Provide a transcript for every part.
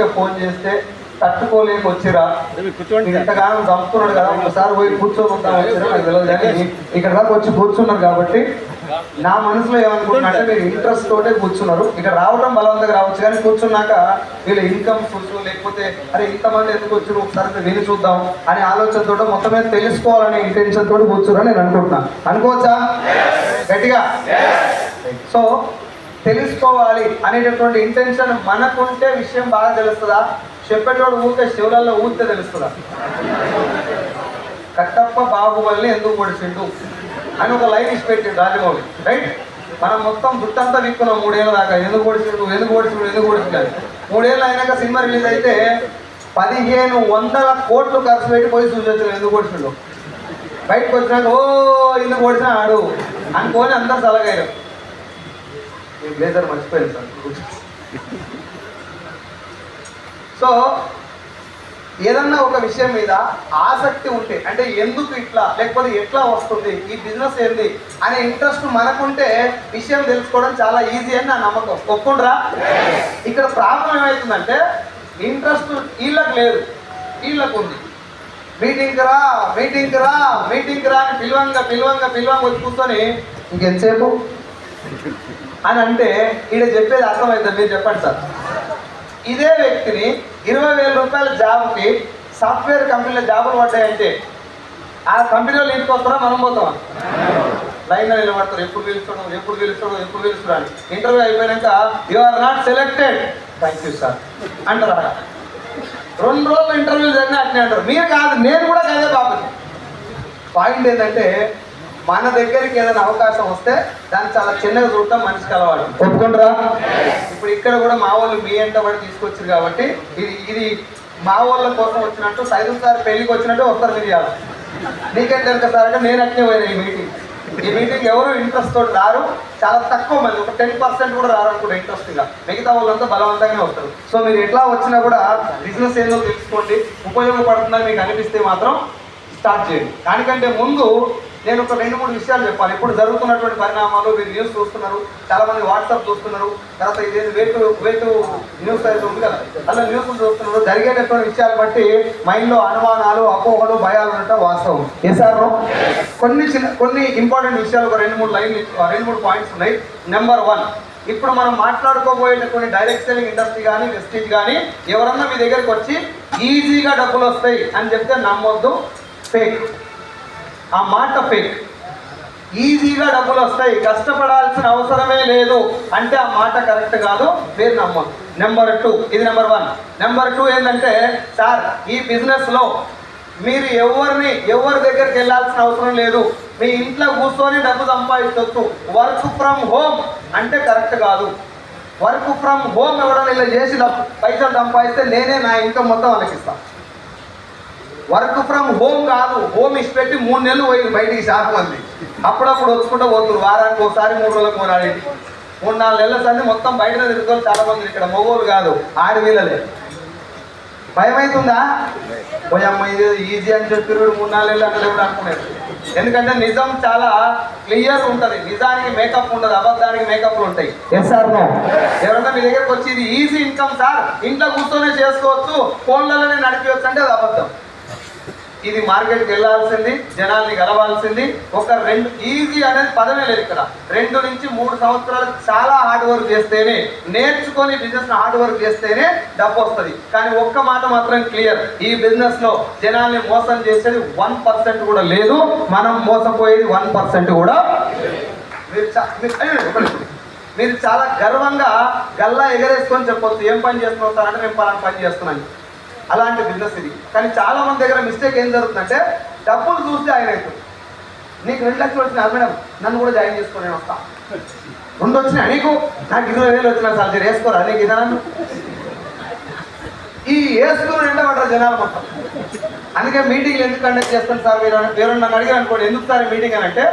ఊరికే ఫోన్ చేస్తే తట్టుకోలేక వచ్చిరా, ఇంతకాలం చంపుతున్నాడు కదా, ఒకసారి పోయి కూర్చోకుంటాం వచ్చిరా నాకు తెలియదు. కానీ ఇక్కడ దాకా వచ్చి కూర్చున్నారు కాబట్టి నా మనసులో ఏమనుకుంటున్నా అంటే మీరు ఇంట్రెస్ట్ తోటే కూర్చున్నారు. ఇక్కడ రావడం బలవంతంగా రావచ్చు, కానీ కూర్చున్నాక వీళ్ళ ఇన్కమ్ సోర్స్ లేకపోతే అరే ఇంతమంది ఎందుకు వచ్చారు ఒకసారి విని చూద్దాం అనే ఆలోచనతో మొత్తం మీద తెలుసుకోవాలనే ఇంటెన్షన్ తోటి కూర్చున్నాను నేను అనుకుంటున్నాను. అనుకోవచ్చా గట్టిగా? సో తెలుసుకోవాలి అనేటటువంటి ఇంటెన్షన్ మనకుంటే విషయం బాగా తెలుస్తుందా? చెప్పేటోడు ఊరికే శివులలో ఊరితే తెలుస్తుందా? కట్టప్ప బాహుబలిని ఎందుకు పొడిచిండు అని ఒక లైన్ ఇచ్చి పెట్టిండు రాజమౌళి, రైట్? మనం మొత్తం జుట్టంతా విక్కున్నాం 3 ఏళ్ళ దాకా, ఎందుకు పొడిచిండు 3 ఏళ్ళు అయినాక సినిమా రిలీజ్ అయితే 1500 కోట్లు ఖర్చు పెట్టి పోయి చూసేస్తున్నాడు ఎందుకు పొడిచిండు. బయటకు వచ్చినాక ఓ ఎందుకు పొడిచినా ఆడు అనుకోని అందరు సలగారు. బ్లేజర్ మర్చిపోయింది సార్. సో ఏదన్నా ఒక విషయం మీద ఆసక్తి ఉంటే అంటే ఎందుకు ఇట్లా లేకపోతే ఎట్లా వస్తుంది ఈ బిజినెస్ ఏంది అనే ఇంట్రెస్ట్ మనకుంటే విషయం తెలుసుకోవడం చాలా ఈజీ అని నా నమ్మకం. ఒప్పుకుండ్రా? ఇక్కడ ప్రాబ్లం ఏమవుతుందంటే ఇంట్రెస్ట్ వీళ్ళకి లేదు, వీళ్ళకు ఉంది. మీటింగ్కి రా అని పిలవంగా వచ్చి కూర్చొని ఇంకెంతసేపు అని అంటే ఈడ చెప్పేది అర్థమవుతుంది. మీరు చెప్పండి సార్. ఇదే వ్యక్తిని 20,000 రూపాయల జాబ్కి సాఫ్ట్వేర్ కంపెనీలో జాబులు పడ్డాయంటే ఆ కంపెనీలో ఇంటికి వస్తారా మనం పోతామా? లైన్లో నిలబడతారు, ఎప్పుడు పిలుస్తాడు అని. ఇంటర్వ్యూ అయిపోయాక you are not selected, thank you sir అంటారు. అక్కడ 2 రోజులు ఇంటర్వ్యూ జరిగినా అట్నే అంటారు. మీరు కాదు, నేను కూడా కాదే బాబు. పాయింట్ ఏంటంటే మన దగ్గరికి ఏదైనా అవకాశం వస్తే దాన్ని చాలా చిన్నగా చూడటం మనిషికి అలవాటు. ఒప్పుకుంటారా? ఇప్పుడు ఇక్కడ కూడా మా వాళ్ళు మీ ఎంట పడి తీసుకొచ్చారు కాబట్టి ఇది మా వాళ్ళ కోసం వచ్చినట్టు, సైదు సార్ పెళ్లికి వచ్చినట్టు వస్తారు. మీరు చేయాలి. నీకేం తెలుసు సార్ అంటే నేను అట్నే పోయినా ఈ మీటింగ్ ఎవరు ఇంట్రెస్ట్ తోటి రారు, చాలా తక్కువ మంది, ఒక 10% కూడా రారు అనుకుంటే ఇంట్రెస్ట్గా. మిగతా వాళ్ళంతా బలవంతంగా వస్తారు. సో మీరు ఎట్లా వచ్చినా కూడా బిజినెస్ ఏదో తెలుసుకోండి, ఉపయోగపడుతుందని మీకు అనిపిస్తే మాత్రం స్టార్ట్ చేయండి. దానికంటే ముందు నేను ఒక 2-3 విషయాలు చెప్పాలి. ఇప్పుడు జరుగుతున్నటువంటి పరిణామాలు, మీరు న్యూస్ చూస్తున్నారు, చాలామంది వాట్సాప్ చూస్తున్నారు, తర్వాత ఇదేది వేటు న్యూస్ అయితే ఉంది కదా, అలా న్యూస్లు చూస్తున్నారు. జరిగేటటువంటి విషయాలు బట్టి మైండ్లో అనుమానాలు, అపోహలు, భయాలు ఉండటం వాస్తవం. సార్ కొన్ని ఇంపార్టెంట్ విషయాలు ఒక 2-3 పాయింట్స్ ఉన్నాయి. నెంబర్ 1, ఇప్పుడు మనం మాట్లాడుకోబోయేటటువంటి డైరెక్ట్ సెల్లింగ్ ఇండస్ట్రీ కానీ వెస్టీజ్ కానీ ఎవరన్నా మీ దగ్గరికి వచ్చి ఈజీగా డబ్బులు వస్తాయి అని చెప్తే నమ్మొద్దు, ఫేక్. ఆ మాట ఫేక్. ఈజీగా డబ్బులు వస్తాయి, కష్టపడాల్సిన అవసరమే లేదు అంటే ఆ మాట కరెక్ట్ కాదు, మీరు నమ్మొద్దు. నెంబర్ 2, ఇది నెంబర్ 1. నెంబర్ 2 ఏంటంటే సార్ ఈ బిజినెస్లో మీరు ఎవరి దగ్గరికి వెళ్ళాల్సిన అవసరం లేదు, మీ ఇంట్లో కూర్చొని డబ్బు సంపాదించవచ్చు, వర్క్ ఫ్రమ్ హోమ్ అంటే కరెక్ట్ కాదు. వర్క్ ఫ్రమ్ హోమ్ ఎవడన్నా ఇలా చేసి పైసలు సంపాదిస్తే నేనే నా ఇన్కమ్ మొత్తం వాళ్ళకి ఇస్తాను. వర్క్ ఫ్రమ్ హోమ్ కాదు, హోమ్ ఇచ్చి పెట్టి 3 నెలలు పోయింది బయటికి శాఖ మంది, అప్పుడప్పుడు వచ్చుకుంటూ పోతున్నారు. వారానికి ఒకసారి 3 రోజులకు పోరాడి 3-4 నెలల సంది మొత్తం బయట తిరుగుతారు చాలా మంది. ఇక్కడ మొగోలు కాదు, ఆడవిల్లలే. భయం అవుతుందా? పోయమ్మ ఇది ఈజీ అని చెప్పి 3-4 నెలలు అంటే కూడా అనుకునేది. ఎందుకంటే నిజం చాలా క్లియర్ ఉంటుంది, నిజానికి మేకప్ ఉండదు, అబద్ధానికి మేకప్లు ఉంటాయి. సార్ ఎవరైనా మీ దగ్గరకు వచ్చి ఇది ఈజీ ఇన్కమ్ సార్, ఇంట్లో కూర్చొనే చేసుకోవచ్చు, ఫోన్లలోనే నడిపించవచ్చు అంటే అది అబద్ధం. ఇది మార్కెట్కి వెళ్ళాల్సింది, జనాల్ని కలవాల్సింది. ఈజీ అనేది పదమే లేదు ఇక్కడ. 2 నుంచి 3 సంవత్సరాలు చాలా హార్డ్ వర్క్ చేస్తేనే, నేర్చుకొని బిజినెస్ హార్డ్ వర్క్ చేస్తేనే డబ్బు వస్తుంది. కానీ ఒక్క మాట మాత్రం క్లియర్, ఈ బిజినెస్ లో జనాల్ని మోసం చేసేది 1% కూడా లేదు, మనం మోసపోయేది 1% కూడా. మీరు చాలా గర్వంగా గల్లా ఎగరేసుకొని చెప్పొచ్చు, ఏం పని చేస్తున్నావు సార్ అంటే నేను పలానా పని చేస్తున్నాను. అలాంటి బిజినెస్ ఇది. కానీ చాలా మంది దగ్గర మిస్టేక్ ఏం జరుగుతుందంటే డబ్బులు చూస్తే ఆయన అవుతుంది. నీకు 2 లక్షలు వచ్చినాయి మేడం, నన్ను కూడా జాయిన్ చేసుకొని నేను వస్తా. 2 వచ్చినాయి నీకు, నాకు 20,000 వచ్చినాయి సార్, మీరు వేసుకోరా నీకు ఇదన్నా. ఈ వేసుకుని ఎండబడ్డారు జనాలు మొత్తం. అందుకే మీటింగ్లు ఎందుకు కండక్ట్ చేస్తాను సార్, మీరు నన్ను అడిగారు అనుకోండి ఎందుకు సార్ మీటింగ్ అని అంటే,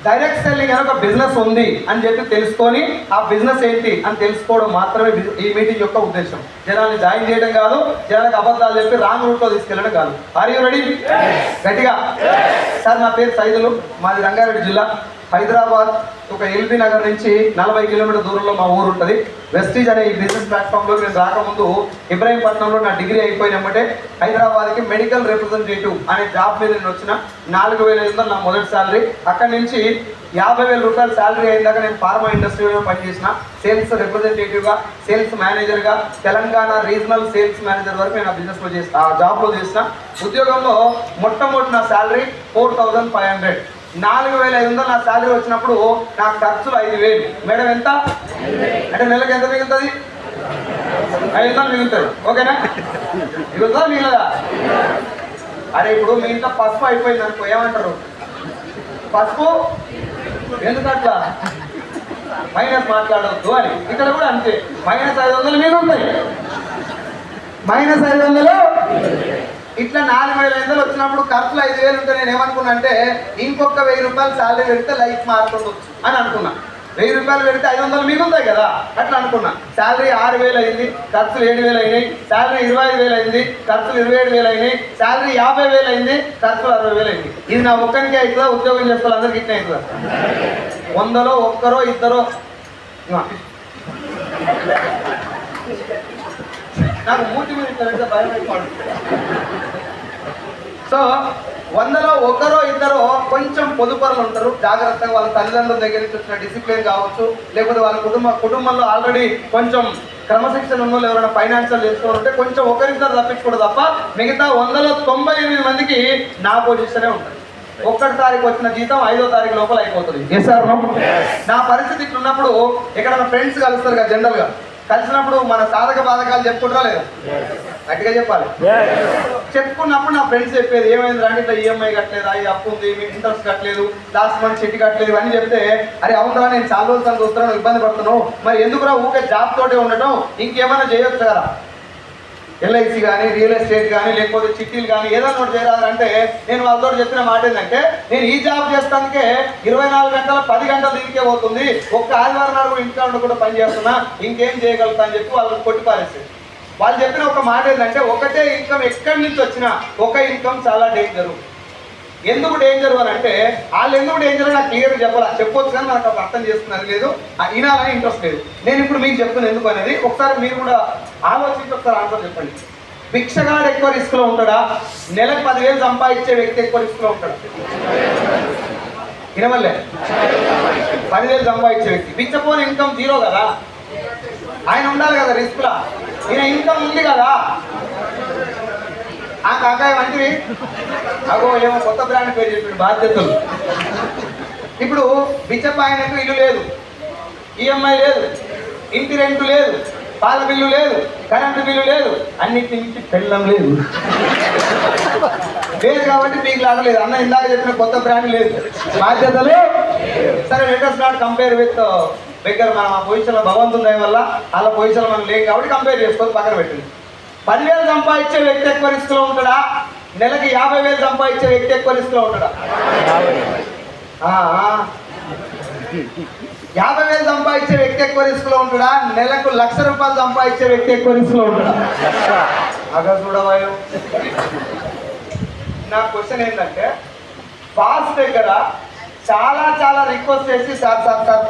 డైరెక్ట్ సెల్లింగ్ అని ఒక బిజినెస్ ఉంది అని చెప్పి తెలుసుకొని ఆ బిజినెస్ ఏంటి అని తెలుసుకోవడం మాత్రమే ఈ మీటింగ్ యొక్క ఉద్దేశం. జనాన్ని జాయిన్ చేయడం కాదు, జనాలకు అబద్ధాలు చెప్పి రాంగ్ రూట్లో తీసుకెళ్ళడం కాదు. Are you ready? గట్టిగా. సార్ నా పేరు సైదులు, మాది రంగారెడ్డి జిల్లా, హైదరాబాద్ ఒక ఎల్బీ నగర్ నుంచి 40 కిలోమీటర్ దూరంలో మా ఊరు ఉంటుంది. వెస్టీజ్ అనే ఈ బిజినెస్ ప్లాట్ఫామ్లో నేను రాకముందు ఇబ్రాహీంపట్నంలో నా డిగ్రీ అయిపోయినమ్మటే హైదరాబాద్కి మెడికల్ రిప్రజెంటేటివ్ అనే జాబ్ మీద నేను వచ్చిన. 4,500 నా మొదటి శాలరీ. అక్కడి నుంచి 50,000 రూపాయలు శాలరీ అయినాక నేను ఫార్మా ఇండస్ట్రీలో పనిచేసిన. సేల్స్ రిప్రజెంటేటివ్గా, సేల్స్ మేనేజర్గా, తెలంగాణ రీజనల్ సేల్స్ మేనేజర్ వరకు నేను ఆ బిజినెస్లో చేసిన, ఆ జాబ్లో చేసిన. ఉద్యోగంలో మొట్టమొదటి నా శాలరీ 4,500. 4,500 నా శాలరీ వచ్చినప్పుడు నా ఖర్చులు 5,000. మేడం ఎంత అంటే నెలకు ఎంత మిగులుతుంది? 500 మిగులుతుంది. ఓకేనా? మిగులుతుందా మిగలదా? అరే ఇప్పుడు మీ ఇంట్లో పసుపు అయిపోయింది అనుకో, ఏమంటారు? పసుపు ఎందుకట్లా మైనస్ మాట్లాడవద్దు అని. ఇక్కడ కూడా అంతే, -500 మిగులుతాయి. -500 ఇట్లా 4,500 వచ్చినప్పుడు ఖర్చులు 5,000 ఉంటే నేను ఏమనుకున్నా అంటే ఇంకొక 1,000 రూపాయలు శాలరీ పెడితే లైఫ్ మారుతుండొచ్చు అని అనుకున్నా. 1,000 రూపాయలు పెడితే 500 మిగులుతాయి కదా అట్లా అనుకున్నా. శాలరీ 6,000 అయింది, ఖర్చులు 7,000 అయినాయి. శాలరీ 25,000 అయింది, ఖర్చులు 27,000 అయినాయి. శాలరీ 50,000 అయింది, ఖర్చులు 60,000 అయింది. ఇది నా ఒక్కరికే అవుతుందా? ఉద్యోగం చేస్తారు అందరికి ఇట్లా అవుతుందా? 100లో ఒక్కరో ఇద్దరో. నాకు మూటి మీద ఇట్లా భయం అయిపోడు. సో 100లో ఒకరో ఇద్దరో కొంచెం పొదుపరులు ఉంటారు, జాగ్రత్తగా వాళ్ళ తల్లిదండ్రుల దగ్గర నుంచి వచ్చిన డిసిప్లిన్ కావచ్చు, లేకపోతే వాళ్ళ కుటుంబంలో ఆల్రెడీ కొంచెం క్రమశిక్షణ ఉన్న వాళ్ళు ఎవరైనా ఫైనాన్షియల్ చేసుకోవాలి ఉంటే కొంచెం ఒకరిద్దరు తప్పించుకోవడం తప్ప మిగతా 100లో 98 మందికి నా పొజిషనే ఉంటుంది. 1 తారీఖు వచ్చిన జీతం 5వ తారీఖు లోపల అయిపోతుంది. నా పరిస్థితి ఇట్లున్నప్పుడు ఎక్కడైనా ఫ్రెండ్స్ కలుస్తారు కదా, జనరల్గా కలిసినప్పుడు మన సాధక బాధకాలు చెప్పుకుంటారా లేదా? గట్టిగా చెప్పాలి. చెప్పుకున్నప్పుడు నా ఫ్రెండ్స్ చెప్పేది ఏమైంది అంటే ఇట్లా ఈఎంఐ కట్టలేదు, అది అప్పు ఉంది, మీకు ఇంట్రెస్ట్ కట్టలేదు, లాస్ట్ మంత్ చెట్టు కట్టలేదు ఇవన్నీ చెప్తే, అరే అవునరా నేను చాలా రోజులు తను చూస్తున్నాను, ఇబ్బంది పడుతున్నావు, మరి ఎందుకురా ఊకే జాబ్ తోటే ఉండటం, ఇంకేమైనా చేయొచ్చు కదా, ఎల్ఐసి కానీ రియల్ ఎస్టేట్ కానీ లేకపోతే చిట్టీలు కానీ ఏదైనా ఒకటి చేయాలంటే నేను వాళ్ళతో చెప్పిన మాట ఏంటంటే నేను ఈ జాబ్ చేస్తానికే 24 గంటల 10 గంటలు దీనికే పోతుంది, ఒక్క ఆదివారం నాడు కూడా ఇంట్లో ఉండకుండా పని చేస్తున్నా, ఇంకేం చేయగలుగుతా అని చెప్పి వాళ్ళని కొట్టిపారేసేది. వాళ్ళు చెప్పిన ఒక మాట ఏంటంటే ఒకటే ఇన్కమ్ ఎక్కడి నుంచి వచ్చినా ఒక ఇన్కమ్ చాలా డేంజరు. ఎందుకు డేంజర్ అని అంటే వాళ్ళు ఎందుకు డేంజర్ నాకు క్లియర్గా చెప్పొచ్చు కానీ నాకు అప్పుడు అర్థం చేసుకున్నది లేదు, వినాలని ఇంట్రెస్ట్ లేదు. నేను ఇప్పుడు మీకు చెప్తున్నాను ఎందుకు అనేది. ఒకసారి మీరు కూడా ఆలోచించి ఒకసారి ఆన్సర్ చెప్పండి. భిక్షగాడు ఎక్కువ రిస్క్లో ఉంటాడా, నెలకు 10,000 సంపాదించే వ్యక్తి ఎక్కువ రిస్క్లో ఉంటాడా? వినవల్లే 10,000 సంపాదించే వ్యక్తి. బిచ్చపోని ఇన్కమ్ 0 కదా, ఆయన ఉండాలి కదా రిస్క్లా, ఈయన ఇన్కమ్ ఉంది కదా. ఆ కాకాయ వంటివి అగో ఏమో కొత్త బ్రాండ్ పేరు చెప్పాడు, బాధ్యతలు. ఇప్పుడు బిచ్చపాయనకు ఇల్లు లేదు, ఈఎంఐ లేదు, ఇంటి రెంట్ లేదు, పాల బిల్లు లేదు, కరెంటు బిల్లు లేదు, అన్నిటి నుంచి పెళ్ళం లేదు కాబట్టి మీకు లాగలేదు. అన్న ఇందాక చెప్పిన కొత్త బ్రాండ్ లేదు, బాధ్యతలు. సరే లెటర్స్ నాట్ కంపేర్ విత్ దగ్గర మనం ఆ పొజిషన్లో భగవంతుని దయ వల్ల వాళ్ళ పొజిషన్లో మనం లేం కాబట్టి కంపేర్ చేసుకొని పక్కన పెట్టింది. 10,000 సంపాదించే వ్యక్తి ఎక్కువ రిస్క్లో ఉంటాడా, నెలకి 50,000 సంపాదించే వ్యక్తి ఎక్కువ రిస్క్లో ఉంటాడా? 50,000 సంపాదించే వ్యక్తి ఎక్కువ రిస్క్లో ఉంటాడా, నెలకు 1,00,000 రూపాయలు సంపాదించే వ్యక్తి ఎక్కువ రిస్క్లో ఉంటాడా? అగా చూడవాయు. నా క్వశ్చన్ ఏంటంటే బాస్ దగ్గర చాలా రిక్వెస్ట్ చేసి సార్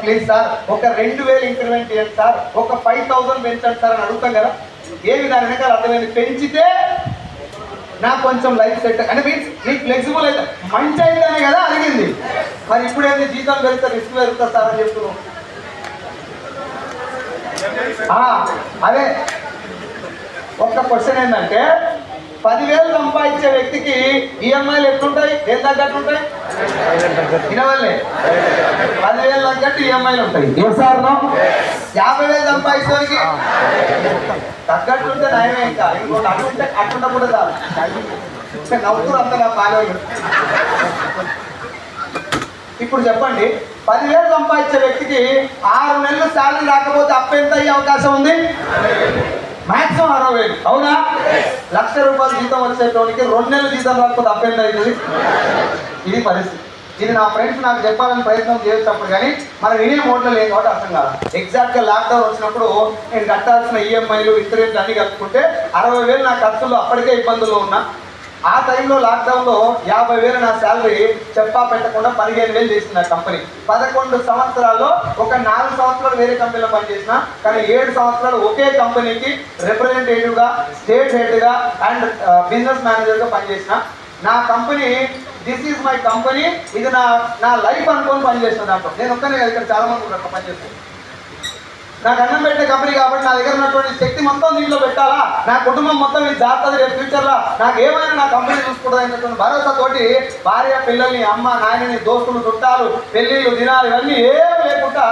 ప్లీజ్ సార్ ఒక 2,000 ఇంక్రిమెంట్ చేయండి సార్, ఒక 5,000 పెంచండి సార్ అని అడుగుతాం కదా. ఏమి దాని వెనకాల అర్థమైంది, పెంచితే నాకు కొంచెం లైఫ్ సెట్ అంటే మీన్స్ నీకు ఫ్లెక్సిబుల్ అయితే మంచి అయితేనే కదా అడిగింది. మరి ఇప్పుడు ఏంటి జీతం పెరిగితే రిస్క్ పెరుగుతుంది సార్ అని చెప్తున్నావు. అదే ఒక్క క్వశ్చన్ ఏంటంటే 10,000 సంపాదించే వ్యక్తికి ఈఎంఐలు ఎట్లుంటాయి, ఏం తగ్గట్టు ఉంటాయి? వినవల్లే 10,000 తగ్గట్టు ఈఎంఐలు ఉంటాయి. ఏ సార్ 50,000 సంపాదించడానికి తగ్గట్టుంటే నయమే. ఇంకా ఇంకోటి అట్లుంటే అట్లుంటప్పుడు నవ్వుతూ అంతగా పాలేవాళ్ళు. ఇప్పుడు చెప్పండి, 10,000 సంపాదించే వ్యక్తికి 6 నెలలు శాలరీ రాకపోతే అప్పు ఎంత అయ్యే అవకాశం ఉంది? మాక్సిమం 60,000. అవునా? 1,00,000 రూపాయలు జీతం వచ్చేటోనికి 2 నెలలు జీతం రాకపోతే అప్పు ఎంత అవుతుంది? ఇది పరిస్థితి. ఇది నా ఫ్రెండ్స్ నాకు చెప్పాలని ప్రయత్నం చేసేటప్పుడు కానీ మనం వినే మోడ్లో లేదు కాబట్టి అర్థం కాదు. ఎగ్జాక్ట్గా లాక్డౌన్ వచ్చినప్పుడు నేను కట్టాల్సిన ఈఎంఐలు ఇంటర్నెట్ అన్నీ కలుపుకుంటే 60,000 నా ఖర్చుల్లో అప్పటికే ఇబ్బందుల్లో ఉన్నా. ఆ టైంలో లాక్డౌన్లో 50,000 నా శాలరీ చెప్పా పెట్టకుండా 15,000 చేసింది ఆ కంపెనీ. 11 సంవత్సరాల్లో ఒక 4 సంవత్సరాలు వేరే కంపెనీలో పనిచేసిన, కానీ 7 సంవత్సరాలు ఒకే కంపెనీకి రిప్రజెంటేటివ్గా, స్టేట్ హెడ్గా అండ్ బిజినెస్ మేనేజర్గా పనిచేసిన. నా company this is my company, ఇది నా లైఫ్ అనుకొని పనిచేసిన దాంట్లో. నేను ఒక్కనే కదా, ఇక్కడ చాలా మంది ఉన్నారు పనిచేస్తాను. నాకు అన్నం పెట్టే కంపెనీ కాబట్టి నా దగ్గర ఉన్నటువంటి శక్తి మొత్తం దీంట్లో పెట్టాలా, నా కుటుంబం మొత్తం ఇది జాగ్రత్తగా రేపు ఫ్యూచర్లో నాకు ఏమైనా నా కంపెనీ చూసుకుంటుంది అనేటువంటి భరోసాతోటి భార్య, పిల్లల్ని, అమ్మ, నాయనని, దోస్తులు, చుట్టాలు, పెళ్ళిళ్ళు, దినాలు ఇవన్నీ ఏం లేకుండా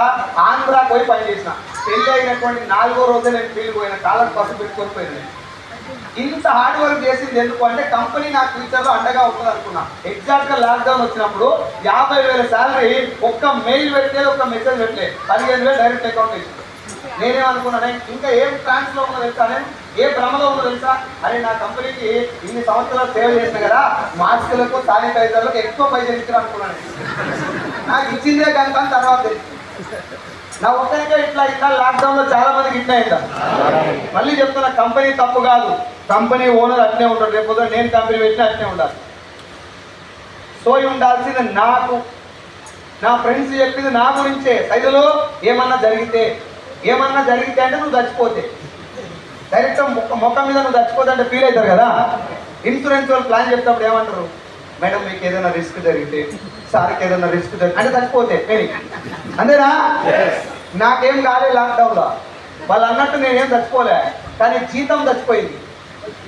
ఆంధ్రాకి పోయి పనిచేసిన. పెళ్ళి అయినటువంటి 4వ రోజే నేను పెళ్ళి పోయిన, కాళ్ళకు పసుపు పెట్టుకొని పోయింది. ఇంత హార్డ్ వర్క్ చేసింది ఎందుకు అంటే కంపెనీ నా ఫ్యూచర్లో అండగా ఉంటుంది అనుకున్నా. ఎగ్జాక్ట్గా లాక్డౌన్ వచ్చినప్పుడు 50,000 శాలరీ ఒక్క మెయిల్ పెట్టలేదు, ఒక్క మెసేజ్ పెట్టలేదు, 15,000 డైరెక్ట్ అకౌంట్ వేసింది. నేనేమనుకున్నానే ఇంకా ఏం ట్రాన్స్లో ఉందో తెలుసా, నేను ఏ భ్రమలో ఉందో తెలుసా, అరే నా కంపెనీకి ఇన్ని సంవత్సరాలు సేవ్ చేసిన కదా, మాస్కులకు, శానిటైజర్లకు ఎక్కువ పైసలు ఇచ్చిన అనుకున్నాను. నాకు ఇచ్చిందే కనుక తర్వాత నా ఒక్కరికే ఇట్లా లాక్డౌన్లో చాలా మందికి ఇట్లా అయిందా. మళ్ళీ చెప్తున్నా, కంపెనీ తప్పు కాదు, కంపెనీ ఓనర్ అట్నే ఉంటాడు. రేపు నేను కంపెనీ పెట్టినా అట్నే ఉండాలి. సోయి ఉండాల్సింది నాకు, నా ఫ్రెండ్స్ చెప్పింది నా గురించే. సైదులో ఏమన్నా జరిగితే అంటే నువ్వు చచ్చిపోతే డైరెక్ట్ ముఖం మీద నువ్వు చచ్చిపోతే అంటే ఫీల్ అవుతారు కదా. ఇన్సూరెన్స్ వాళ్ళు ప్లాన్ చెప్తాప్పుడు ఏమంటారు, మేడం మీకు ఏదైనా రిస్క్ జరిగితే, సార్కి ఏదైనా రిస్క్ జరిగితే అంటే చచ్చిపోతే అంతేనా. నాకేం కాలే లాక్డౌన్లో, వాళ్ళు అన్నట్టు నేనేం చచ్చిపోలే, కానీ జీతం చచ్చిపోయింది.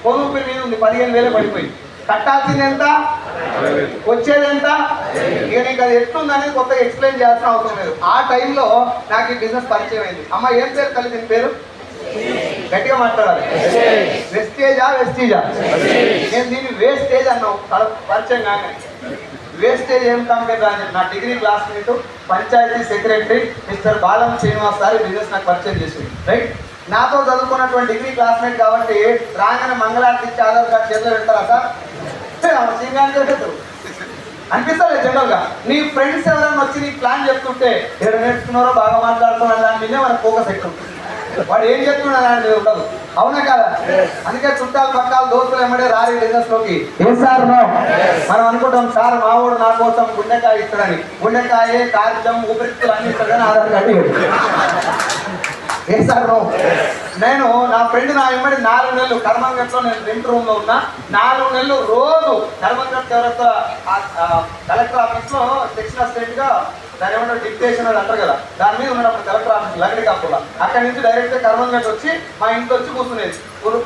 కొనుగోలు మీద ఉంది, 15,000 పడిపోయింది. కట్టాల్సింది ఎంత, వచ్చేది ఎంత, ఇక నీకు అది ఎట్లుందనేది కొత్తగా ఎక్స్ప్లెయిన్ చేయాల్సిన అవసరం లేదు. ఆ టైంలో నాకు ఈ బిజినెస్ పరిచయం అయింది. అమ్మ ఏం పేరు తల్లి, దీని పేరు గట్టిగా మాట్లాడాలి. వెస్టేజా నేను దీన్ని వేస్టేజ్ అన్నావు పరిచయం కానీ. వేస్టేజ్ ఏం కంపెనీ రాని నా degree classmate, panchayati secretary mister Balam Srinivas sir business నాకు పరిచయం చేసింది. రైట్, నాతో చదువుకున్నటువంటి డిగ్రీ క్లాస్మేట్ కాబట్టి రాగానే మంగళారతి ఇచ్చి ఆధార్ కార్డు చేతిలో పెడతారా సార్, శ్రీనివాస్ చేస్తారు అనిపిస్తుంది జనరల్గా. నీ ఫ్రెండ్స్ ఎవరైనా వచ్చి నీకు ప్లాన్ చెప్తుంటే ఏడు నేర్చుకున్నారో బాగా మాట్లాడుతున్నారు దాని మీదే మనకు ఫోకస్ ఎక్కువ. వాడు ఏం చెప్తున్నాడు అని ఉండదు, అవునా కదా. అందుకే చుట్టాలు, పక్కాలు, దోస్తులు ఏమంటే రారి బిజినెస్ లోకి. ఏ సార్ నో, మనం అనుకుంటాం సార్ మావాడు నా కోసం గుండెకాయ ఇస్తాడని. గుండెకాయ, కాగితం, ఊపిరితిత్తులు అన్ని ఇస్తాడు కానీ ఆధార్ కార్డు. ఏ సార్ నో. నేను నా ఫ్రెండ్ నా వెంబడి 4 నెలలు కర్మంగట్లో నేను రెంట్ రూమ్లో ఉన్నా. 4 నెలలు రోజు కర్మంగట్ ఎవరైతే కలెక్టర్ ఆఫీస్లో సెక్షన్ అసిస్టెంట్గా దాని ఏమంటారు డిక్టేషన్ అది అంటారు కదా, దాని మీద ఉన్నప్పుడు కలెక్టర్ ఆఫీస్ లగడి కాకుండా అక్కడి నుంచి డైరెక్ట్గా కర్మంగట్ వచ్చి మా ఇంట్లో వచ్చి కూర్చునేది.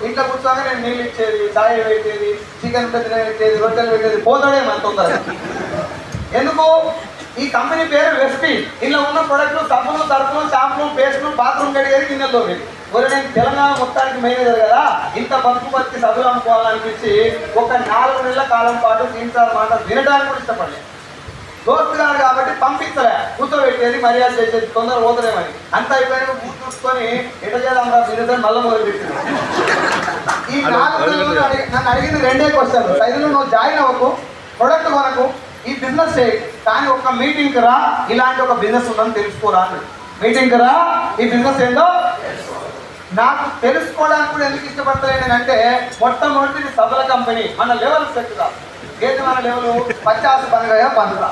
ఇంట్లో కూర్చోగా నేను నీళ్ళు ఇచ్చేది, చాయ్ పెట్టేది, చికెన్ పెట్టేది, రొట్టెలు పెట్టేది. పోతాడే మన తొందరగా. ఎందుకు, ఈ కంపెనీ పేరు వెస్టీ. ఇందులో ఉన్న ప్రొడక్ట్లు సబ్బులు, సరుకులు, షాంపులు, పేస్టులు, బాత్రూమ్ కడిగేది, గిన్నెలో పెట్టి. నేను తెలంగాణ మొత్తానికి మేనేజర్ కదా, ఇంత బతుకు సబ్బులు అమ్ముకోవాలనిపించి ఒక 4 నెలల కాలం పాటు సీన్సార్ మాట వినడానికి కూడా ఇష్టపడలేదు. దోస్తు గారు కాబట్టి పంపించలే, కూర్చోబెట్టేది, మర్యాద చేసేది, తొందర పోతలేమని. అంత అయిపోయినా చూసుకొని ఎట చేద్దాం బిజినెస్ మళ్ళీ మొదలుపెట్టింది. ఈ 4 నెలలు నన్ను అడిగింది 2 క్వశ్చన్లు. సైజులో నువ్వు జాయిన్ అవ్వకు, ప్రొడక్ట్ కొనకు, ఈ బిజినెస్ చేయి, కానీ ఒక మీటింగ్కి రా, ఇలాంటి ఒక బిజినెస్ ఉందని తెలుసుకోరా అని. మీటింగ్కి రా, ఈ బిజినెస్ ఏందో నాకు తెలుసుకోవడానికి కూడా ఎందుకు ఇష్టపడతలేను అంటే, మొట్టమొదటి సభల కంపెనీ మన లెవెల్ సెట్ కాదు. ఏంటి మన లెవెల్ 50 పనగా 15.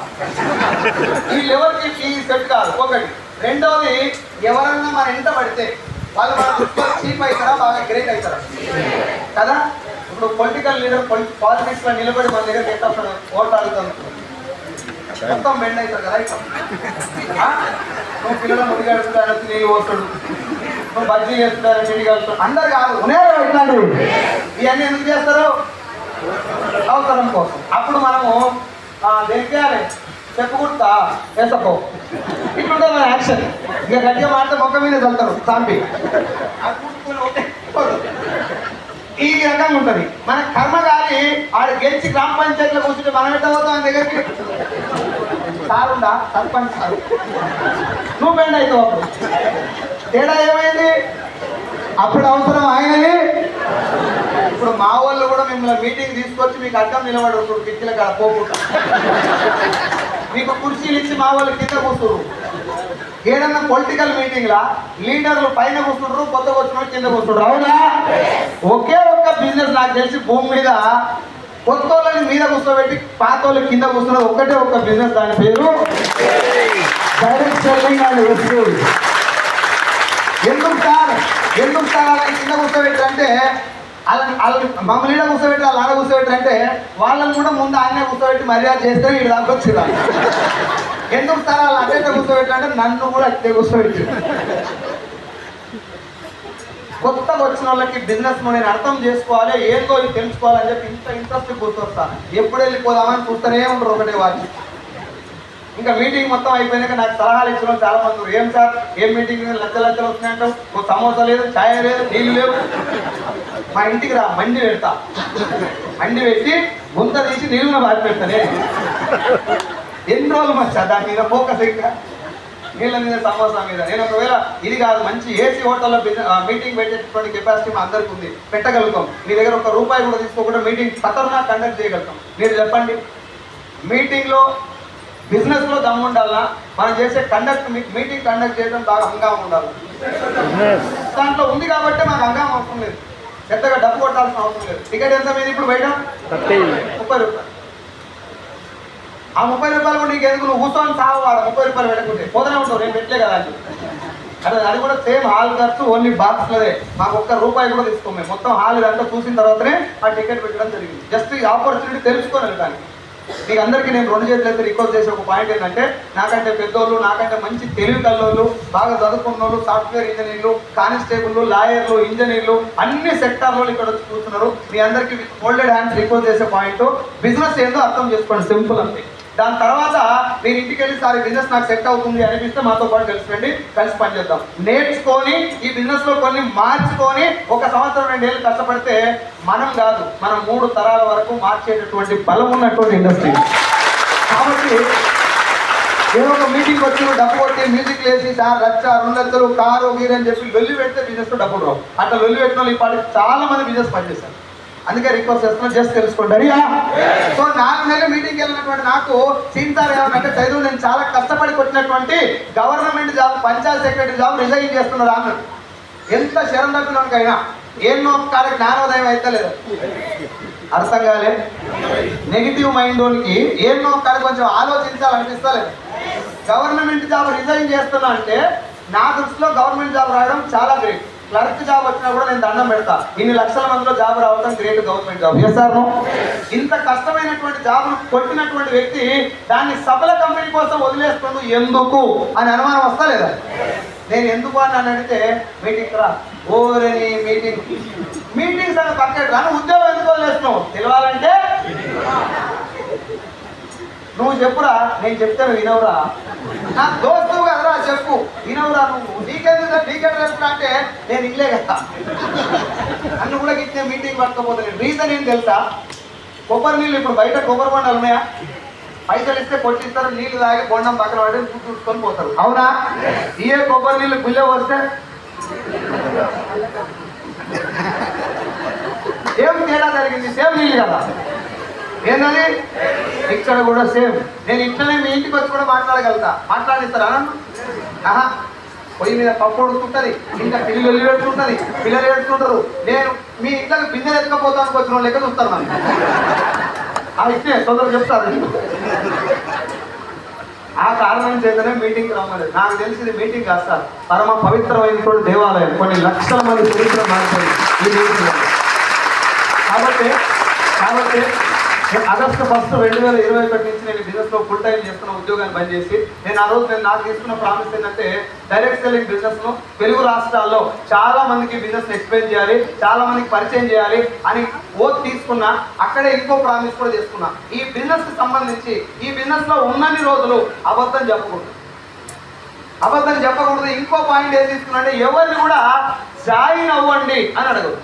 ఈ లెవెల్కి ఈ సెట్ కాదు ఒకటి. రెండవది, ఎవరన్నా మన ఇంట పడితే వాళ్ళు మన చీప్ అవుతారా, బాగా గ్రేట్ అవుతారా కదా. ఇప్పుడు పొలిటికల్ లీడర్ పాలిటిక్స్లో నిలబడి మన దగ్గర ఎంత వస్తాడు, ఓట్లు అడుగుతాను, మొత్తం బెండ్ అవుతారు కదా. ఇట్లా నువ్వు పిల్లలు ముడిగా అడుగుతాను, నీళ్ళు పోస్తాడు, నువ్వు బజ్జీ చేస్తున్నాడు, నీళ్ళు కలుస్తాడు, అందరు కాదు ఉన్నారో ఇట్లాంటివి. ఇవన్నీ ఎందుకు చేస్తారు, అవసరం కోసం. అప్పుడు మనము దెక్కాలి, చెప్పుకుంటా వేసపో ఇట్లుంటే మన యాక్షన్. ఇక గట్టిగా మాడితే మొక్క మీద చల్లుతారు సాంపి, ఈ రకంగా ఉంటుంది మన కర్మగాలి. ఆడ గెలిచి గ్రామ పంచాయతీలో కూర్చుంటే మనం ఎట్లా పోతాం దగ్గరికి, సారుండా సర్పంచ్ సారు, నువ్వు బెండ్ అవుతావు. అప్పుడు తేడా ఏమైంది, అప్పుడు అవసరం ఆయనది. ఇప్పుడు మా వాళ్ళు కూడా మిమ్మల్ని మీటింగ్ తీసుకొచ్చి మీకు అడ్డం నిలబడుతున్నారు, కిటికీల కాడ పోకుండా మీకు కుర్చీలు ఇచ్చి మా వాళ్ళు కింద కూర్చున్నారు. ఏదన్నా పొలిటికల్ మీటింగ్ లా లీడర్లు పైన కూర్చుంటారు, కొత్తగా వచ్చిన కింద కూర్చుంటారు, అవునా. ఒకే ఒక్క బిజినెస్ నాకు తెలిసి భూమి మీద కొత్త వాళ్ళని మీద కూర్చోబెట్టి పాత వాళ్ళకి కింద కూర్చున్నది ఒక్కటే ఒక్క బిజినెస్, దాని పేరు డైరెక్ట్ సెల్లింగ్ అండ్ ఎక్స్పోర్ట్. ఎందుకు సార్ అలా కింద కూర్చోబెట్టారంటే వాళ్ళని మమ్మల్ని ఈడ కూర్చోబెట్టి వాళ్ళు ఆడ కూర్చోబెట్టారంటే వాళ్ళని కూడా ముందు ఆయనే కూర్చోబెట్టి మర్యాద చేస్తే వీడు దాకా వచ్చిరా. ఎందుకు సార్ వాళ్ళు అట్టే కూర్చోబెట్టారంటే నన్ను కూడా అట్టే కూర్చోబెట్టి. కొత్తగా వచ్చిన వాళ్ళకి బిజినెస్ నేను అర్థం చేసుకోవాలి, ఏందో ఇది తెలుసుకోవాలని చెప్పి ఇంత ఇంట్రెస్ట్ కూర్చొస్తాను. ఎప్పుడు వెళ్ళిపోదామని చూస్తూనే ఉండరు ఒకటే వాళ్ళు. ఇంకా మీటింగ్ మొత్తం అయిపోయినాక నాకు సలహాలు ఇచ్చిన చాలా మంది, ఏం సార్ ఏం మీటింగ్ లక్షలు వస్తున్నాయంటావు, ఒక సమోసా లేదు, ఛాయ్ లేదు, నీళ్ళు లేవు. మా ఇంటికి రా, మండి పెడతా, మండి పెట్టి గుంత తీసి నీళ్ళను బాధ పెడతానే. ఎన్ని రోజులు మంచి దాని మీద ఫోకస్ ఇంకా నీళ్ళ మీద సమోసా మీద. నేను ఒకవేళ ఇది కాదు మంచి ఏసీ హోటల్లో మీటింగ్ పెట్టేటువంటి కెపాసిటీ మా అందరికి ఉంది, పెట్టగలుగుతాం. మీ దగ్గర ఒక రూపాయి కూడా తీసుకోకుండా మీటింగ్ ఖతర్నాక్ కండక్ట్ చేయగలుగుతాం. మీరు చెప్పండి, మీటింగ్లో బిజినెస్లో దమ్ము ఉండాలా, మనం చేసే మీటింగ్ కండక్ట్ చేయడం బాగా హంగామా ఉండాలి. దాంట్లో ఉంది కాబట్టి మాకు హంగామా అవసరం లేదు, పెద్దగా డబ్బు కొట్టాల్సిన అవసరం లేదు. టికెట్ ఎంత మీద ఇప్పుడు బయట 30 రూపాయలు. ఆ 30 రూపాయలు కూడా నీకు ఎందుకు, నువ్వు కూర్చొని సాగు వాడు 30 రూపాయలు పెట్టకుంటే పోతూనే ఉంటావు, నేను పెట్టలే కదా అని. అది కూడా సేమ్ హాల్ ఖర్చు, ఓన్లీ బాక్స్లదే. మాకు ఒక్క రూపాయి కూడా తీసుకోమే, మొత్తం హాల్ ఇదంతా చూసిన తర్వాతనే ఆ టికెట్ పెట్టడం జరిగింది. జస్ట్ ఈ ఆపర్చునిటీ తెలుసుకొని వెళ్ళడానికి. మీకు అందరికీ నేను 2 చేతులు అయితే రిక్వెస్ట్ చేసే ఒక పాయింట్ ఏంటంటే, నాకంటే పెద్దోళ్ళు, నాకంటే మంచి తెలివి కల్లోళ్ళు, బాగా చదువుకున్న వాళ్ళు, సాఫ్ట్వేర్ ఇంజనీర్లు, కానిస్టేబుల్లు, లాయర్లు, ఇంజనీర్లు, అన్ని సెక్టార్లో ఇక్కడ వచ్చి కూర్చున్నారు. మీ అందరికీ ఫోల్డెడ్ హ్యాండ్స్ రిక్వెస్ట్ చేసే పాయింట్, బిజినెస్ ఏందో అర్థం చేసుకోండి, సింపుల్ అంతే. దాని తర్వాత మీరు ఇంటికి వెళ్ళి సార్ బిజినెస్ నాకు సెట్ అవుతుంది అనిపిస్తే మాతో పాటు కలిసి కలిసి పనిచేద్దాం. నేర్చుకొని ఈ బిజినెస్లో కొన్ని మార్చుకొని 1 సంవత్సరం 2 ఏళ్ళు కష్టపడితే మనం కాదు, మనం 3 తరాల వరకు మార్చేటటువంటి బలం ఉన్నటువంటి ఇండస్ట్రీ. కాబట్టి ఏదో ఒక మీటింగ్ వచ్చి డబ్బు కొట్టి మ్యూజిక్ వేసి సార్ 1,00,000 2 లక్షలు కారు గీరు అని చెప్పి లొల్లి పెడితే బిజినెస్లో డబ్బులు రావు. అట్లా లొల్లి పెట్టిన వాళ్ళు ఇప్పటికి చాలా మంది బిజినెస్ పనిచేస్తారు. అందుకే రిక్వెస్ట్ చేస్తున్నా, జస్ట్ తెలుసుకోండి. అడిగా సో 4 నెలలు మీటింగ్కి వెళ్ళినటువంటి నాకు సీన్ సార్ ఏమన్నంటే, చదువు నేను చాలా కష్టపడి కొట్టినటువంటి government job, panchayat secretary job resign చేస్తున్నారు అన్నాడు. ఎంత శరం తప్పినకైనా ఎన్నో కాడ జ్ఞానోదయం అయితే లేదు, అర్థం కాలే. నెగిటివ్ మైండ్ వానికి ఎన్నో కాడ కొంచెం ఆలోచించాలనిపిస్తా లేదు. గవర్నమెంట్ జాబ్ రిజైన్ చేస్తున్నా అంటే నా దృష్టిలో గవర్నమెంట్ జాబ్ రావడం చాలా గ్రేట్. క్లర్క్ జాబ్ వచ్చినా కూడా నేను దండం పెడతా. ఇన్ని లక్షల మందిలో జాబ్ రావడం great government job. Yes sir, ఇంత కష్టమైనటువంటి జాబ్ను కొట్టినటువంటి వ్యక్తి దాన్ని సఫల కంపెనీ కోసం వదిలేస్తుంది ఎందుకు అని అనుమానం వస్తా లేదా? నేను ఎందుకు అని నన్ను అడిగితే, మీటింగ్ రా ఓరని మీటింగ్స్ అని పక్కన రా, ఉద్యోగం ఎందుకు వదిలేస్తున్నావు తెలియాలంటే నువ్వు చెప్పురా, నేను చెప్తాను వినవురా. నా దోస్తువు కదరా, చెప్పు వినవురా. నువ్వు నీకెందుకు అంటే నేను ఇల్లే కదా, నన్ను కూడా ఇచ్చే మీటింగ్ పట్టుకోపోతుంది. రీజన్ ఏం తెలుసా? కొబ్బరి నీళ్ళు ఇప్పుడు బయట కొబ్బరి బొండాలు ఉన్నాయా? పైసలు ఇస్తే కొట్టిస్తారు, నీళ్ళు తాగి బొండం పక్కన పడి చూసుకొని పోతారు, అవునా? ఏ కొబ్బరి నీళ్ళు బిల్లే వస్తే ఏం తేడా జరిగింది? సేమ్ నీళ్ళు కదా. ఏంటది? ఇక్కడ కూడా సేమ్. నేను ఇట్లనే మీ ఇంటికి వచ్చి కూడా మాట్లాడిస్తారా? ఆహా, పొయ్యి మీద పప్పు ఉడుకుంటుంది, ఇంకా పిల్లలు పెడుతుంటుంది, పిల్లలు పెడుతుంటారు. నేను మీ ఇంట్లోకి బిందెలు ఎత్తుకపోతానికి వచ్చిన లెక్క చూస్తాను. మనం ఆ ఇచ్చే తొందరగా చెప్తారు. ఆ కారణం చేతనే మీటింగ్కి రమ్మలేదు. నాకు తెలిసింది మీటింగ్ కాదు సార్, పరమ పవిత్రమైనటువంటి దేవాలయం. కొన్ని లక్షల మంది చరిత్ర మారుతుంది ఈ మీటింగ్. కాబట్టి ఆగస్టు 1, 2021 నుంచి నేను బిజినెస్లో ఫుల్ టైం చేస్తున్న ఉద్యోగాన్ని బంద్ చేసి, నేను ఆ రోజు నాకు తీసుకున్న ప్రామిస్ ఏంటంటే, డైరెక్ట్ సెల్లింగ్ బిజినెస్ను తెలుగు రాష్ట్రాల్లో చాలా మందికి బిజినెస్ ఎక్స్ప్లెయిన్ చేయాలి, చాలా మందికి పరిచయం చేయాలి అని ఓత్ తీసుకున్నా. అక్కడే ఇంకో ప్రామిస్ కూడా చేసుకున్నా, ఈ బిజినెస్కి సంబంధించి ఈ బిజినెస్లో ఉన్నన్ని రోజులు అబద్ధం చెప్పకూడదు. ఇంకో పాయింట్ ఏం తీసుకున్నా అంటే, ఎవరిని కూడా జాయిన్ అవ్వండి అని అడగదు.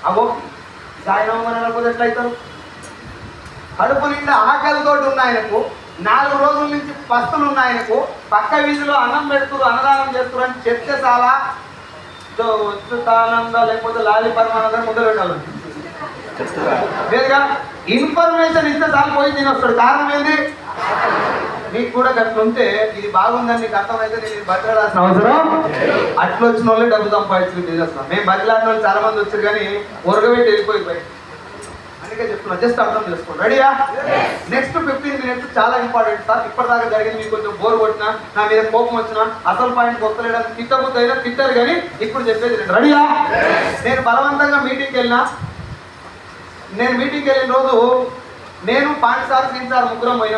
అవో జాయిన్ అవ్వమని అనకపోతే ఎట్లయితారు? కడుపు నిండా ఆకలితో ఉన్న ఆయనకు, 4 రోజుల నుంచి పస్తులు ఉన్న ఆయనకు పక్క వీధిలో అన్నం పెడుతురు, అన్నదానం చేస్తున్నారు అని చెప్తే చాలా ఉచితానంద లేకపోతే లాలి పరమానందం ముందు పెట్టాలి. లేదుగా ఇన్ఫర్మేషన్ ఇస్తే చాలు పోయి తినొస్తాడు. కారణం ఏంది? నీకు కూడా గట్ల ఉంటే ఇది బాగుందని నీకు అర్థమైతే నేను బతిలాడాల్సిన అవసరం. అట్లా వచ్చిన వాళ్ళే డబ్బు సంపాదించిన బిజినెస్. మేము బతిలాడిన వాళ్ళు చాలా మంది వచ్చారు, కానీ ఉరగబెట్టి వెళ్ళిపోయి అందుకే చెప్తున్నా, జస్ట్ అర్థం చేసుకోండి. రెడీయా? నెక్స్ట్ 15 minutes చాలా ఇంపార్టెంట్ సార్. ఇప్పటిదాకా జరిగింది మీకు కొంచెం బోర్ కొట్టినా, నా మీద కోపం వచ్చినా, అసలు పాయింట్ వస్తలేదని తిట్టబుద్ధి అయినా తిట్టారు, కానీ ఇప్పుడు చెప్పేది లేదు. రెడీయా? నేను బలవంతంగా మీటింగ్కి వెళ్ళిన రోజు నేను పాండ్ సార్, శ్రీన్ సార్ ముగ్గురం పోయిన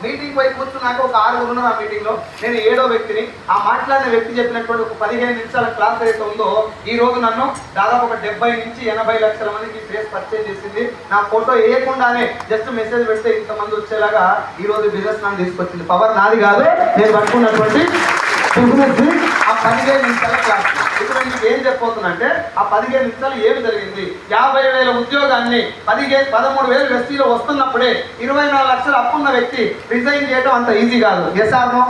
మీటింగ్ పోయి కూర్చున్నాక ఒక 6 ఉన్నారు ఆ మీటింగ్లో. నేను 7వ వ్యక్తిని. ఆ మాట్లాడిన వ్యక్తి చెప్పినటువంటి ఒక 15 నిమిషాల క్లాస్ ఏదైతే ఉందో, ఈ రోజు నన్ను దాదాపు ఒక 70 నుంచి 80 లక్షల మందికి ఫేస్ పర్చేజ్ చేసింది. నా ఫోటో వేయకుండానే జస్ట్ మెసేజ్ పెడితే ఇంతమంది వచ్చేలాగా ఈ రోజు బిజినెస్ నన్ను తీసుకొచ్చింది. పవర్ నాది కాదు, నేను పట్టుకున్నటువంటి బిజినెస్. ఆ 15 నిమిషాల క్లాస్. ఇప్పుడు మీకు ఏం చెప్పబోతున్నా అంటే, ఆ 15 నిమిషాలు ఏమి జరిగింది? 50,000 ఉద్యోగాన్ని 13,000 ఎస్టీలో వస్తున్నప్పుడే 24 లక్షలు అప్పున్న వ్యక్తి రిజైన్ చేయడం అంత ఈజీ కాదు. Yes or no?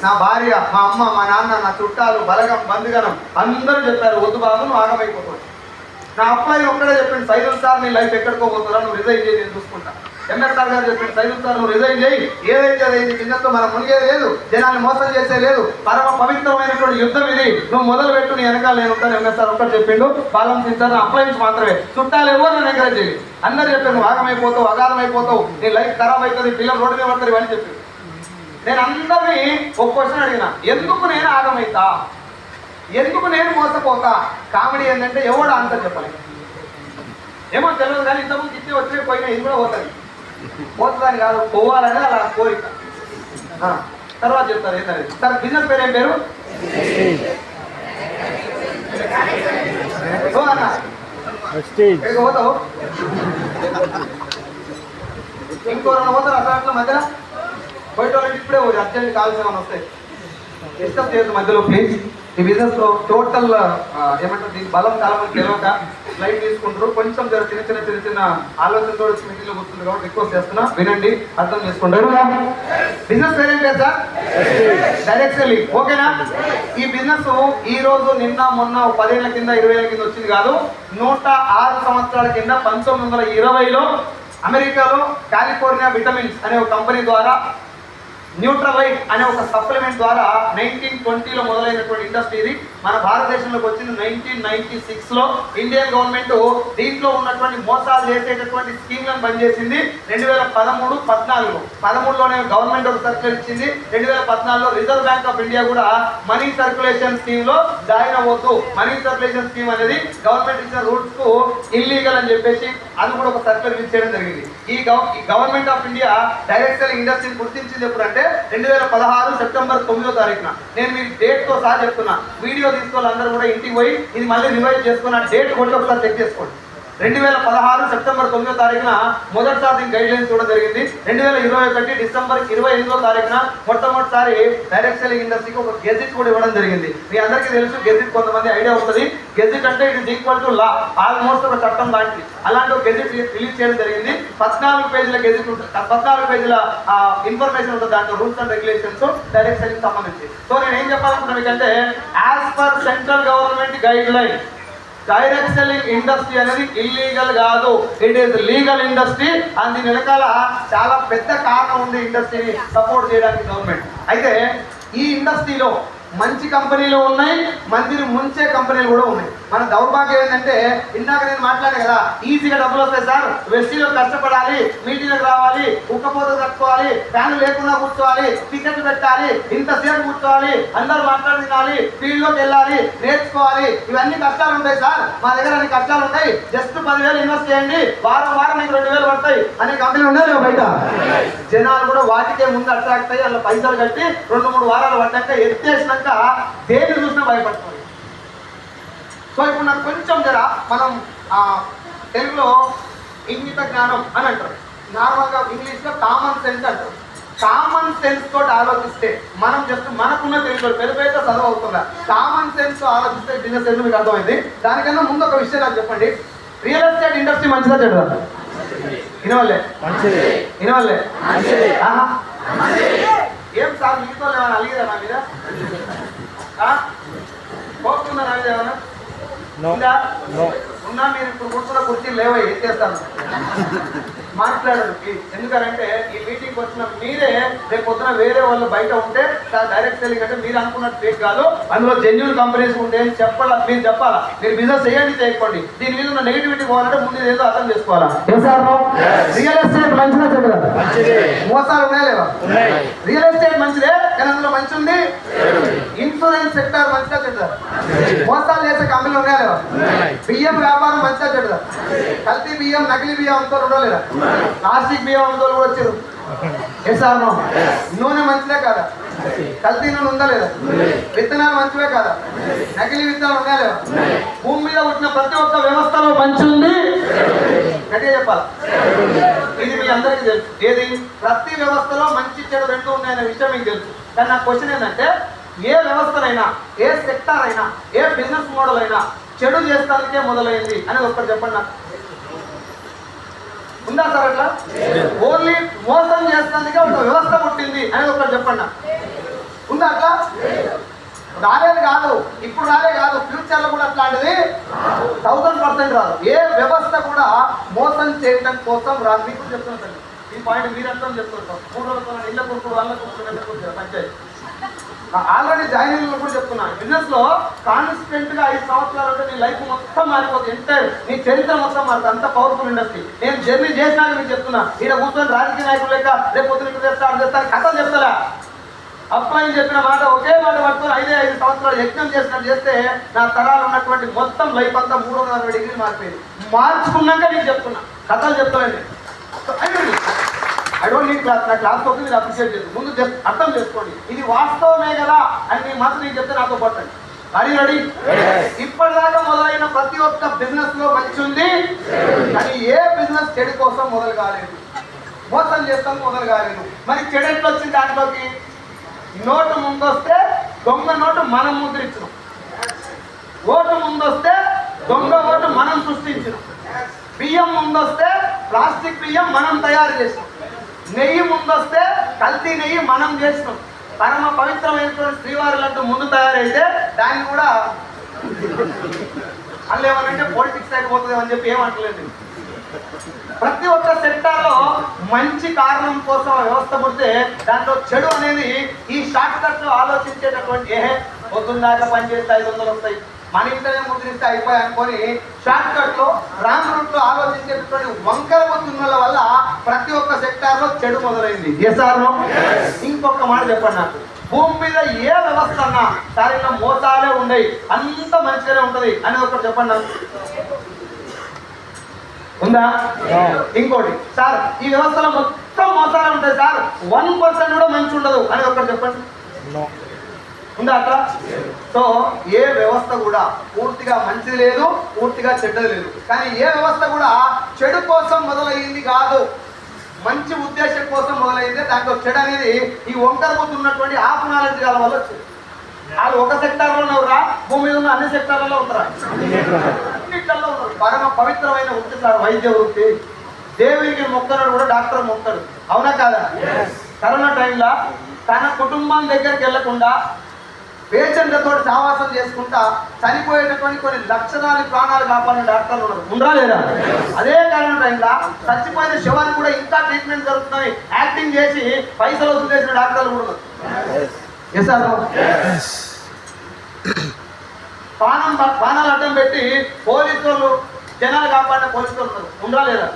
నా భార్య, మా అమ్మ, మా నాన్న, నా చుట్టాలు, బలగం, బంధుగణం అందరూ చెప్పారు, వద్దు బాబు నువ్వు ఆగమైపోతావు. నా అప్లై ఒక్కడే చెప్పింది, సైదుల్ సార్ నీ లైఫ్ ఎక్కడికోపోతారా, నువ్వు రిజైన్ చేయి, నేను చూసుకుంటా. ఎంఎస్ సార్ గారు చెప్పింది, సైదుల్ సార్ నువ్వు రిజైన్ చేయి, ఏదైతే అదైంది, బిజినెస్ తో మనం మునిగేది లేదు, జనాన్ని మోసం చేసే లేదు, పరమ పవిత్రమైనటువంటి యుద్ధం ఇది, నువ్వు మొదలు పెట్టు, నీ వెనకాల నేను ఉంటాను. ఎంఎస్ సార్ ఒక్కటి చెప్పిండు. బాలం సార్ అప్లై నుంచి మాత్రమే, చుట్టాలు ఎవరు నన్ను ఎంకరేజ్ చేయాలి. అందరు చెప్పారు నువ్వు ఆగమైపోతావు, అగాధమైపోతావు, నీ లైఫ్ ఖరాబ్ అవుతుంది, పిల్లలు రోడ్డు మీద పడతారు, ఇవన్నీ చెప్పి. నేను అందరినీ ఒక క్వశ్చన్ అడిగిన, ఎందుకు నేను ఆగమైతా, ఎందుకు నేను మోసపోతా? కామెడీ ఏంటంటే ఎవడు ఆన్సర్ చెప్పలేదు. ఏమో తెలియదు, కానీ ఇంతకుముందు ఇచ్చే వచ్చే పోయినా ఇది కూడా పోతుందని కాదు, పోవాలని అలా కోరిక. తర్వాత చెప్తారు ఏంటనేది. సార్ బిజినెస్ పేరు ఏం పేరు? పోతావు ఇంకోరన్నా పోతారు అట్లా మధ్యలో బయట వాళ్ళకి ఇప్పుడే అర్జెంట్ కాల్స్ ఏమైనా వస్తాయి, డిస్టర్బ్ చేయొద్దు మధ్యలో ప్లీజ్. ఈ బిజినెస్ లో టోటల్ ఏమంటారు, దీని బలం చాలా మంది తెలియక లైట్ తీసుకుంటారు. కొంచెం చిన్న ఆలోచనతో వచ్చి మీటింగ్ లో కూర్చుంది కాబట్టి రిక్వెస్ట్ చేస్తున్నా, వినండి, అర్థం చేసుకుంటారు. బిజినెస్ పేరు ఏం పేరు సార్? Direct selling. ఓకేనా? ఈ బిజినెస్ ఈ రోజు, నిన్న, మొన్న 10 ఏళ్ల కింద, 20 ఏళ్ల కింద వచ్చింది కాదు. 106 సంవత్సరాల కింద 1920లో అమెరికాలో కాలిఫోర్నియా విటమిన్స్ అనే ఒక కంపెనీ ద్వారా, న్యూట్రలైట్ అనే ఒక సప్లిమెంట్ ద్వారా 1920లో మొదలైనటువంటి ఇండస్ట్రీ ఇది. మన భారతదేశంలోకి వచ్చింది 1996లో. ఇండియన్ గవర్నమెంట్ దీంట్లో ఉన్నటువంటి మోసాలు చేసేటటువంటి స్కీమ్లను బంద్ చేసింది 2013-14లోనే గవర్నమెంట్ ఒక సర్క్యులర్ ఇచ్చింది. 2014లో రిజర్వ్ బ్యాంక్ ఆఫ్ ఇండియా కూడా మనీ సర్క్యులేషన్ స్కీమ్ లో జాయిన్ అవ్వద్దు, మనీ సర్క్యులేషన్ స్కీమ్ అనేది గవర్నమెంట్ ఇచ్చిన రూల్స్ కు ఇల్లీగల్ అని చెప్పేసి అది కూడా ఒక సర్క్యులర్ ఇచ్చేయడం జరిగింది. ఈ government of India direct selling ఇండస్ట్రీని గుర్తించింది ఎప్పుడంటే 2016 సెప్టెంబర్ 9వ తారీఖున. నేను మీకు డేట్ తో సహా చెప్తున్నా, వీడియో తీసుకోవాలి అందరూ కూడా ఇంటికి పోయి ఇది మళ్ళీ రివైజ్ చేసుకున్న డేట్ కొట్టి ఒకసారి చెక్ చేసుకోండి. 2016 సెప్టెంబర్ 9వ తారీఖున మొదటిసారి గైడ్ లైన్స్ కూడా జరిగింది. 2021 డిసెంబర్ 28వ తారీఖున మొట్టమొదటిసారి డైరెక్ట్ సెల్లింగ్ ఇండస్ట్రీకి ఒక గెజిట్ కూడా ఇవ్వడం జరిగింది. మీ అందరికీ తెలుసు గెజిట్, కొంతమంది ఐడియా ఉంటుంది. గెజిట్ అంటే it is equal to law, almost ఒక చట్టం లాంటిది. అలాంటి ఒక గెజిట్ రిలీజ్ చేయడం జరిగింది. 14 పేజీల గెజిట్ ఉంటుంది, 14 పేజీల ఇన్ఫర్మేషన్ ఉంటుంది దాంట్లో, rules and regulations direct selling సంబంధించి. సో నేను ఏం చెప్పాలనుకున్నా మీకంటే, as per central government guide line direct selling industry అనేది ఇల్లీగల్ కాదు, it is legal industry. And దీని వెనకాల చాలా పెద్ద కారణం ఉంది ఇండస్ట్రీని సపోర్ట్ చేయడానికి గవర్నమెంట్. అయితే ఈ ఇండస్ట్రీలో మంచి కంపెనీలు ఉన్నాయి, మందిని ముంచే కంపెనీలు కూడా ఉన్నాయి. మన దౌర్భాగ్యం ఏంటంటే, ఇందాక నేను మాట్లాడే కదా, ఈజీగా డబ్బులు వస్తాయి సార్, వెస్టీలో కష్టపడాలి, మీటింగ్లకు రావాలి, ఉక్కపోతలు కట్టుకోవాలి, ఫ్యాన్లు లేకుండా కూర్చోవాలి, టికెట్లు పెట్టాలి, ఇంతసేపు కూర్చోవాలి, అందరూ మాట్లాడి తినాలి, ఫీల్డ్లోకి వెళ్ళాలి, నేర్చుకోవాలి, ఇవన్నీ కష్టాలు ఉంటాయి సార్, మా దగ్గర అన్ని కష్టాలు ఉంటాయి, జస్ట్ 10,000 ఇన్వెస్ట్ చేయండి, వారం మీకు 2,000 పడతాయి అనే కంపెనీ ఉన్నాయి బయట. జనాలు కూడా వాటికే ముందు అట్రాక్ట్ అయ్యి అలా పైసలు కట్టి 2-3 వారాలు పడ్డాక ఎత్తేసినాక దేన్ని చూసినా భయపడుతుంది. సో ఇప్పుడు నాకు కొంచెం మనం తెలుగులో ఇంగిత జ్ఞానం అని అంటారు, నార్మల్గా ఇంగ్లీష్లో కామన్ సెన్స్ అంటారు. కామన్ సెన్స్ తోటి ఆలోచిస్తే మనం జస్ట్ మనకున్న తెలుగు పెద్ద పెద్ద చదువు అవుతుందా, కామన్ సెన్స్ ఆలోచిస్తే బిజినెస్ ఎందుకు మీకు అర్థమైంది. దానికన్నా ముందు ఒక విషయం నాకు చెప్పండి, రియల్ ఎస్టేట్ ఇండస్ట్రీ మంచిదా చెడ్డదా? వినవల్లే ఏం సార్ మీతో ఏమైనా అలిగిరా నా మీద? కోరుతుందా నా మీద ఏమైనా ఉన్నా? మీరు ఇప్పుడు కూర్చున్న కుర్చీ లేవో ఎత్తేస్తాను. మాట్లాడరు ప్లీజ్. ఎందుకంటే ఈ మీటింగ్ వచ్చిన మీరే రేపు పొద్దున వేరే వాళ్ళు బయట ఉంటే సార్ డైరెక్ట్ సెల్లింగ్ అంటే మీరు అనుకున్నట్టు ఫేక్ కాదు, అందులో జెన్యూన్ కంపెనీస్ ఉంటే చెప్పాలా, మీరు చెప్పాలా, మీరు బిజినెస్ చేయండి చేయకపోండి, దీని మీద ఉన్న నెగిటివిటీ పోవాలంటే ముందు ఏదో అర్థం చేసుకోవాలా. రియల్ ఎస్టేట్ మంచిదా చెడ్డదా? మోసాలు ఉన్నాయా లేవా? రియల్ ఎస్టేట్ మంచిదే, కానీ అందులో మంచి ఉంది. ఇన్సూరెన్స్ సెక్టర్ మంచిదా చెడ్డదా? మోసాలు చేసే కంపెనీలు ఉన్నాయా లేవా? బియ్యం వ్యాపారం మంచిదా చెడ్డదా? కల్తీ బియ్యం నకిలీ బియ్యం అమ్ముతో ఉండలేదా? ప్లాస్టిక్ బియ్యం అమ్ముతో కూడా వచ్చారు. ఏసారు నూనె మంచిదే కాదా? కల్తీ నూనె ఉందా లేదా? విత్తనాలు మంచివే కాదా? నకిలీ విత్తనాలు ఉన్నాయా లేవా? భూమి మీద పుట్టిన ప్రతి ఒక్క వ్యవస్థలో మంచి ఉంది. గట్టిగా చెప్పాలి, ఇది మీ అందరికీ తెలుసు. ఏది? ప్రతి వ్యవస్థలో మంచి చెడు రెండు ఉన్నాయనే విషయం మీకు తెలుసు. కానీ నా క్వశ్చన్ ఏంటంటే, ఏ వ్యవస్థనైనా, ఏ సెక్టార్ అయినా, ఏ బిజినెస్ మోడల్ అయినా చెడు చేస్తానికే మొదలైంది అనేది ఒక్కటి చెప్పండి నాకు. ఉందా సార్ అట్లా? ఓన్లీ మోసం చేస్తానికే ఒక వ్యవస్థ పుట్టింది అనేది ఒకటి చెప్పండి. ఉందా అట్లా? రాలేదు కాదు, ఇప్పుడు రాలే కాదు, ఫ్యూచర్ లో కూడా అట్లాంటిది 1000% రాదు. ఏ వ్యవస్థ కూడా మోసం చేయడం కోసం రాదు. మీకు చెప్తున్నాను ఈ పాయింట్, మీరు అర్థం చెప్తుంటాం. 3 రోజుల ఇళ్ళ కొడుకు వాళ్ళ కొడుకు పంచాయతీ ఆల్రెడీ జాయిన్ అయిన కూడా చెప్తున్నాను. బిజినెస్ లో కాన్స్టెంట్ గా 5 సంవత్సరాలు అంటే నీ లైఫ్ మొత్తం మారిపోతుంది. ఎంటైర్ నీ చరిత్ర మొత్తం మారుతుంది. అంత పవర్ఫుల్ ఇండస్ట్రీ. నేను జర్నీ చేసినాక మీకు చెప్తున్నా. ఇక్కడ కూర్చొని రాజకీయ నాయకులు లేక రేపు పొద్దున చేస్తాను కథలు చెప్తారా? అప్లైన్ చెప్పిన మాట ఒకే మాట పట్టుకొని 5 సంవత్సరాలు యజ్ఞం చేసినట్టు చేస్తే నా తరాలు ఉన్నటువంటి మొత్తం లైఫ్ అంతా 360 డిగ్రీలు మారిపోయింది. మార్చుకున్నాక నీకు చెప్తున్నా, కథలు చెప్తానండి. I don't need class. నా క్లాస్ తోటి మీరు అప్రిషియేట్ చేయండి. ముందు అర్థం చేసుకోండి, ఇది వాస్తవమే కదా అని మీ మాత్రం నేను చెప్తే నాతో పట్టండి. అది రెడీ? ఇప్పటిదాకా మొదలైన ప్రతి ఒక్క బిజినెస్ లో మంచి ఉంది, కానీ ఏ బిజినెస్ చెడు కోసం మొదలు కాలేదు, మోసం చేస్తాం మొదలు కాలేదు. మరి చెడు ఎట్లా వచ్చింది దాంట్లోకి? నోటు ముందొస్తే దొంగ నోటు మనం ముద్రించడం, ఓటు ముందొస్తే దొంగ ఓటు మనం సృష్టించడం, బియ్యం ముందొస్తే ప్లాస్టిక్ బియ్యం మనం తయారు చేస్తాం, నెయ్యి ముందొస్తే కల్తీ నెయ్యి మనం చేస్తాం, పరమ పవిత్రమైనటువంటి శ్రీవారులంటూ ముందు తయారైతే దాన్ని కూడా వాళ్ళు ఏమనంటే పాలిటిక్స్ అయిపోతుంది అని చెప్పి ఏమంటలేదు. ప్రతి ఒక్క సెక్టార్లో మంచి కారణం కోసం వ్యవస్థ పుడితే దాంట్లో చెడు అనేది ఈ షార్ట్ కట్ లో ఆలోచించేటటువంటి పొద్దున్నాక పనిచేస్తే 500 వస్తాయి, మన ఇంటనే ముద్రిస్తే అయిపోయి అనుకొని షార్ట్ కట్ లో రాంగ్ రూట్ లో ఆలోచించేటటువంటి వంకర బుద్ధుల వల్ల ప్రతి ఒక్క సెక్టార్ లో చెడు మొదలైంది. ఇంకొక మాట చెప్పండి నాకు, భూమి మీద ఏ వ్యవస్థ అన్నా సరైన మోసాలే ఉండయి, అంత మంచిగానే ఉంటది అని ఒకటి చెప్పండి నాకు. ఉందా? ఇంకోటి, సార్ ఈ వ్యవస్థలో మొత్తం మోసాలే ఉంటాయి సార్, 1% కూడా మంచి ఉండదు అని ఒకటి చెప్పండి. ఉందా అట్లా? సో ఏ వ్యవస్థ కూడా పూర్తిగా మంచిది లేదు, పూర్తిగా చెడ్డది లేదు. కానీ ఏ వ్యవస్థ కూడా చెడు కోసం మొదలైంది కాదు, మంచి ఉద్దేశం కోసం మొదలైంది. దాంట్లో చెడు అనేది ఈ వంకర బుద్ధి ఉన్నటువంటి ఆఫ్ నాలెడ్జ్ వల్ల వచ్చింది. వాళ్ళు ఒక సెక్టార్లో ఉన్నారా, భూమి మీద ఉన్న అన్ని సెక్టార్లలో ఉంటారా? అన్నిట్లలో ఉన్నారు. పరమ పవిత్రమైన వృత్తి సార్ వైద్య వృత్తి. దేవునికి మొక్కనాడు కూడా డాక్టర్ మొక్కడు, అవునా కాదా? కరోనా టైంలో తన కుటుంబం దగ్గరికి వెళ్లకుండా పేషెంట్లతో సావాసం చేసుకుంటా చనిపోయేటటువంటి కొన్ని లక్షణాలు ప్రాణాలు కాపాడిన డాక్టర్లు ఉన్నారు, ఉండరా లేదా? అదే కరోనా టైంలో చచ్చిపోయిన శవాన్ని కూడా ఇంకా ట్రీట్మెంట్ జరుగుతుందని యాక్టింగ్ చేసి పైసలు వసూలు చేసిన డాక్టర్లు కూడా ఉన్నారు. పానాలు అడ్డం పెట్టి పోలీసు వాళ్ళు జనాలు కాపాడిన పోలీసు వాళ్ళు ఉన్నారు, ఉండరా లేదా?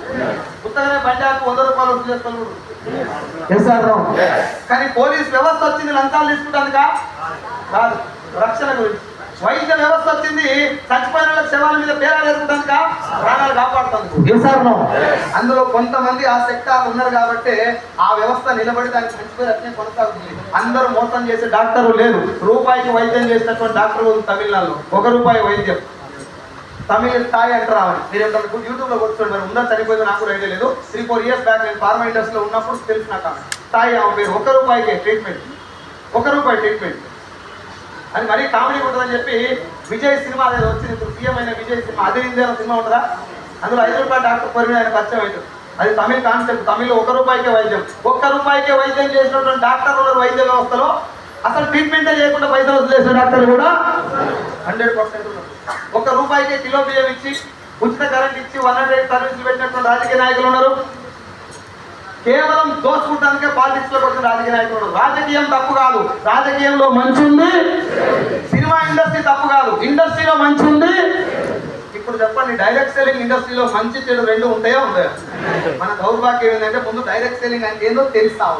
పుస్తకమే బండి 100 రూపాయలు వసూలు చేస్తున్నారు. కానీ పోలీస్ వ్యవస్థ వచ్చింది లంచాలు తీసుకుంటానుగా కాదు, రక్షణ గురించి. వైద్య వ్యవస్థ వచ్చింది చచ్చిపోయిన వాళ్ళ శవాల మీద పేరాలు వేసుకుంటానుక, ప్రాణాలు కాపాడుతుంది. అందులో కొంతమంది ఆ సెక్టార్ ఉన్నారు కాబట్టి ఆ వ్యవస్థ నిలబడి దానికి మంచి పేరు అట్నే కొనసాగుతుంది. అందరూ మోసం చేసే డాక్టర్లు లేరు. రూపాయికి వైద్యం చేసినటువంటి డాక్టర్ తమిళనాడులో 1 రూపాయి వైద్యం. తమిళ స్థాయి అంటారు ఆమె. మీరు ఎంత యూట్యూబ్ లో కూర్చోండి, మరి ఉందా చనిపోయిందో నాకు కూడా ఐడియా లేదు. 3-4 years బ్యాక్ నేను ఫార్మా ఇండస్ట్రీలో ఉన్నప్పుడు తెలుసు నాకు ఆమె స్థాయి. ఆమె పేరు 1 రూపాయికే ట్రీట్మెంట్, 1 రూపాయి ట్రీట్మెంట్ అని మరీ కామెడీ ఉంటుందని చెప్పి విజయ్ సినిమా అనేది వచ్చింది. ఇప్పుడు సీఎం అయిన విజయ్ సినిమా, అదే ఇండియా సినిమా ఉంటుందా, అందులో 5 రూపాయల డాక్టర్ పరిమితి ఆయన పరిచయం అవుతుంది. అది తమిళ కాన్సెప్ట్. తమిళ్లో 1 రూపాయికే వైద్యం. 1 రూపాయికే వైద్యం చేసినటువంటి డాక్టర్లు ఉన్నారు వైద్య వ్యవస్థలో. అసలు ట్రీట్మెంటే చేయకుండా పైసలు వదిలేసిన డాక్టర్లు కూడా 100% ఉన్నారు. 1 రూపాయికే కిలో బియ్యం ఇచ్చి ఉచిత కరెంట్ ఇచ్చి 108 సర్వీసులు పెట్టినటువంటి రాజకీయ నాయకులు ఉన్నారు. కేవలం దోచుకుంటానికే పాలిటిక్స్ లోకి వచ్చిన రాజకీయ నాయకుడు. రాజకీయం తప్పు కాదు, రాజకీయంలో మంచి ఉంది. సినిమా ఇండస్ట్రీ తప్పు కాదు, ఇండస్ట్రీలో మంచి ఉంది. ఇప్పుడు చెప్పండి, డైరెక్ట్ సెల్లింగ్ ఇండస్ట్రీలో మంచి చెడు రెండు ఉంటాయో ఉంటాయో? మన దౌర్భాగ్యం ఏంటంటే ముందు డైరెక్ట్ సెల్లింగ్ అంటే ఏందో తెలుస్తావు.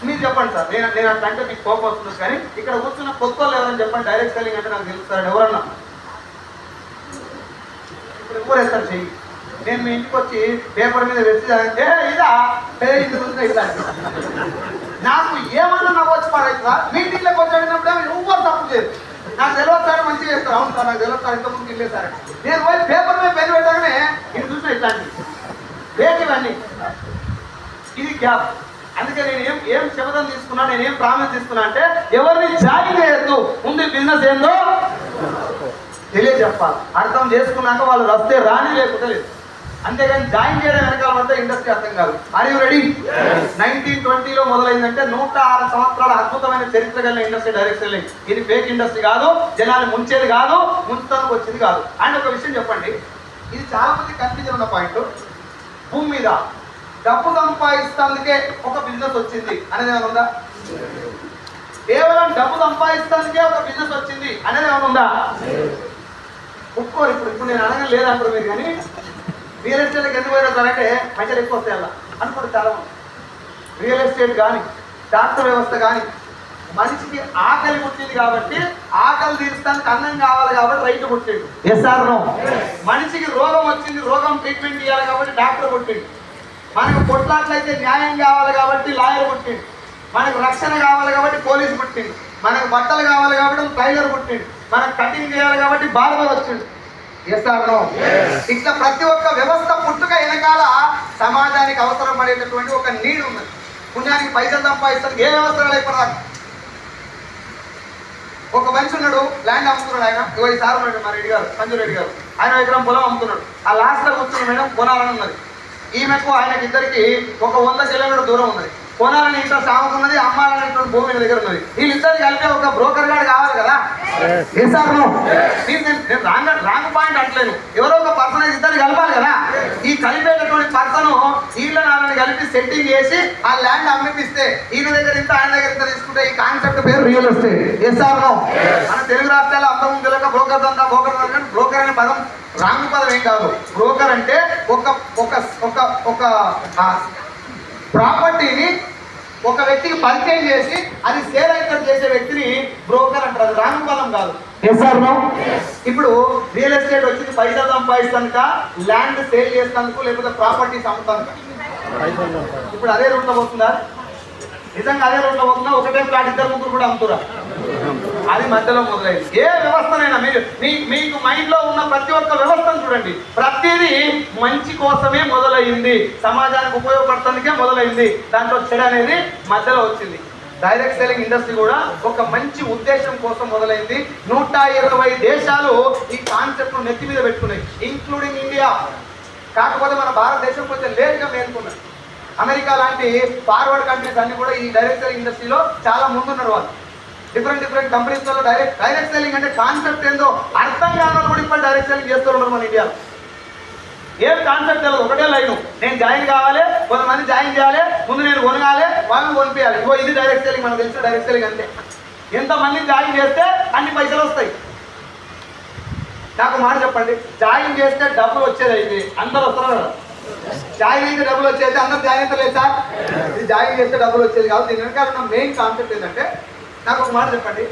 మీరు చెప్పండి సార్, నేను అట్లా అంటే మీకు కోపం వస్తుంది. కానీ ఇక్కడ కూర్చున్న కొత్త వాళ్ళు ఎవరైనా చెప్పండి డైరెక్ట్ సెల్లింగ్ అంటే నాకు తెలుస్తాడు ఎవరన్నా? ఇప్పుడు ఎవరేస్తారు చెయ్యి. నేను మీ ఇంటికి వచ్చి పేపర్ మీద వేసి ఇదా ఇట్లా నాకు ఏమన్నా నాకు వచ్చి పడవుతుందా? మీటింగ్లోకి వచ్చి అడిగినప్పుడు ఎవరు తప్పు చేయరు. నాకు తెలియదు సార్ మంచిగా చేస్తారు. అవును సార్ నాకు తెలియదు సార్ ఇంతకుముందు ఇల్లే సార్. నేను పోయి పేపర్ మీద పెన్ పెట్టగానే ఇది చూసిన ఇట్లాంటివి వేటివన్నీ ఇది గ్యాప్. అందుకే నేను ఏం శబ్దం తీసుకున్నా, నేను ఏం ప్రామిస్ తీసుకున్నా అంటే ఎవరిని జాయిన్ చేయొద్దు, ముందు బిజినెస్ ఏందో తెలియజెప్పాలి. అర్థం చేసుకున్నాక వాళ్ళు వస్తే రాని, లేకపోతే లేదు. అంతేగాని జాయిన్ చేయడం వెనకాల పడితే ఇండస్ట్రీ అర్థం కాదు. Are you ready? 1920లో మొదలైందంటే 106 సంవత్సరాల అద్భుతమైన చరిత్ర కలిగిన ఇండస్ట్రీ డైరెక్ట్ సెల్లింగ్. ఇది ఫేక్ ఇండస్ట్రీ కాదు, జనాన్ని ముంచేది కాదు, ముంచుతానికి వచ్చింది కాదు. అండ్ ఒక విషయం చెప్పండి, ఇది చాలా మంది కన్ఫ్యూజన్ ఉన్న పాయింట్. భూమి మీద డబ్బు సంపాదిస్తానికే ఒక బిజినెస్ వచ్చింది అనేది ఏమైనా ఉందా? కేవలం డబ్బు సంపాదిస్తానికే ఒక బిజినెస్ వచ్చింది అనేది ఏమైనా ఉందా? ఒప్పుకోరు. ఇప్పుడు నేను అనగా లేదంటారు మీరు. కానీ రియల్ ఎస్టేట్కి ఎందుకు పోయినారంటే పైసలు ఎక్కువ వస్తాయి అలా అనుకోండి చాలా మంది. రియల్ ఎస్టేట్ కానీ, డాక్టర్ వ్యవస్థ కానీ, మనిషికి ఆకలి పుట్టింది కాబట్టి, ఆకలి తీర్చడానికి అన్నం కావాలి కాబట్టి రైతు పుట్టిండు. Yes or no? మనిషికి రోగం వచ్చింది, రోగం ట్రీట్మెంట్ ఇవ్వాలి కాబట్టి డాక్టర్ పుట్టిండు. మనకు కొట్లాట్లయితే న్యాయం కావాలి కాబట్టి లాయర్ పుట్టిండు. మనకు రక్షణ కావాలి కాబట్టి పోలీసు పుట్టిండు. మనకు బట్టలు కావాలి కాబట్టి టైలర్ పుట్టిండు. మనకు కటింగ్ చేయాలి కాబట్టి బార్బర్ వచ్చిండు. Yes or no? ఇట్లా ప్రతి ఒక్క వ్యవస్థ పుట్టుక వెనకాల సమాజానికి అవసరం పడేటటువంటి ఒక నీడ్ ఉన్నది. పుణ్యానికి పైసలు సంపాదిస్తానికి ఏ వ్యవస్థ లేకపోతే ఒక మనిషి ఉన్నాడు, ల్యాండ్ అమ్ముతున్నాడు. ఆయన ఈ సార్ ఉన్నాడు, మా రెడ్డి గారు, సంజు రెడ్డి గారు. ఆయన ఎకరం పొలం అమ్ముతున్నాడు. ఆ లాస్ట్లో కూర్చున్న మేడం కొనాలని ఉన్నది. ఈమెకు ఆయనకి ఇద్దరికి ఒక 100 కిలోమీటర్ దూరం ఉన్నది. కొనాలని ఇంట్రెస్ట్ ఆమెకున్నది, అమ్మాలనేటువంటి భూమి దగ్గర ఉన్నది. వీళ్ళిద్దరు కలిపే ఒక బ్రోకర్ గారు కావాలి కదా. నేను రాంగ్ పాయింట్ అంటలేను, ఎవరో ఒక పర్సన్ ఇద్దరు కలపాలి కదా. ఈ కలిపేటటువంటి పర్సన్ వీళ్ళ నాన్నని కలిపి సెట్టింగ్ చేసి ఆ ల్యాండ్ అమ్మిపిస్తే ఈయన దగ్గర ఇంత, ఆయన దగ్గర ఇంత తీసుకుంటే ఈ కాన్సెప్ట్ పేరు రియల్ ఎస్టేట్. SR no? మన తెలుగు రాష్ట్రాల్లో అంతకుముందు తెలియక బ్రోకర్ దందా, బ్రోకర్ అనే పదం రాంగ్ పదం ఏం కాదు. బ్రోకర్ అంటే ఒక ప్రాపర్టీని ఒక వ్యక్తికి పరిచయం చేసి అది సేల్ అయితే చేసే వ్యక్తిని బ్రోకర్ అంటారు. అది రాంగ్ పదం కాదు. Yes or no? ఇప్పుడు రియల్ ఎస్టేట్ వచ్చింది పైసలు సంపాదిస్తానుక, ల్యాండ్ సేల్ చేస్తానుకు, లేకపోతే ప్రాపర్టీస్ అమ్ముతానుక. ఇప్పుడు అదే రూట్లో పోతుందా? నిజంగా అదే రూట్లో పోతుందా? ఒకటే ఫ్లాట్ ఇద్దరు ముగ్గురు కూడా అమ్ముతురా? అది మధ్యలో మొదలైంది. ఏ వ్యవస్థనైనా మీకు మైండ్ లో ఉన్న ప్రతి ఒక్క వ్యవస్థను చూడండి, ప్రతిదీ మంచి కోసమే మొదలైంది, సమాజానికి ఉపయోగపడటానికే మొదలైంది. దాంట్లో చెడు అనేది మధ్యలో వచ్చింది. డైరెక్ట్ సెల్లింగ్ ఇండస్ట్రీ కూడా ఒక మంచి ఉద్దేశం కోసం మొదలైంది. 120 దేశాలు ఈ కాన్సెప్ట్ నెత్తి మీద పెట్టుకున్నాయి, ఇంక్లూడింగ్ ఇండియా. కాకపోతే మన భారతదేశం కొంచెం లేట్గా మేల్కొన్నది. అమెరికా లాంటి ఫార్వర్డ్ కంట్రీస్ అన్ని కూడా ఈ డైరెక్ట్ సెల్లింగ్ ఇండస్ట్రీలో చాలా ముందున్నారు. వాళ్ళు డిఫరెంట్ కంపెనీస్లో డైరెక్ట్ సెల్లింగ్ అంటే కాన్సెప్ట్ ఏందో అర్థం కాని కూడా ఇప్పుడు డైరెక్ట్ సెల్లింగ్ చేస్తున్నారు మన ఇండియాలో. ఏం కాన్సెప్ట్ తెలియదు, ఒకటే లైను, నేను జాయిన్ కావాలి, కొంతమంది జాయిన్ చేయాలి, ముందు నేను కొనగాలి, వాళ్ళని కొనిపించాలి. ఇగో ఇది డైరెక్ట్ సెల్లింగ్. మనకు తెలిసిన డైరెక్ట్ సెల్లింగ్ అంతే. ఎంతమంది జాయిన్ చేస్తే అన్ని పైసలు వస్తాయి. నాకు మాట చెప్పండి, జాయిన్ చేస్తే డబ్బులు వచ్చేది అయితే అందరూ వస్తారు కదా. జాయిన్ అయితే డబ్బులు వచ్చేది, అందరూ జాయిన్ అయితే లేదు సార్. ఇది జాయిన్ చేస్తే డబ్బులు వచ్చేది కాదు. దీని వెనకాల ఉన్న మెయిన్ కాన్సెప్ట్ ఏంటంటే, నాకు ఒక మాట చెప్పండి,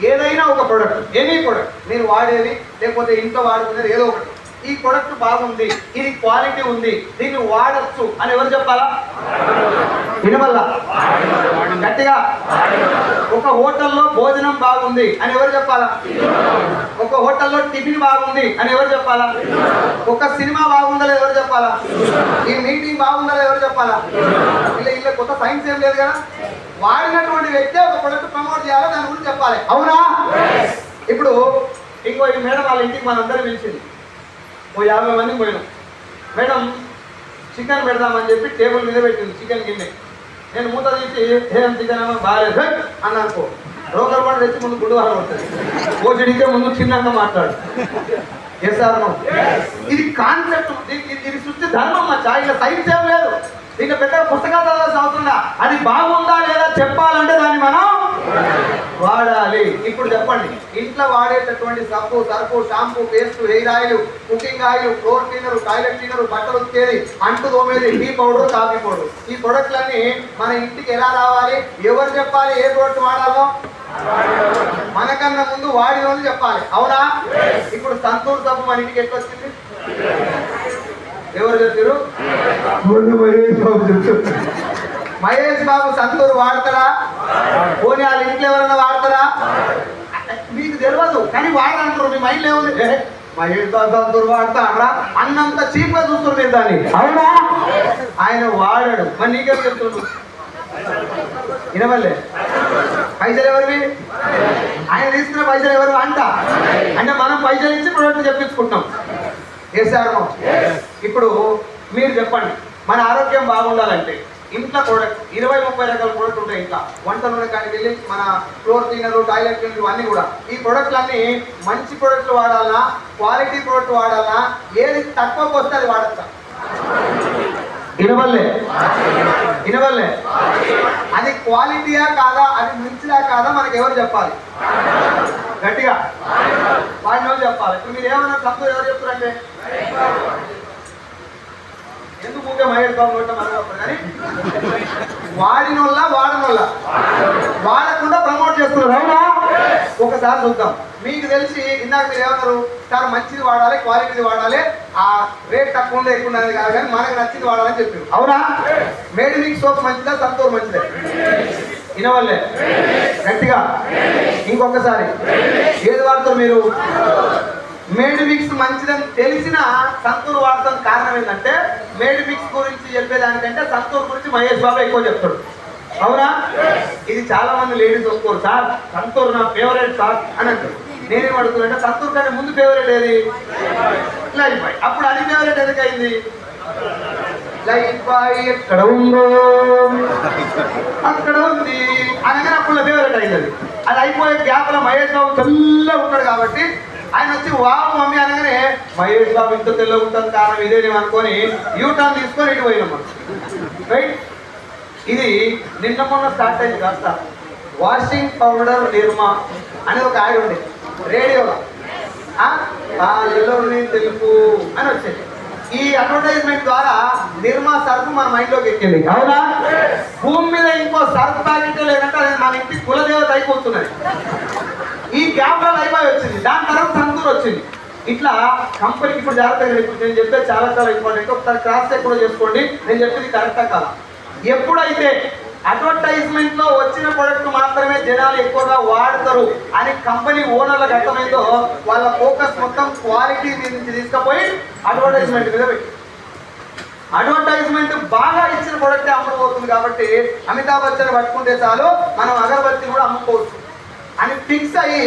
ఏదైనా ఒక ప్రోడక్ట్, ఎనీ ప్రోడక్ట్ మీరు వాడేది లేకపోతే ఇంట్లో వాడుకునేది ఏదో ఒకటి, ఈ ప్రోడక్ట్ బాగుంది, ఇది క్వాలిటీ ఉంది, దీన్ని వాడచ్చు అని ఎవరు చెప్పాలా? వినవల్ల గట్టిగా. ఒక హోటల్లో భోజనం బాగుంది అని ఎవరు చెప్పాలా? ఒక హోటల్లో టిఫిన్ బాగుంది అని ఎవరు చెప్పాలా? ఒక సినిమా బాగుందని ఎవరు చెప్పాలా? ఈ మీటింగ్ బాగుందని ఎవరు చెప్పాలా? ఇలా కొత్త సైన్స్ ఏం లేదు కదా. వాడినటువంటి వ్యక్తి ఒక ప్రొడక్ట్ ప్రమోట్ చేయాలో దాని గురించి చెప్పాలి, అవునా? ఇప్పుడు ఇంకో ఈ మేడం వాళ్ళ ఇంటికి మనందరూ పిలిచింది, ఓ 50 మందికి పోయినాం. మేడం చికెన్ పెడదామని చెప్పి టేబుల్ మీద పెట్టింది చికెన్ గిన్నె. నేను మూత తీసి ఏం చికెన్ అన్నా బాగాలేదు అన్నానుకో, రోకర్ పాటు తెచ్చి ముందు గుడ్డువారం ఉంటుంది, ఓసిడికే ముందు చిన్నగా మాట్లాడు. SR no? ఇది కాన్సెప్ట్, ఇది సృష్టి ధర్మం మచ్చా. ఇలా సైన్స్ ఏం లేదు. ఇక పెద్దగా పుస్తకాలు చదవాల్సిన అవసరం ఉందా? అది బాగుందా లేదా చెప్పాలంటే దాన్ని మనం వాడాలి. ఇప్పుడు చెప్పండి, ఇంట్లో వాడేటటువంటి సబ్బు, Surf, shampoo, paste, hair oil, cooking oil, floor cleaner, toilet cleaner, బట్టలు ఉతికేది, అంటు తోమేది, టీ పౌడర్, కాఫీ పౌడర్, ఈ ప్రొడక్ట్లన్నీ మన ఇంటికి ఎలా రావాలి? ఎవరు చెప్పాలి ఏ ప్రొడక్ట్ వాడాలో? మనకన్నా ముందు వాడిన వాళ్ళు చెప్పాలి, అవునా? ఇప్పుడు సంతూర్ సబ్బు మన ఇంటికి ఎట్లా వచ్చింది? ఎవరు చెప్పారు? మహేష్ బాబు సంతూర్ వాడతారా? పోనీ వాళ్ళ ఇంట్లో ఎవరైనా వాడతారా? మీకు తెలియదు కానీ వాడాలంటారు. మీ మైండ్ ఏముంది? మహేష్ బాబు సంతూర్ వాడతారా అన్నంత చీప్ గా చూస్తారు మీరు దాన్ని, అవునా? ఆయన వాడాడు, మరి నీకేం చెప్తుండ్రు? వినవల్లే పైసలు ఎవరివి? ఆయన తీసుకున్న పైసలు ఎవరు అంట? అంటే మనం పైసలు ఇచ్చి ప్రొడక్ట్ చెప్పించుకుంటున్నాం. చేశారు. ఇప్పుడు మీరు చెప్పండి, మన ఆరోగ్యం బాగుండాలంటే ఇంట్లో ప్రొడక్ట్ 20-30 రకాల ప్రొడక్ట్ ఉంటాయి. ఇంట్లో వంట నూనె కానీ వెళ్ళి మన ఫ్లోర్ క్లీనర్, టాయిలెట్ క్లీనర్ ఇవన్నీ కూడా. ఈ ప్రొడక్ట్లన్నీ మంచి ప్రొడక్ట్లు వాడాలన్నా, క్వాలిటీ ప్రొడక్ట్ వాడాలన్నా, ఏది తక్కువకి వస్తే అది వాడచ్చా? వినవల్లే అది క్వాలిటీయా కాదా, అది మంచిదా కాదా మనకి ఎవరు చెప్పాలి? గట్టిగా వాడిన వాళ్ళు చెప్పాలి. ఇప్పుడు మీరు ఏమన్నా తప్పు ఎవరు చెప్తారంటే ఎందుకు ఊకే మహేష్ బాబు నోట మనం కానీ వాడినోళ్ళ వాడకుండా ప్రమోట్ చేస్తున్నారు, అవునా? ఒకసారి చూద్దాం. మీకు తెలిసి ఇందాక మీరు ఏమన్నారు? సార్ మంచిది వాడాలి, క్వాలిటీది వాడాలి, ఆ రేట్ తక్కువ ఉండే ఎక్కువ ఉన్నది కాదు కానీ మనకు నచ్చింది వాడాలని చెప్పారు, అవునా? మేడ్ మిక్స్ సోప్ మంచిదా, సంతూర్ మంచిదే? వినవల్లే గట్టిగా ఇంకొకసారి ఏది వాడతారు మీరు? మేడ్ మిక్స్ మంచిదని తెలిసిన సంతూర్ వాడతాం. కారణం ఏంటంటే మేడ్ మిక్స్ గురించి చెప్పేదానికంటే సంతూర్ గురించి మహేష్ బాబు ఎక్కువ చెప్తాడు, అవునా? ఇది చాలా మంది లేడీస్ వస్తారు, సార్ సంతూర్ నా ఫేవరెట్ సార్ అని అంటారు. నేనేం అడుగుతున్నా, సంతూర్ కంటే ముందు ఫేవరెట్ ఏది? Lifebuoy. అప్పుడు అది ఫేవరెట్ ఎందుకు అయింది? లైఫ్ బాయ్ ఎక్కడ ఉందో అక్కడ ఉంది అనగానే అప్పుడు ఫేవరెట్ అయింది. అది అయిపోయే గ్యాప్ లో మహేష్ బాబు తెల్లగా ఉంటాడు కాబట్టి ఆయన వచ్చి వావ్ మమ్మీ అనగానే మహేష్ బాబు ఇంత తెల్లగా ఉంటుంది కారణం ఇదేనేమో అనుకొని యూటర్న్ తీసుకొని ఇటు పోయినాం మనం, రైట్? ఇది నిన్న మొన్న స్టార్ట్ అయింది కాస్త. వాషింగ్ పౌడర్ నిర్మా అనేది ఒక యాడ్ ఉండేది రేడియోలో, ఎల్లోని తెలుపు అని వచ్చేది. ఈ అడ్వర్టైజ్మెంట్ ద్వారా నిర్మా సర్ఫ్ మన మైండ్లోకి ఎక్కింది, అవునా? భూమి మీద ఇంకో సర్ఫ్ ప్యాకెట్ లేదంటే అది మన ఇంటి కులదేవత అయిపోతున్నది. ఈ గ్యాప్ లో లైఫ్ వచ్చింది, దాని తర్వాత సంతూర్ వచ్చింది. ఇట్లా కంపెనీకి ఇప్పుడు జాగ్రత్తగా, ఇప్పుడు నేను చెప్పేది చాలా చాలా ఇంపార్టెంట్. ఒకసారి క్రాస్ చెక్ కూడా చేసుకోండి నేను చెప్పేది కరెక్టా కాదా. ఎప్పుడైతే అడ్వర్టైజ్మెంట్ లో వచ్చిన ప్రొడక్ట్ మాత్రమే జనాలు ఎక్కువగా వాడతారు అని కంపెనీ ఓనర్లకు అర్థమైందో వాళ్ళ ఫోకస్ మొత్తం క్వాలిటీ మీద నుంచి తీసుకుపోయి అడ్వర్టైజ్మెంట్ మీద పెట్టి, అడ్వర్టైజ్మెంట్ బాగా ఇచ్చిన ప్రొడక్టే అమ్ముడుపోతుంది. కాబట్టి అమితాబ్ బచ్చన్ పట్టుకుంటే చాలు మనం అగరబత్తి కూడా అమ్ముకోవచ్చు అని ఫిక్స్ అయ్యి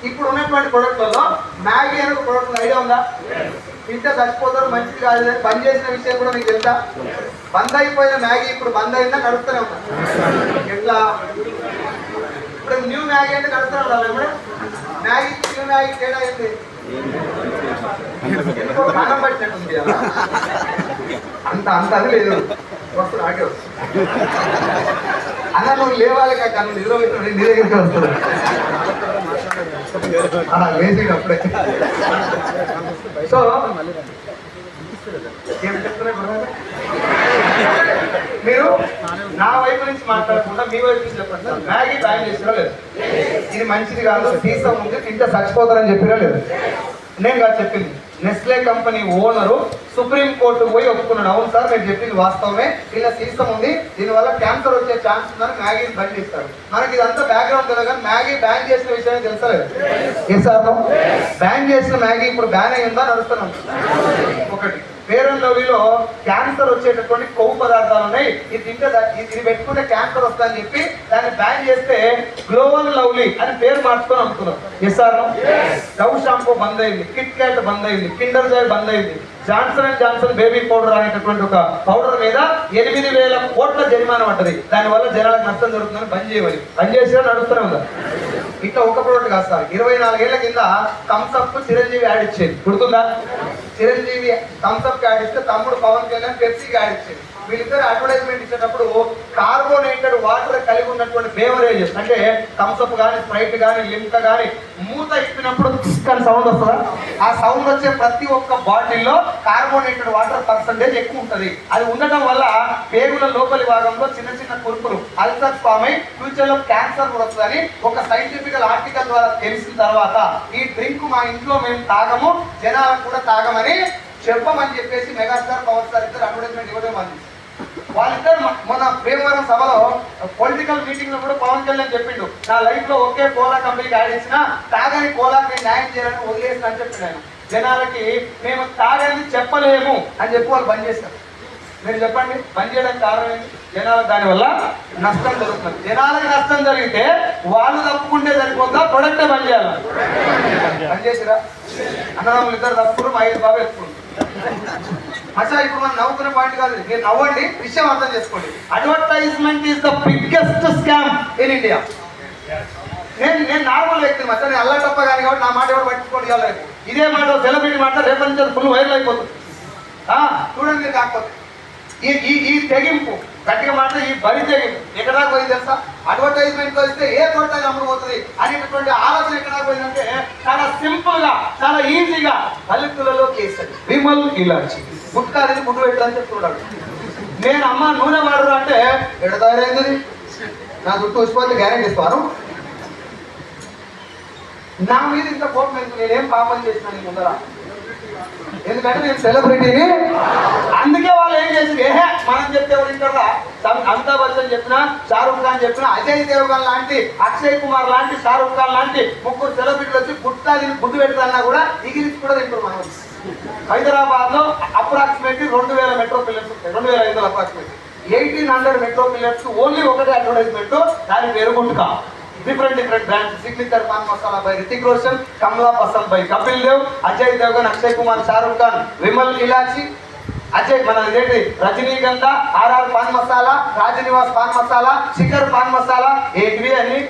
ఇప్పుడు ఉన్నటువంటి ప్రొడక్ట్లలో మ్యాగీ అనే ఒక ప్రొడక్ట్ ఐడియా ఉందా? తింటే చచ్చిపోతారు, మంచిది కాదు అని బంద్ చేసిన విషయం కూడా మీకు తెలుసా? బంద్ అయిపోయిన మ్యాగీ ఇప్పుడు బంద్ అయిందా నడుస్తూనే ఉన్నా? ఎట్లా? ఇప్పుడు న్యూ మ్యాగీ అంటే నడుస్తూనే ఉండాలి. ఇప్పుడు మ్యాగీ న్యూ మ్యాగీ తేడా ఏంటి? ఎందుకో కాలం పట్టినట్టుంది కదా, అంత అది లేదు. వస్తుంది ఆగే వస్తుంది అన్న, నువ్వు లేవాలి కాక నువ్వు నిద్ర నీ దగ్గరికి వస్తుంది లేచి అప్పుడే. సో ఏం చెప్తున్నా మీరు నా వైపు నుంచి మాట్లాడకుండా మీ వైపు నుంచి చెప్పండి. మ్యాగీ బ్యాన్ చేసినా లేదు, ఇది మంచిది కాదు, సీసం ఉంది, తింటే చచ్చిపోతారని చెప్పినా లేదు. నేను కాదు చెప్పింది, Nestle company owner supreme court పోయి ఒప్పుకున్నాడు. అవును సార్ మీరు చెప్పింది వాస్తవమే, ఇలా సీసం ఉంది, దీనివల్ల క్యాన్సర్ వచ్చే ఛాన్స్ ఉందని మ్యాగీని బంద్ చేస్తారు. మనకి ఇదంతా బ్యాక్గ్రౌండ్ తెలియదు కానీ మ్యాగీ బ్యాన్ చేసిన విషయం తెలుసలేదు. ఏ సార్ బ్యాన్ చేసిన మ్యాగీ ఇప్పుడు బ్యాన్ అయ్యిందా నడుస్తున్నాం. ఒకటి ఫెయిర్ అండ్ లవ్లీలో క్యాన్సర్ వచ్చేటటువంటి కొవ్వు పదార్థాలు ఉన్నాయి, ఇది తింటే ఇది పెట్టుకుంటే క్యాన్సర్ వస్తుందని చెప్పి దాన్ని బ్యాన్ చేస్తే గ్లోవల్ లవ్లీ అని పేరు మార్చుకొని అమ్ముతున్నాం. ఎస్ఆర్ డవ్ షాంపూ బంద్ అయింది, కిట్ క్యాట్ బంద్ అయింది, కిండర్ జాయ్ బంద్ అయింది, Johnson and Johnson baby powder అనేటటువంటి ఒక పౌడర్ మీద 8,000 కోట్ల జరిమానా పడ్డది. దానివల్ల జనాలకు నష్టం జరుగుతుందని బంద్ చేయమని బంద్ చేసినా నడుస్తూనే ఉందా? ఇట్లా ఒక ప్రోడక్ట్ కాదు సార్. 24 ఏళ్ల కింద థమ్స్అప్ చిరంజీవి యాడ్ ఇచ్చేది గుర్తుందా? చిరంజీవి థమ్స్అప్ యాడ్ ఇస్తే తమ్ముడు పవన్ కళ్యాణ్ పెప్సీకి యాడ్ ఇచ్చేది. వీళ్ళిద్దరు అడ్వర్టైజ్మెంట్ ఇచ్చేటప్పుడు కార్బోనేటెడ్ వాటర్ కలిగి ఉన్నటువంటి బేవరేజెస్ అంటే థమ్స్అప్ కానీ స్ప్రైట్ కానీ లిమ్కా కానీ మూత ఇప్పినప్పుడు కానీ సౌండ్ వస్తుందా? ఆ సౌండ్ వచ్చే ప్రతి ఒక్క బాటిల్లో కార్బోనేటెడ్ వాటర్ పర్సంటేజ్ ఎక్కువ ఉంటుంది. అది ఉండటం వల్ల పేగుల లోపలి భాగంలో చిన్న చిన్న కురుపులు అల్సర్స్ ఫామ్ అయి ఫ్యూచర్ లో క్యాన్సర్ కూడా వస్తుందని ఒక సైంటిఫికల్ ఆర్టికల్ ద్వారా తెలిసిన తర్వాత ఈ డ్రింక్ మా ఇంట్లో మేము తాగము, జనాలకు కూడా తాగమని చెప్పమని చెప్పేసి మెగాస్టార్ పవర్ స్టార్ ఇద్దరు అడ్వర్టైజ్మెంట్ ఇవ్వడం అంది. వాళ్ళిద్దరు మన భీమవరం సభలో పొలిటికల్ మీటింగ్ లో కూడా పవన్ కళ్యాణ్ చెప్పిండు, నా లైఫ్ లో ఒకే కోలా కంపెనీకి యాడ్ ఇచ్చిన తాగని కోలాకి న్యాయం చేయాలని వదిలేసిన అని చెప్పి నేను జనాలకి మేము తాగని చెప్పలేము అని చెప్పి వాళ్ళు బంద్ చేస్తారు. మీరు చెప్పండి బంద్ చేయడానికి కారణం ఏంటి? జనాలకు దానివల్ల నష్టం జరుగుతుంది. జనాలకి నష్టం జరిగితే వాళ్ళు తప్పుకుంటే సరిపోతా, ప్రొడక్టే బంద్ చేయాలి. బంద్ చేసిరా అన్నదమ్ములు ఇద్దరు తప్పుకున్నారు, మా ఐదు బాబు ఎత్తుకుంటారు. అచ్చా ఇప్పుడు మనం నవ్వుకునే పాయింట్ కాదు, మీరు నవ్వండి, విషయం అర్థం చేసుకోండి. Advertisement is the biggest scam in India. నేను నార్మల్ వ్యక్తిని మచ్చా, నేను అల్లా తప్ప కానీ కాబట్టి నా మాట ఎవరు పట్టించుకోండి కావాలి. ఇదే మాట సెలబ్రిటీ మాట రేపటి నుంచి ఫుల్ వైరల్ అయిపోతుంది. చూడండి మీరు కాకపోతే ఈ తెగింపు గట్టిగా మాట, ఈ బరి తెగింపు ఎక్కడ దాకా పోయింది తెలుసా? అడ్వర్టైజ్మెంట్ వస్తే ఏ తోట అమ్ముడుపోతుంది అనేటటువంటి ఆలోచన ఎక్కడ దాకా పోయిందంటే చాలా సింపుల్ గా చాలా ఈజీగా పల్లెటూళ్ళలో కేసరి విమల్ ఇలాచి గుట్కాది గుడ్డు పెట్టాలని చెప్తున్నాడు. నేను అమ్మ నూనె వాడరు అంటే ఎడదారైంది నా చుట్టూ వచ్చిపోతే గ్యారెంటీ ఇస్తాను. నా మీద ఇంత కోపం ఎందుకు? నేనేం పాపం చేసినా నీ ముందర? ఎందుకంటే నేను సెలబ్రిటీని. అందుకే వాళ్ళు ఏం చేసింది, ఏహే మనం చెప్తే వింటారా? అమితాబ్ బచ్చన్ చెప్పినా, షారూఖ్ ఖాన్ చెప్పినా, అజయ్ దేవగన్ లాంటి, అక్షయ్ కుమార్ లాంటి, షారూఖ్ ఖాన్ లాంటి ముగ్గురు సెలబ్రిటీలు వచ్చి గుడ్డు పెడతాన్నా కూడా ఇగిరించి కూడా తింటారు. మనం హైదరాబాద్ లో అప్రాక్సిమేట్లీ 2000 మెట్రో పిల్లర్స్ ఉంటాయి. 2500 అప్రాక్సిమేట్లీ 1800 మెట్రో పిల్లర్స్ ఓన్లీ ఒకటే అడ్వర్టైజ్మెంట్, దాని పేరు gutka. Different brands, Signature pan masala by Hrithik Roshan, Kamala Pasand by Kapil Dev, Ajay Devgan, Akshay Kumar, Shahrukh Khan, Vimal Elaichi, Ajay మన ఇదేంటి రజనీగంధ, ఆర్ఆర్ పాన్ మసాలా, రాజనివాస్ పాన్ మసాలా, శిఖర్ పాన్ మసాలా, ఏంటివి అన్ని.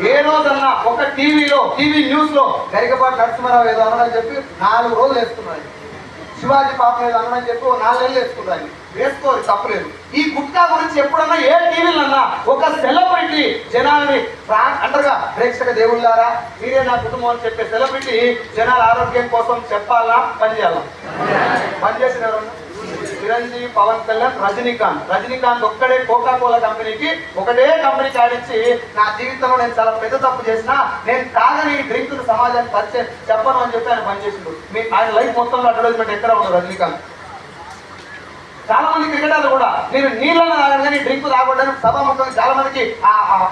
ఏ రోజన్నా ఒక టీవీ న్యూస్ లో గరికపాటి నరసింహారావు ఏదో అనని చెప్పి 4 రోజులు వేసుకున్నాడు. శివాజీ పాపం ఏదో అనని చెప్పి 4 నెలలు వేసుకున్నాడు. వేసుకోరు, తప్పలేదు. ఈ గుట్కా గురించి ఎప్పుడన్నా ఏ టీవీలన్నా ఒక సెలబ్రిటీ జనాలని అంటారుగా, ప్రేక్షక దేవుళ్ళారా మీరే నా కుటుంబం అని చెప్పే సెలబ్రిటీ జనాల ఆరోగ్యం కోసం చెప్పాలా పనిచేయాలా? పనిచేసిన ఎవరన్నా? చిరంజీవి, పవన్ కళ్యాణ్, రజనీకాంత్ ఒక్కడే కోకా కోలా కంపెనీకి ఒకటే కంపెనీకి ఆడించి నా జీవితంలో నేను చాలా పెద్ద తప్పు చేసినా నేను తాగని ఈ డ్రింక్ సమాజానికి పరిచయం చెప్పను అని చెప్పి ఆయన పనిచేసిండు. ఆయన లైఫ్ మొత్తంలో అడ్వర్టైజ్మెంట్ ఎక్కడ ఉండదు రజనీకాంత్. చాలా మంది క్రికెటర్లు కూడా మీరు నీళ్ళని తాగని కానీ డ్రింక్ తాగొద్దని సభాముఖంగా చాలా మందికి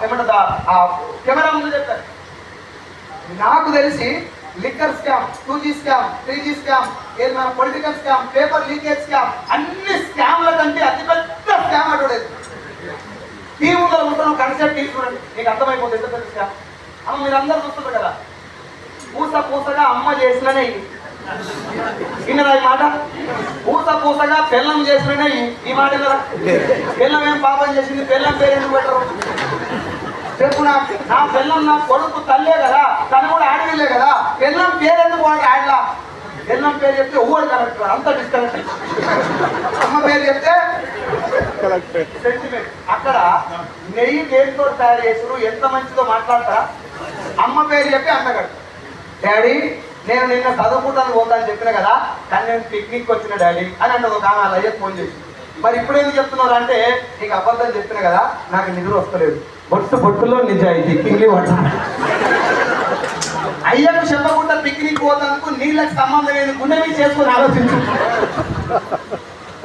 ఏమంటుందా కెమెరా ముందు చెప్పారు. నాకు తెలిసి liquor scam, 2G scam, 3G scam, ఏది మన political scam, paper leakage scam, అన్ని స్కామ్ల కంటే అతిపెద్ద స్కామ్ అడ్వర్టైజ్మెంట్. టీవీ ముందర ఉంటాను కన్సెప్ట్ టీవీ చూడండి, మీకు అర్థమైపోతుంది ఎంత పెద్ద స్కామ్. అమ్మ మీరు అందరూ చూస్తుంటారు కదా, పూసగా అమ్మ చేసిననే విన్నరా ఈ మాట? పూసగా పెళ్ళం చేసిననే ఈ మాట విన్నరా? పెళ్ళం ఏం పాపం చేసింది? పెళ్ళం పేరు ఎందుకు పెట్టరు చెప్పు? నా పెళ్ళం నా కొడుకు తల్లే కదా, తను కూడా ఆడవిల్లే కదా, పెళ్ళం పేరు ఎందుకు వాడు ఆడలా? పెళ్ళం పేరు చెప్తే ఊడు కరెక్ట్, అంత డిస్కనెక్ట్. అమ్మ పేరు చెప్తే సెంటిమెంట్. అక్కడ నెయ్యి దేనితో తయారు చేసారు, ఎంత మంచిదో మాట్లాడతారా? అమ్మ పేరు చెప్పి అన్నగాడు, డాడీ నేను నిన్న చదువుకుంటాను పోతా అని చెప్పిన కదా, కానీ నేను పిక్నిక్ వచ్చిన డాడీ అని అంటే ఒక ఆమె అలా ఫోన్ చేసి, మరి ఇప్పుడు ఎందుకు చెప్తున్నారు అంటే నీకు అబద్ధం చెప్పిన కదా, నాకు నిద్ర వస్తలేదు, బొట్టులో నిజాయితీ కింగ్లీ వంట. అయ్యకు చెప్పకుండా పిక్నిక్ పోతానికి నీళ్ళకి సంబంధం ఏది గుండె మీద చేసుకుని ఆలోచించు.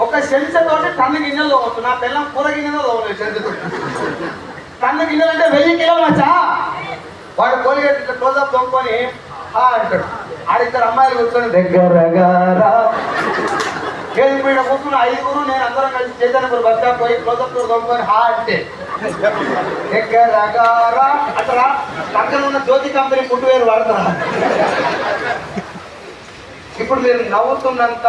ఒక చెంచతోటి టన్ను గిన్నెలు తోవచ్చు, నా పిల్లం కూర గిన్నెలో తోవలేదు చెంచతో. టన్ను గిన్నెలు అంటే 1000 కిలోలు వచ్చా. వాడు కోలిగేట్ ఇట్లా క్లోజ్అప్ దొంగకొని అంటాడు. ఆడిద్దరు అమ్మాయిలు కూర్చొని దగ్గరగా ఏది ఇప్పుడు కూర్చున్న 5గురు నేను అందరం కలిసి చైతన్యపురం బస్ స్టాప్ పోయి క్లోజ్అప్ దొంగకొని అంటే దగ్గరగా అట్లా పక్కన ఉన్న జ్యోతి కంపెనీ ఫుట్వేర్ వాడతారా? ఇప్పుడు మీరు నవ్వుతున్నంత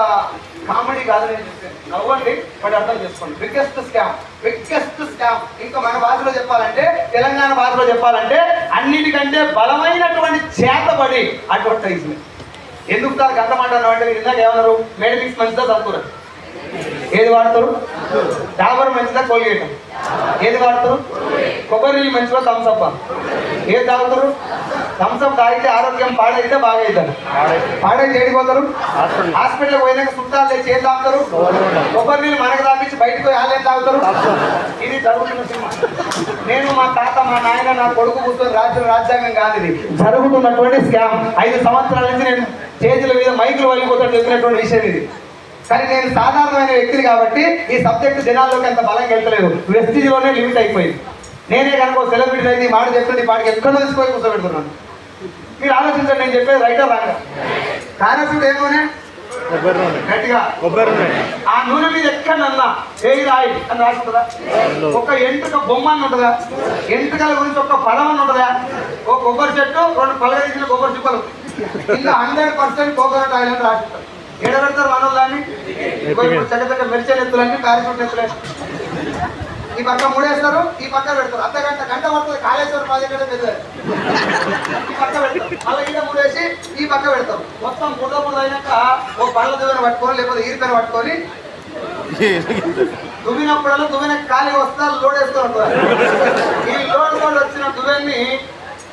కామెడీ కాదు నేను చెప్పాను, నవ్వండి బట్ అర్థం చేసుకోండి. Biggest scam. ఇంకా మన భాషలో చెప్పాలంటే, తెలంగాణ భాషలో చెప్పాలంటే అన్నిటికంటే బలమైనటువంటి చేతబడి అడ్వర్టైజ్మెంట్. ఎందుకు దానికి అర్థమంటున్నావు అంటే మీరు ఇందాక ఏమన్నారు, మెడిమిక్స్ మంచిదా చదువుతున్నారు. ఏది వాడతారు? డాబర్ మంచిదా కోల్గేట్? ఏది వాడతారు? కొబ్బరి నీళ్ళు మంచిదా థమ్సప్? ఏది తాగుతారు? థమ్సప్ తాగితే ఆరోగ్యం పాడైతే బాగా అవుతారు. పాడైతే ఏడిపోతారు? హాస్పిటల్కి పోయినాక చుట్టాలు తెచ్చి ఏం తాగుతారు? కొబ్బరి నీళ్ళు మనకు తాపించి బయటకు వాళ్ళు ఏం తాగుతారు? ఇది జరుగుతున్న సినిమా. నేను మా తాత మా నాయన నా కొడుకు కూర్చొని రాజ్యాంగం కాదు, ఇది జరుగుతున్నటువంటి స్కామ్. 5 సంవత్సరాల నుంచి నేను స్టేజ్ల మీద మైకులు వలిపోతాడు చెప్పినటువంటి విషయం ఇది. కానీ నేను సాధారణమైన వ్యక్తిని కాబట్టి ఈ సబ్జెక్ట్ జనాల్లోకి అంత బలంగా వెళ్తలేదు. వెస్టీజ్లోనే లిమిట్ అయిపోయింది. నేనే కనుక సెలబ్రిటీ అయితే ఈ మాట చెప్తుంది, పాటికి ఎక్కడో తీసుకొని కూర్చోబెడుతున్నాను. మీరు ఆలోచించండి, నేను చెప్పేది రైటర్ రాంగ. కారసుడు ఏ నూనె? గట్టిగా ఆ నూనె మీద ఎక్కడన్నా హెయిర్ ఆయిల్ అని రాసి ఉంటుందా? ఒక ఎంటుక బొమ్మ అని ఉంటుందా? ఎంటుకల గురించి ఒక పదం అని ఉంటుందా? ఒక కొబ్బరి చెట్టు 2 పలగరించిన కొబ్బరి చుక్కలు కింద 100% కోకోనట్ ఆయిల్ అని రాసి ఉంటారు. ఎడ పెడతారు మనోళ్ళు దాన్ని? చక్కచక్క మెరిచే ఎత్తులన్నీ పారిశుట్ ఎత్తులే. ఈ పక్క మూడేస్తారు, ఈ పక్క పెడతారు. గంట పడుతుంది. కాళేశ్వరం ప్రాజెక్ట్ అంటే పెద్దది. ఈ పక్క పెడతారు, మళ్ళీ ఈడ మూడేసి ఈ పక్క పెడతారు. మొత్తం బుడ్డ అయినాక ఓ పళ్ళ దువ్వెన పట్టుకొని లేకపోతే ఈరిపెన పట్టుకొని దువ్వినప్పుడల్లా దువ్వెన ఖాళీ వస్తా లోడ్ వేసుకొని ఉంటారు. ఈ లోడ్ వచ్చిన దువ్వెన్ని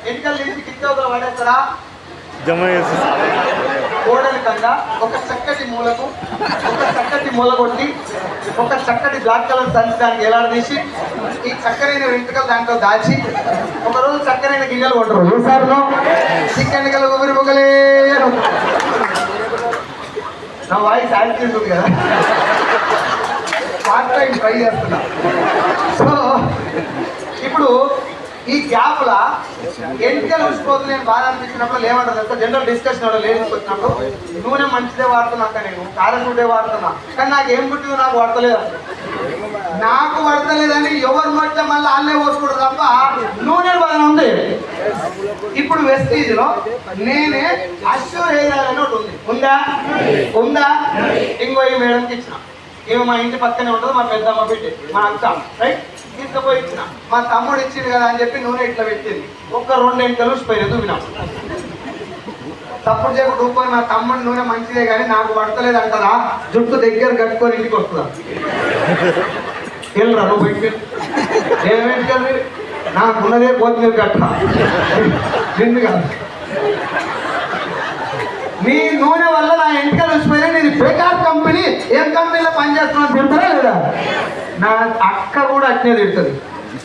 ఎన్నికలు తీసి కింద పడేస్తారా? కోడలి కన్నా ఒక చక్కటి మూలకు ఒక చక్కటి మూల కొట్టి ఒక చక్కటి బ్లాక్ కలర్ సంచి దానికి ఎలాడదీసి ఈ చక్కరైన వెంట్రుకలు దాంట్లో దాచి ఒకరోజు చక్కరైన గిన్నెలు కొంటారు. ఈసారిలో చికెన్నికలు ఊపిరి పొగలే. నా వాయిస్ యాక్టివ్ ఉంటుంది కదా, పార్ట్ టైం ట్రై చేస్తున్నా. సో ఇప్పుడు ఈ గ్యాప్ లా ఎంటికలు ఊసిపోతు నేను బాగా అనిపించినప్పుడు ఏమంటారు తెలుసా? జనరల్ డిస్కషన్ లేడీస్కి వచ్చినప్పుడు నూనె మంచిదే వాడుతున్నాక నేను కారసూడే వాడుతున్నా, కానీ నాకు ఏం పుట్టిందో నాకు పడతలేదు. నాకు పడతలేదని ఎవరు మధ్య మళ్ళీ వాళ్ళే పోసుకుంటారు తప్ప నూనె బాగా ఉంది. ఇప్పుడు వెస్టీజ్ లో నేనే అష్యూర్ హెయిర్ ఆయిల్ అని ఒకటి ఉంది. ఉందా? ఇంకో ఈ మేడంకి ఇచ్చిన. ఏమో మా ఇంటి పక్కనే ఉంటుంది, మా పెద్దమ్మ బిడ్డ, మా అక్క, రైట్? తీసుకుపోయి ఇచ్చిన. మా తమ్ముడు ఇచ్చింది కదా అని చెప్పి నూనె ఇట్లా పెట్టింది. ఒక్క 2 ఎంటలు ఊసిపోయినాయి. దువ్వినా తప్పుడు చేయకు డూపోయి మా తమ్ముడు నూనె మంచిదే కానీ నాకు పడతలేదు అంటారా? జుట్టు దగ్గర కట్టుకొని ఇంటికి వస్తుందా? వెళ్ళరా నువ్వు బయటికి? ఏమేంటి నాకున్నదే కొత్తిమీర కట్ట నిన్ను కాదు. నీ నూనె వల్ల నా ఎంటికలు వచ్చిపోయినా నేను బేకార్ కంపెనీ, ఏం కంపెనీలో పనిచేస్తున్నా తింటారా లేదా? నా అక్క కూడా అట్నే తిడుతుంది.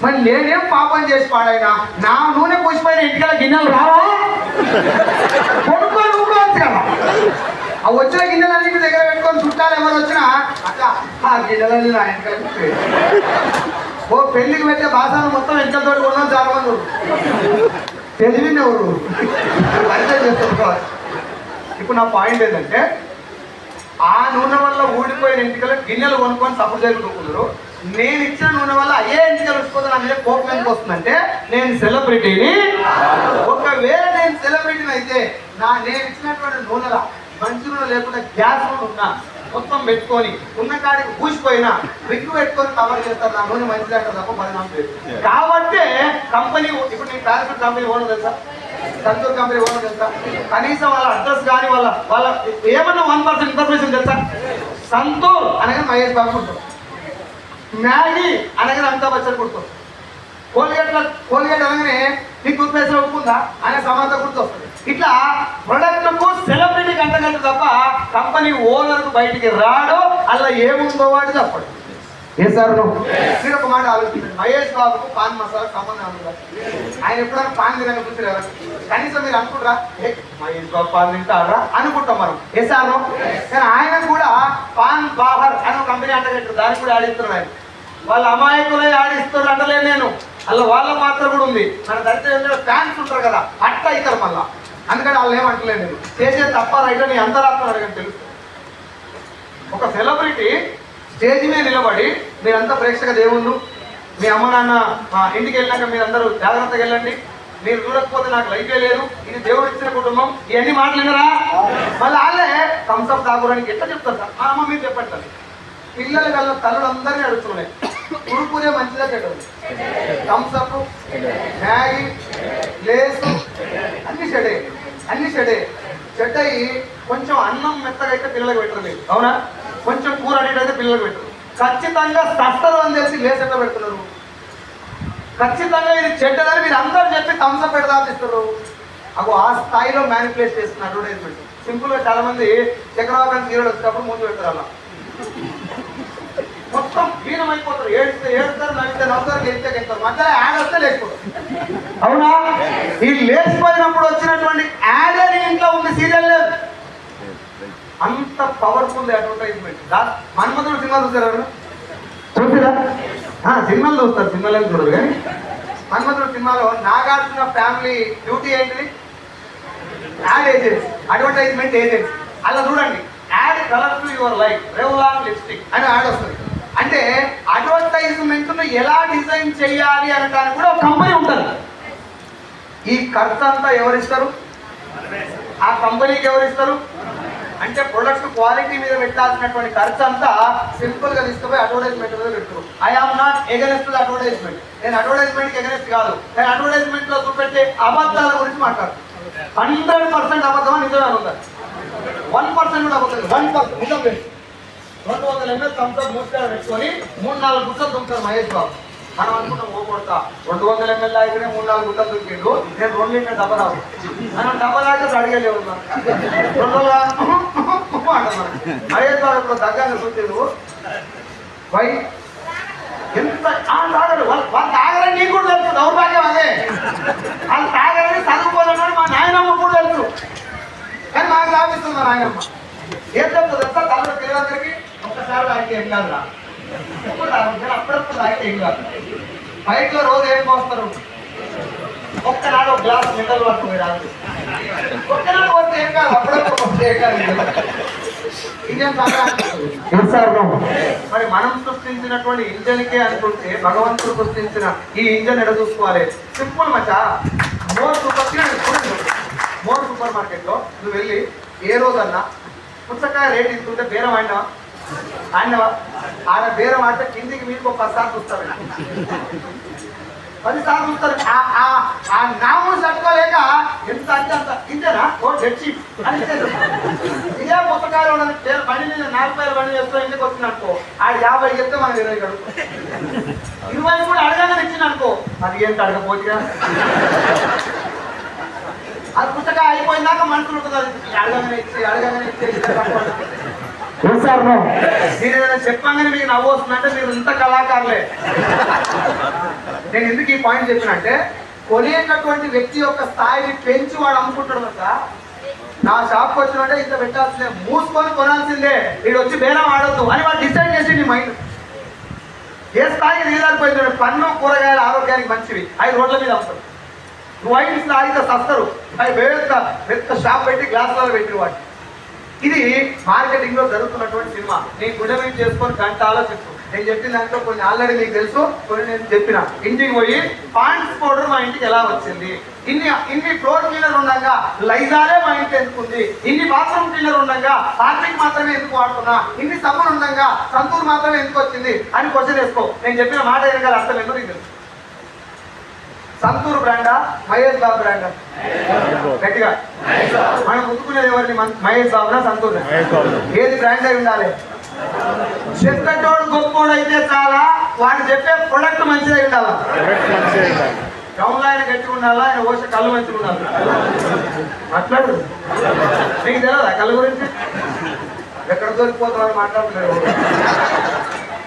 మరి నేనేం పాపం చేసి పాడైనా నా నూనె పూసిపోయిన ఇంటికల గిన్నెలు రావా? కొనుక్కొని ఊరుకోవచ్చు కదా. ఆ వచ్చిన గిన్నెలన్నింటి దగ్గర పెట్టుకొని చుట్టాలు ఎవరు వచ్చినా అట్లా ఆ గిన్నెలన్నీ నా ఇంటికి ఓ పెళ్లికి పెట్టే బాసాలు మొత్తం ఇంటితో కొన్నాం. చాలా మంది తెలివిని ఎవరు పరిచయం చేస్తారు. ఇప్పుడు నా పాయింట్ ఏంటంటే ఆ నూనె వల్ల ఊడిపోయిన ఇంటికలు గిన్నెలు కొనుక్కొని సపోర్ట్ చేసుకుంటున్నారు. నేను ఇచ్చిన నూనె వల్ల అయ్యే ఇంటికలు వచ్చిపోతే నా మీద కోపం ఎందుకు వస్తుందంటే నేను సెలబ్రిటీని. ఒకవేళ నేను సెలబ్రిటీని అయితే నేను ఇచ్చినటువంటి నూనెల మంచి నూనె లేకుండా గ్యాస్ నూనె ఉన్నా మొత్తం పెట్టుకొని ఉన్న కాడికి పూసిపోయినా విగ్గు పెట్టుకొని కవర్ చేస్తారు. నా నూనె మంచిది అంటారు తప్ప పరిణామం లేదు. కాబట్టి కంపెనీ ఇప్పుడు నేను ట్రాన్స్పోర్ట్ కంపెనీ ఓనర్ తెలుసా? సంతూర్ కంపెనీ ఓనర్ తెలుసా? కనీసం వాళ్ళ అడ్రస్ కానీ వాళ్ళ ఏమన్నా 1% ఇన్ఫర్మేషన్ తెలుసా? సంతూర్ అనగా మహేష్ బాబు గుర్తు, మ్యాగీ అనగా అమితాబ్ బచ్చన్ గుర్తు, కోల్గేట్ అనగానే నీకు టూత్పేస్ట్ ఒప్పుకుందా అనే సమాధానం గుర్తు వస్తుంది. ఇట్లా ప్రొడక్ట్కు సెలబ్రిటీ గంట తప్ప కంపెనీ ఓనర్కు బయటికి రాడు. అలా ఏముందో వాడు చెప్పడు. ఏ సార్ మీరు ఒక మాట ఆలోచించండి. మహేష్ బాబుకు పాన్ మసాలా సంబంధం ఉందా? ఆయన ఎప్పుడైనా పాన్ తినగా చూసారా? కనీసం మీరు అనుకుంటారా మహేష్ బాబు పాన్ తింటారా అనుకుంటాం మనం. ఏ సార్ కానీ ఆయన కూడా పాన్ బాహర్ అని ఒక కంపెనీ అంటగట్టారు, దానికి కూడా ఆడిస్తున్నారు. ఆయన వాళ్ళ అమాయకులే ఆడిస్తున్నారు అంటలేదు నేను. అలా వాళ్ళ పాత్ర కూడా ఉంది. మన దళిత ఫ్యాన్స్ ఉంటారు కదా, అట్లా అవుతారు మళ్ళా. అందుకని వాళ్ళు ఏమంటలేదు. నేను చేసే తప్ప రైట్ నీ అంతరాత్మ అడగని తెలుసు. ఒక సెలబ్రిటీ స్టేజ్ మీద నిలబడి మీరంతా ప్రేక్షక దేవుళ్ళు, మీ అమ్మ నాన్న ఇంటికి వెళ్ళినాక మీరందరూ జాగ్రత్తగా వెళ్ళండి, మీరు చూడకపోతే నాకు లైఫే లేదు, ఇది దేవుడు ఇచ్చిన కుటుంబం, ఇవన్నీ మాట్లాడినరా? మళ్ళీ వాళ్ళే థమ్స్అప్ తాగుడానికి ఎట్లా చెప్తారు సార్? మా అమ్మ మీరు చెప్పండి. పిల్లలు కల్లా తల్లులు అందరినీ అడుగుతున్నాయి. కురుకురే మంచిదా చెడ్డది? థమ్స్అప్, మ్యాగీ, లేసు అన్ని చెడే చెడ్డయి కొంచెం అన్నం మెత్తగా అయితే పిల్లలకు పెట్టలేదు. అవునా? కొంచెం కూర అనేటైతే పిల్లలకు పెట్టరు. ఖచ్చితంగా సస్తరు అని తెలిసి లేస్ ఎట్లా పెడుతున్నారు. ఖచ్చితంగా ఇది చెడ్డదని మీరు అందరూ చెప్పి థమ్స్అప్ పెడతాపిస్తారు. అగో ఆ స్థాయిలో మ్యానిపులేట్ చేస్తున్న అడ్వర్టైజ్మెంట్. సింపుల్గా చాలా మంది చక్రవాకం సీరియల్ వచ్చినప్పుడు ముందు పెడతారు, అలా మొత్తం హీనం అయిపోతారు. ఏడుస్తారు, నవ్వుతారు, గెలుస్తారు. మధ్యలో యాడ్ వస్తే లేకపోతారు. అవునా? ఈ లేచిపోయినప్పుడు వచ్చినటువంటి యాడ్ అని ఇంట్లో ఉంది, సీరియల్ లేదు. అంత పవర్ఫుల్ అడ్వర్టైజ్మెంట్. మన్మధుడు సినిమా చూసారు, చూసిరా? సినిమాలు చూస్తారు, సినిమాలు చూడరు. కానీ మన్మధుడు సినిమాలో నాగార్జున ఫ్యామిలీ డ్యూటీ ఏంటిది? Ad agency, advertisement agency. అలా చూడండి, add colour to your life, Revlon lipstick అని యాడ్ వస్తుంది. అంటే అడ్వర్టైజ్మెంట్ ఎలా డిజైన్ చేయాలి అనడానికి కూడా ఒక కంపెనీ ఉంటుంది. ఈ ఖర్చు అంతా ఎవరిస్తారు? ఆ కంపెనీకి ఎవరిస్తారు? అంటే ప్రొడక్ట్ క్వాలిటీ మీద పెట్టాల్సినటువంటి ఖర్చు అంతా సింపుల్ గా తీసుకుపోయి అడ్వర్టైజ్మెంట్ మీద పెడతారు. I am not against the advertisement. నేను అడ్వర్టైజ్మెంట్ కి ఎగనెస్ట్ కాదు. నేను అడ్వర్టైజ్మెంట్ లో చూపెట్టే అబద్ధాల గురించి మాట్లాడుతాను. 100% అబద్ధం నిజమే ఉండాలి. 1% కూడా అబద్ధం, 1% నిజం లేదు. 200 ml థమ్స్అప్ మూసుకొని పెట్టుకొని 3-4 గుట్టలు దుంకుతారు మహేష్ బాబు. మనం అనుకుంటాం ఓ కొడతా 200 ml లాగానే 3-4 గుట్టలు దుంకిండు, నేను 2 లీటర్ డబ్బా రావు. మనం డబ్బా లాగా అడిగలేవు. 2 అంటున్నాను. మహేష్ బాబు ఇప్పుడు దగ్గరగా చూసిండు. వై ఎంత తాగరు వాళ్ళు తాగరని నీకు కూడా తెలుసు. దౌర్భాగ్యం అదే. వాళ్ళు తాగరని చదువుకోవాలన్నాడు మా నాయనమ్మ కూడా తెలుసు. కానీ మాకు లాభిస్తుంది మా నాయనమ్మ. ఏం చెప్తుంది తెలుసా? తల్లి పిల్లలందరికీ ఒక్కసారి తాగితే ఏం కాదురా, అప్పుడప్పుడు తాగితే ఏం కాదు. బయటలో రోజు ఏం పోస్తారు? ఒక్కనాడు ఒక గ్లాస్ మినరల్ వాటర్ పోయి రాదు. ఒక్కనాడు పోతే ఏం కాదు, అప్పుడప్పుడు పోతే ఏం కాదు. ఇంజన్ మరి మనం సృష్టించినటువంటి ఇంజన్కే అనుకుంటే భగవంతుడు సృష్టించిన ఈ ఇంజన్ ఎడ చూసుకోవాలి? సింపుల్ మచ్చా. మోర్ సూపర్ మార్కెట్ లో నువ్వు వెళ్ళి ఏ రోజన్నా పుచ్చకాయ రేట్ ఇస్తుంటే బేరం ఆడినవా? ఆడ బేరం ఆడితే కిందికి మీకు 10 సార్లు చూస్తారు, 10 సార్లు చూస్తారు. ఆ నాము తట్టుకోలేక ఎంత అంటే అంత ఇంతేనా ఓ డెడ్ షీట్ అని ఇదే పుస్తకాలు ఉండదు. బండి మీద 40 బండి చేస్తూ ఇంటికి వచ్చింది అనుకో, ఆడు 50 చెప్తే మనం 20 అడుగు, 20 కూడా అడగానే ఇచ్చింది అనుకో, అది ఏంటి అడగపోతుగా. అది పుస్తకాలు అయిపోయిందాక మనుషులు ఉంటుంది. అడగగానే ఇచ్చి మీరు ఏదైనా చెప్పంగానే మీకు నవ్వు వస్తుందంటే మీరు ఇంత కళాకారులే. నేను ఎందుకు ఈ పాయింట్ చెప్పినంటే, కొనేటటువంటి వ్యక్తి యొక్క స్థాయిని పెంచి వాడు అమ్ముకుంటాడు కదా. నా షాప్కి వచ్చినంటే ఇంత పెట్టాల్సిందే, మూసుకొని కొనాల్సిందే, వీడు వచ్చి బేరం ఆడొద్దు అని వాడు డిసైడ్ చేసి నీ మైండ్ ఏ స్థాయికి నీళ్ళారిపోయింది. పన్ను కూరగాయలు ఆరోగ్యానికి మంచివి, 5 రోడ్ల మీద అమ్ముతారు. నువ్వు 5 తాగితే సస్తారు. అవి పెద్ద షాప్ పెట్టి గ్లాసులలో పెట్టి వాటి. ఇది మార్కెటింగ్ లో జరుగుతున్నటువంటి సినిమా. నీ గుండె మీద చేసుకొని గంట ఆలోచించు. నేను చెప్పిన దాంట్లో కొన్ని ఆల్రెడీ మీకు తెలుసు, కొన్ని నేను చెప్పిన. ఇంటికి పోయి పాండ్స్ పౌడర్ మా ఇంటికి ఎలా వచ్చింది, ఇన్ని ఫ్లోర్ క్లీనర్ ఉండగా లైజాలే మా ఇంటికి ఎందుకుంది, ఇన్ని బాత్రూమ్ క్లీనర్ ఉండగా హార్పిక్ మాత్రమే ఎందుకు వాడుతున్నా, ఇన్ని సబ్బులు ఉండగా సంతూర్ మాత్రమే ఎందుకు వచ్చింది అని క్వశ్చన్ వేసుకో. నేను చెప్పిన మాట వెనకాల అర్థం ఎందుకు నీకు తెలుసు. సంతూర్ బ్రాండా, మహేష్ బాబు బ్రాండా? గట్టిగా మనం ముట్టుకునేది ఎవరిని? మహేష్ బాబునా సంతూర్? ఏది బ్రాండ్ అయి ఉండాలి? చెప్పేటోడు గొప్పోడు అయితే చాలా, వాడు చెప్పే ప్రొడక్ట్ మంచిది అయి ఉండాలా? గౌన్లో ఆయన గట్టిగా ఉండాలా, ఆయన పోసే కళ్ళు మంచిగా ఉండాలి. మాట్లాడు, నీకు తెలియదా కళ్ళు గురించి? ఎక్కడ దొరికిపోతామని మాట్లాడుతున్నారు.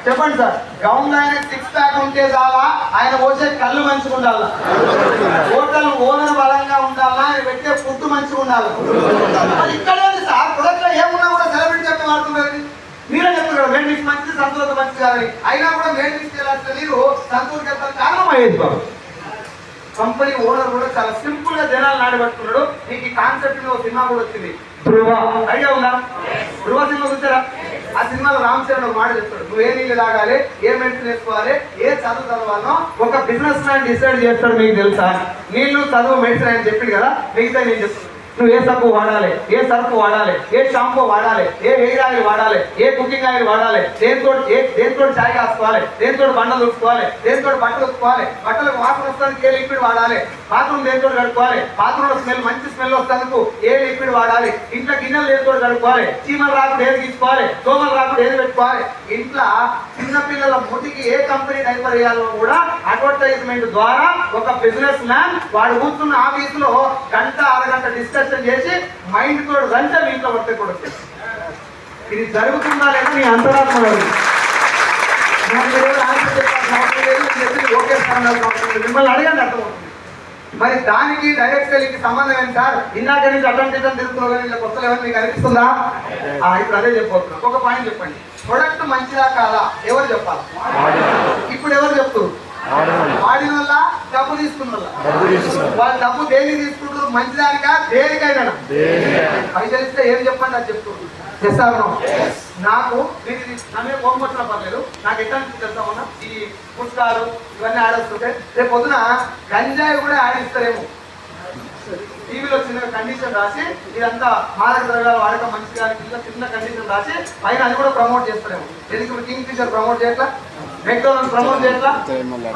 చెప్పండి సార్, గౌన్లో ఆయన 6 ప్యాక్ ఉంటే చాలా, ఆయన పోసే కళ్ళు మంచిగా ఉండాలా? హోటల్ ఓనర్ బలంగా ఉండాలా, ఆయన పెట్టే ఫుడ్ మంచిగా ఉండాలి. ఇక్కడ సార్ ప్రొడక్ట్ లో ఏమున్నా కూడా సెలబ్రిటీ చెప్పి వాడుతున్నారు. మీరే చెప్తున్నారు మేడ్ మిక్స్ మంచిది, సంతూర్ మంచిది కాదని. అయినా కూడా మేడ్ మిక్స్ చేయాల్సిన మీరు సంతూర్కి వెళ్తారు. కారణం మహేష్ బాబు. కంపెనీ ఓనర్ కూడా చాలా సింపుల్ గా జనాలు నాడబెట్టుకున్నాడు. మీకు ఈ కాన్సెప్ట్ లో సినిమా కూడా వచ్చింది, ధృవ. ఐడియా ఉందా? ధృవ సినిమా చూసారా? ఆ సినిమాలో రామ్ చరణ్ ఒక మాట చెప్తాడు, నువ్వు ఏ నీళ్ళు తాగాలి, ఏ మెడిసిన్ వేసుకోవాలి, ఏ చదువు చదవాలో ఒక బిజినెస్ మ్యాన్ డిసైడ్ చేస్తాడు. మీకు తెలుసా? నీళ్ళు, చదువు, మెడిసిన్ అని చెప్పింది కదా, మిగతా నేను చెప్తాను. నువ్వు ఏ సబ్బు వాడాలి, ఏ సర్ఫ్ వాడాలి, ఏ షాంపూ వాడాలి, ఏ హెయిర్ ఆయిల్ వాడాలి, ఏ కుకింగ్ ఆయిల్ వాడాలి, దేనితో చాయ్ కాసుకోవాలి, దేనితో బండలు ఉసుకోవాలి, దేనితో బట్టలు ఉసుకోవాలి, బట్టలకు వాసన వస్తానికి ఏ లిక్విడ్ వాడాలి, బాత్రూమ్ దేనితో కడుక్కోవాలి, బాత్రూమ్ లో స్మెల్ మంచి స్మెల్ వస్తానికి ఏ లిక్విడ్ వాడాలి, ఇంట్లో గిన్నెలు దేనితో కడుక్కోవాలి, చీమలు రాకుండా ఏది తీసుకోవాలి, దోమలు రాకుండా ఏది పెట్టుకోవాలి. ఇంట్లో చిన్నపిల్లల ముటికి ఏ కంపెనీ డైపర్ వేయాలో కూడా అడ్వర్టైజ్మెంట్ ద్వారా ఒక బిజినెస్ మ్యాన్ వాడు కూర్చున్న ఆఫీసులో గంట అరగంట డిస్కషన్ చేసి మైండ్ తోడు గంట ఇంట్లో వర్త కూడా ఇది జరుగుతుందా లేదా నీ అంతరాత్మ మిమ్మల్ని అడగండి అర్థమవుతుంది. మరి దానికి డైరెక్ట్ సెల్లింగ్ సంబంధం ఏంటి సార్? ఇందాక నుంచి అటెండ్ తిరుగుతున్నావు కానీ ఇలా కొత్తలు ఏమని మీకు అనిపిస్తుందా? ఇప్పుడు అదే చెప్పబోతున్నాం. ఒక పాయింట్ చెప్పండి, ప్రొడక్ట్ మంచిదా కాదా ఎవరు చెప్పాలి? ఇప్పుడు ఎవరు చెప్తారు? వాడిన వల్ల డబ్బు తీసుకున్న వల్ల. వాళ్ళు డబ్బు దేనికి తీసుకుంటారు? మంచిదానికా దేనికైనా? పైసలు ఇస్తే ఏం చెప్పండి అది చెప్తారు. చేస్తాను నాకు నన్ను కోపం వచ్చిన పర్లేదు, నాకు ఎట్లా తెలుసా ఈ పుస్తకాలు ఇవన్నీ ఆడేస్తుంటే రేపు పొద్దున గంజాయి కూడా ఆడిస్తారేమో. టీవీలో చిన్న కండిషన్ రాసి ఇదంతా మాదక ద్రవ్యాలు వాడకం మంచిగా చిన్న కండిషన్ రాసి పైన అది కూడా ప్రమోట్ చేస్తారేమో. ఎందుకు ఇప్పుడు కింగ్ ఫిషర్ ప్రమోట్ చేయట్లా, మెక్డోనల్డ్స్ ప్రమోట్ చేయట్లా,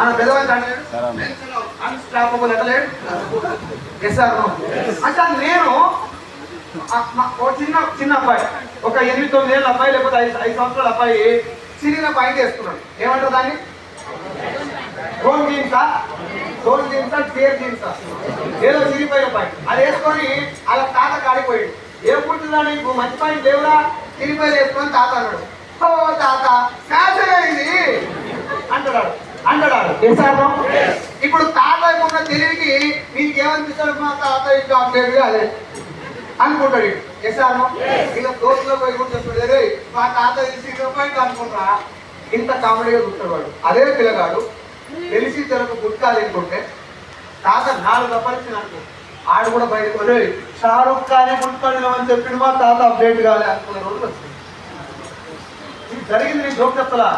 మన పెద్దవాళ్ళు అన్స్టాపబుల్ ఎట్లేదు. అంటే నేను చిన్న అబ్బాయి, ఒక 8-9 ఏళ్ళ అబ్బాయి లేకపోతే 5 సంవత్సరాల అబ్బాయి చిన్న పాయింట్ వేసుకున్నాడు. ఏమంటారు దాన్ని? గోల్డ్ జీన్సా, గోల్డ్ జీన్సా, కేర్ జీన్సా, ఏదో చిరిగిపోయిన పాయింట్ అది వేసుకొని అలా తాత కాడిపోయాడు. ఏ పుట్టిందా నీకు మంచి పాయింట్ దేవుడా? చిరిగిపోయి వేసుకొని తాత అన్నాడు. ఓ తాత ఫ్యాషన్ అయింది అంటాడు. ఇప్పుడు తాత ఉన్న తెలివికి మీకు ఏమనిపిస్తాడు? మా తాత ఇట్లా అదే అనుకుంటాడు. ఎసాను ఇలా దోస్తులో పోయి కూడా చెప్పాడు, మా తాత పాయింట్ అనుకుంటా. ఇంత కామెడీగా చూస్తాడు వాడు. అదే పిల్లగాడు తెలిసి తెరకు గుట్కా లేకుంటే తాత 4 రూపాయలు అనుకో ఆడు కూడా బయటకు పోయి షారుఖ్ ఖానే గుట్కాను అని చెప్పిండు. మా తాత అప్డేట్ కాలే అనుకునే రోజులు వచ్చింది. ఇది జరిగింది. నేను జోక్ చెప్తలా.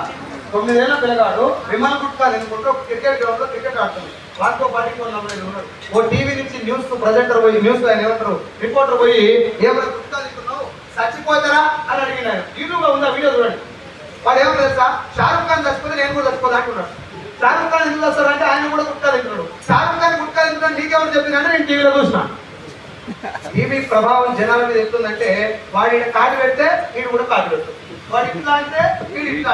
9 ఏళ్ళ పిల్లగాడు విమల్ గుట్కా అనుకుంటూ క్రికెట్ గ్రౌండ్ లో క్రికెట్ ఆడుతుంది. వాటితో పాటు ఉన్నాడు. ఓ టీవీ నుంచి న్యూస్ ప్రజెంటర్ పోయి న్యూస్ ఆయన ఏమంటారు రిపోర్టర్ పోయి ఏమైనా గుట్కా తింటున్నావు చచ్చిపోతారా అని అడిగినాడు. యూట్యూబ్ లో ఉందా వీడియో చూడండి. వాడు ఏమో తెలుసా, షారుఖ్ ఖాన్ చచ్చిపోతే నేను కూడా చచ్చిపోతా అంటున్నాడు. షారుఖ్ ఖాన్ ఎందుకు వస్తారంటే ఆయన కూడా గుట్కా తింటున్నాడు. షారుఖ్ ఖాన్ గుట్కా తింటున్నాడు నీకెవరు చెప్పిందంటే నేను టీవీలో చూసిన. టీవీ ప్రభావం జనాల మీద ఎట్లుందంటే వాడి కాటు పెడితే వీడు కూడా కాటు పెడతాడు. వాడు ఇట్లా అంటే వీడు ఇట్లా,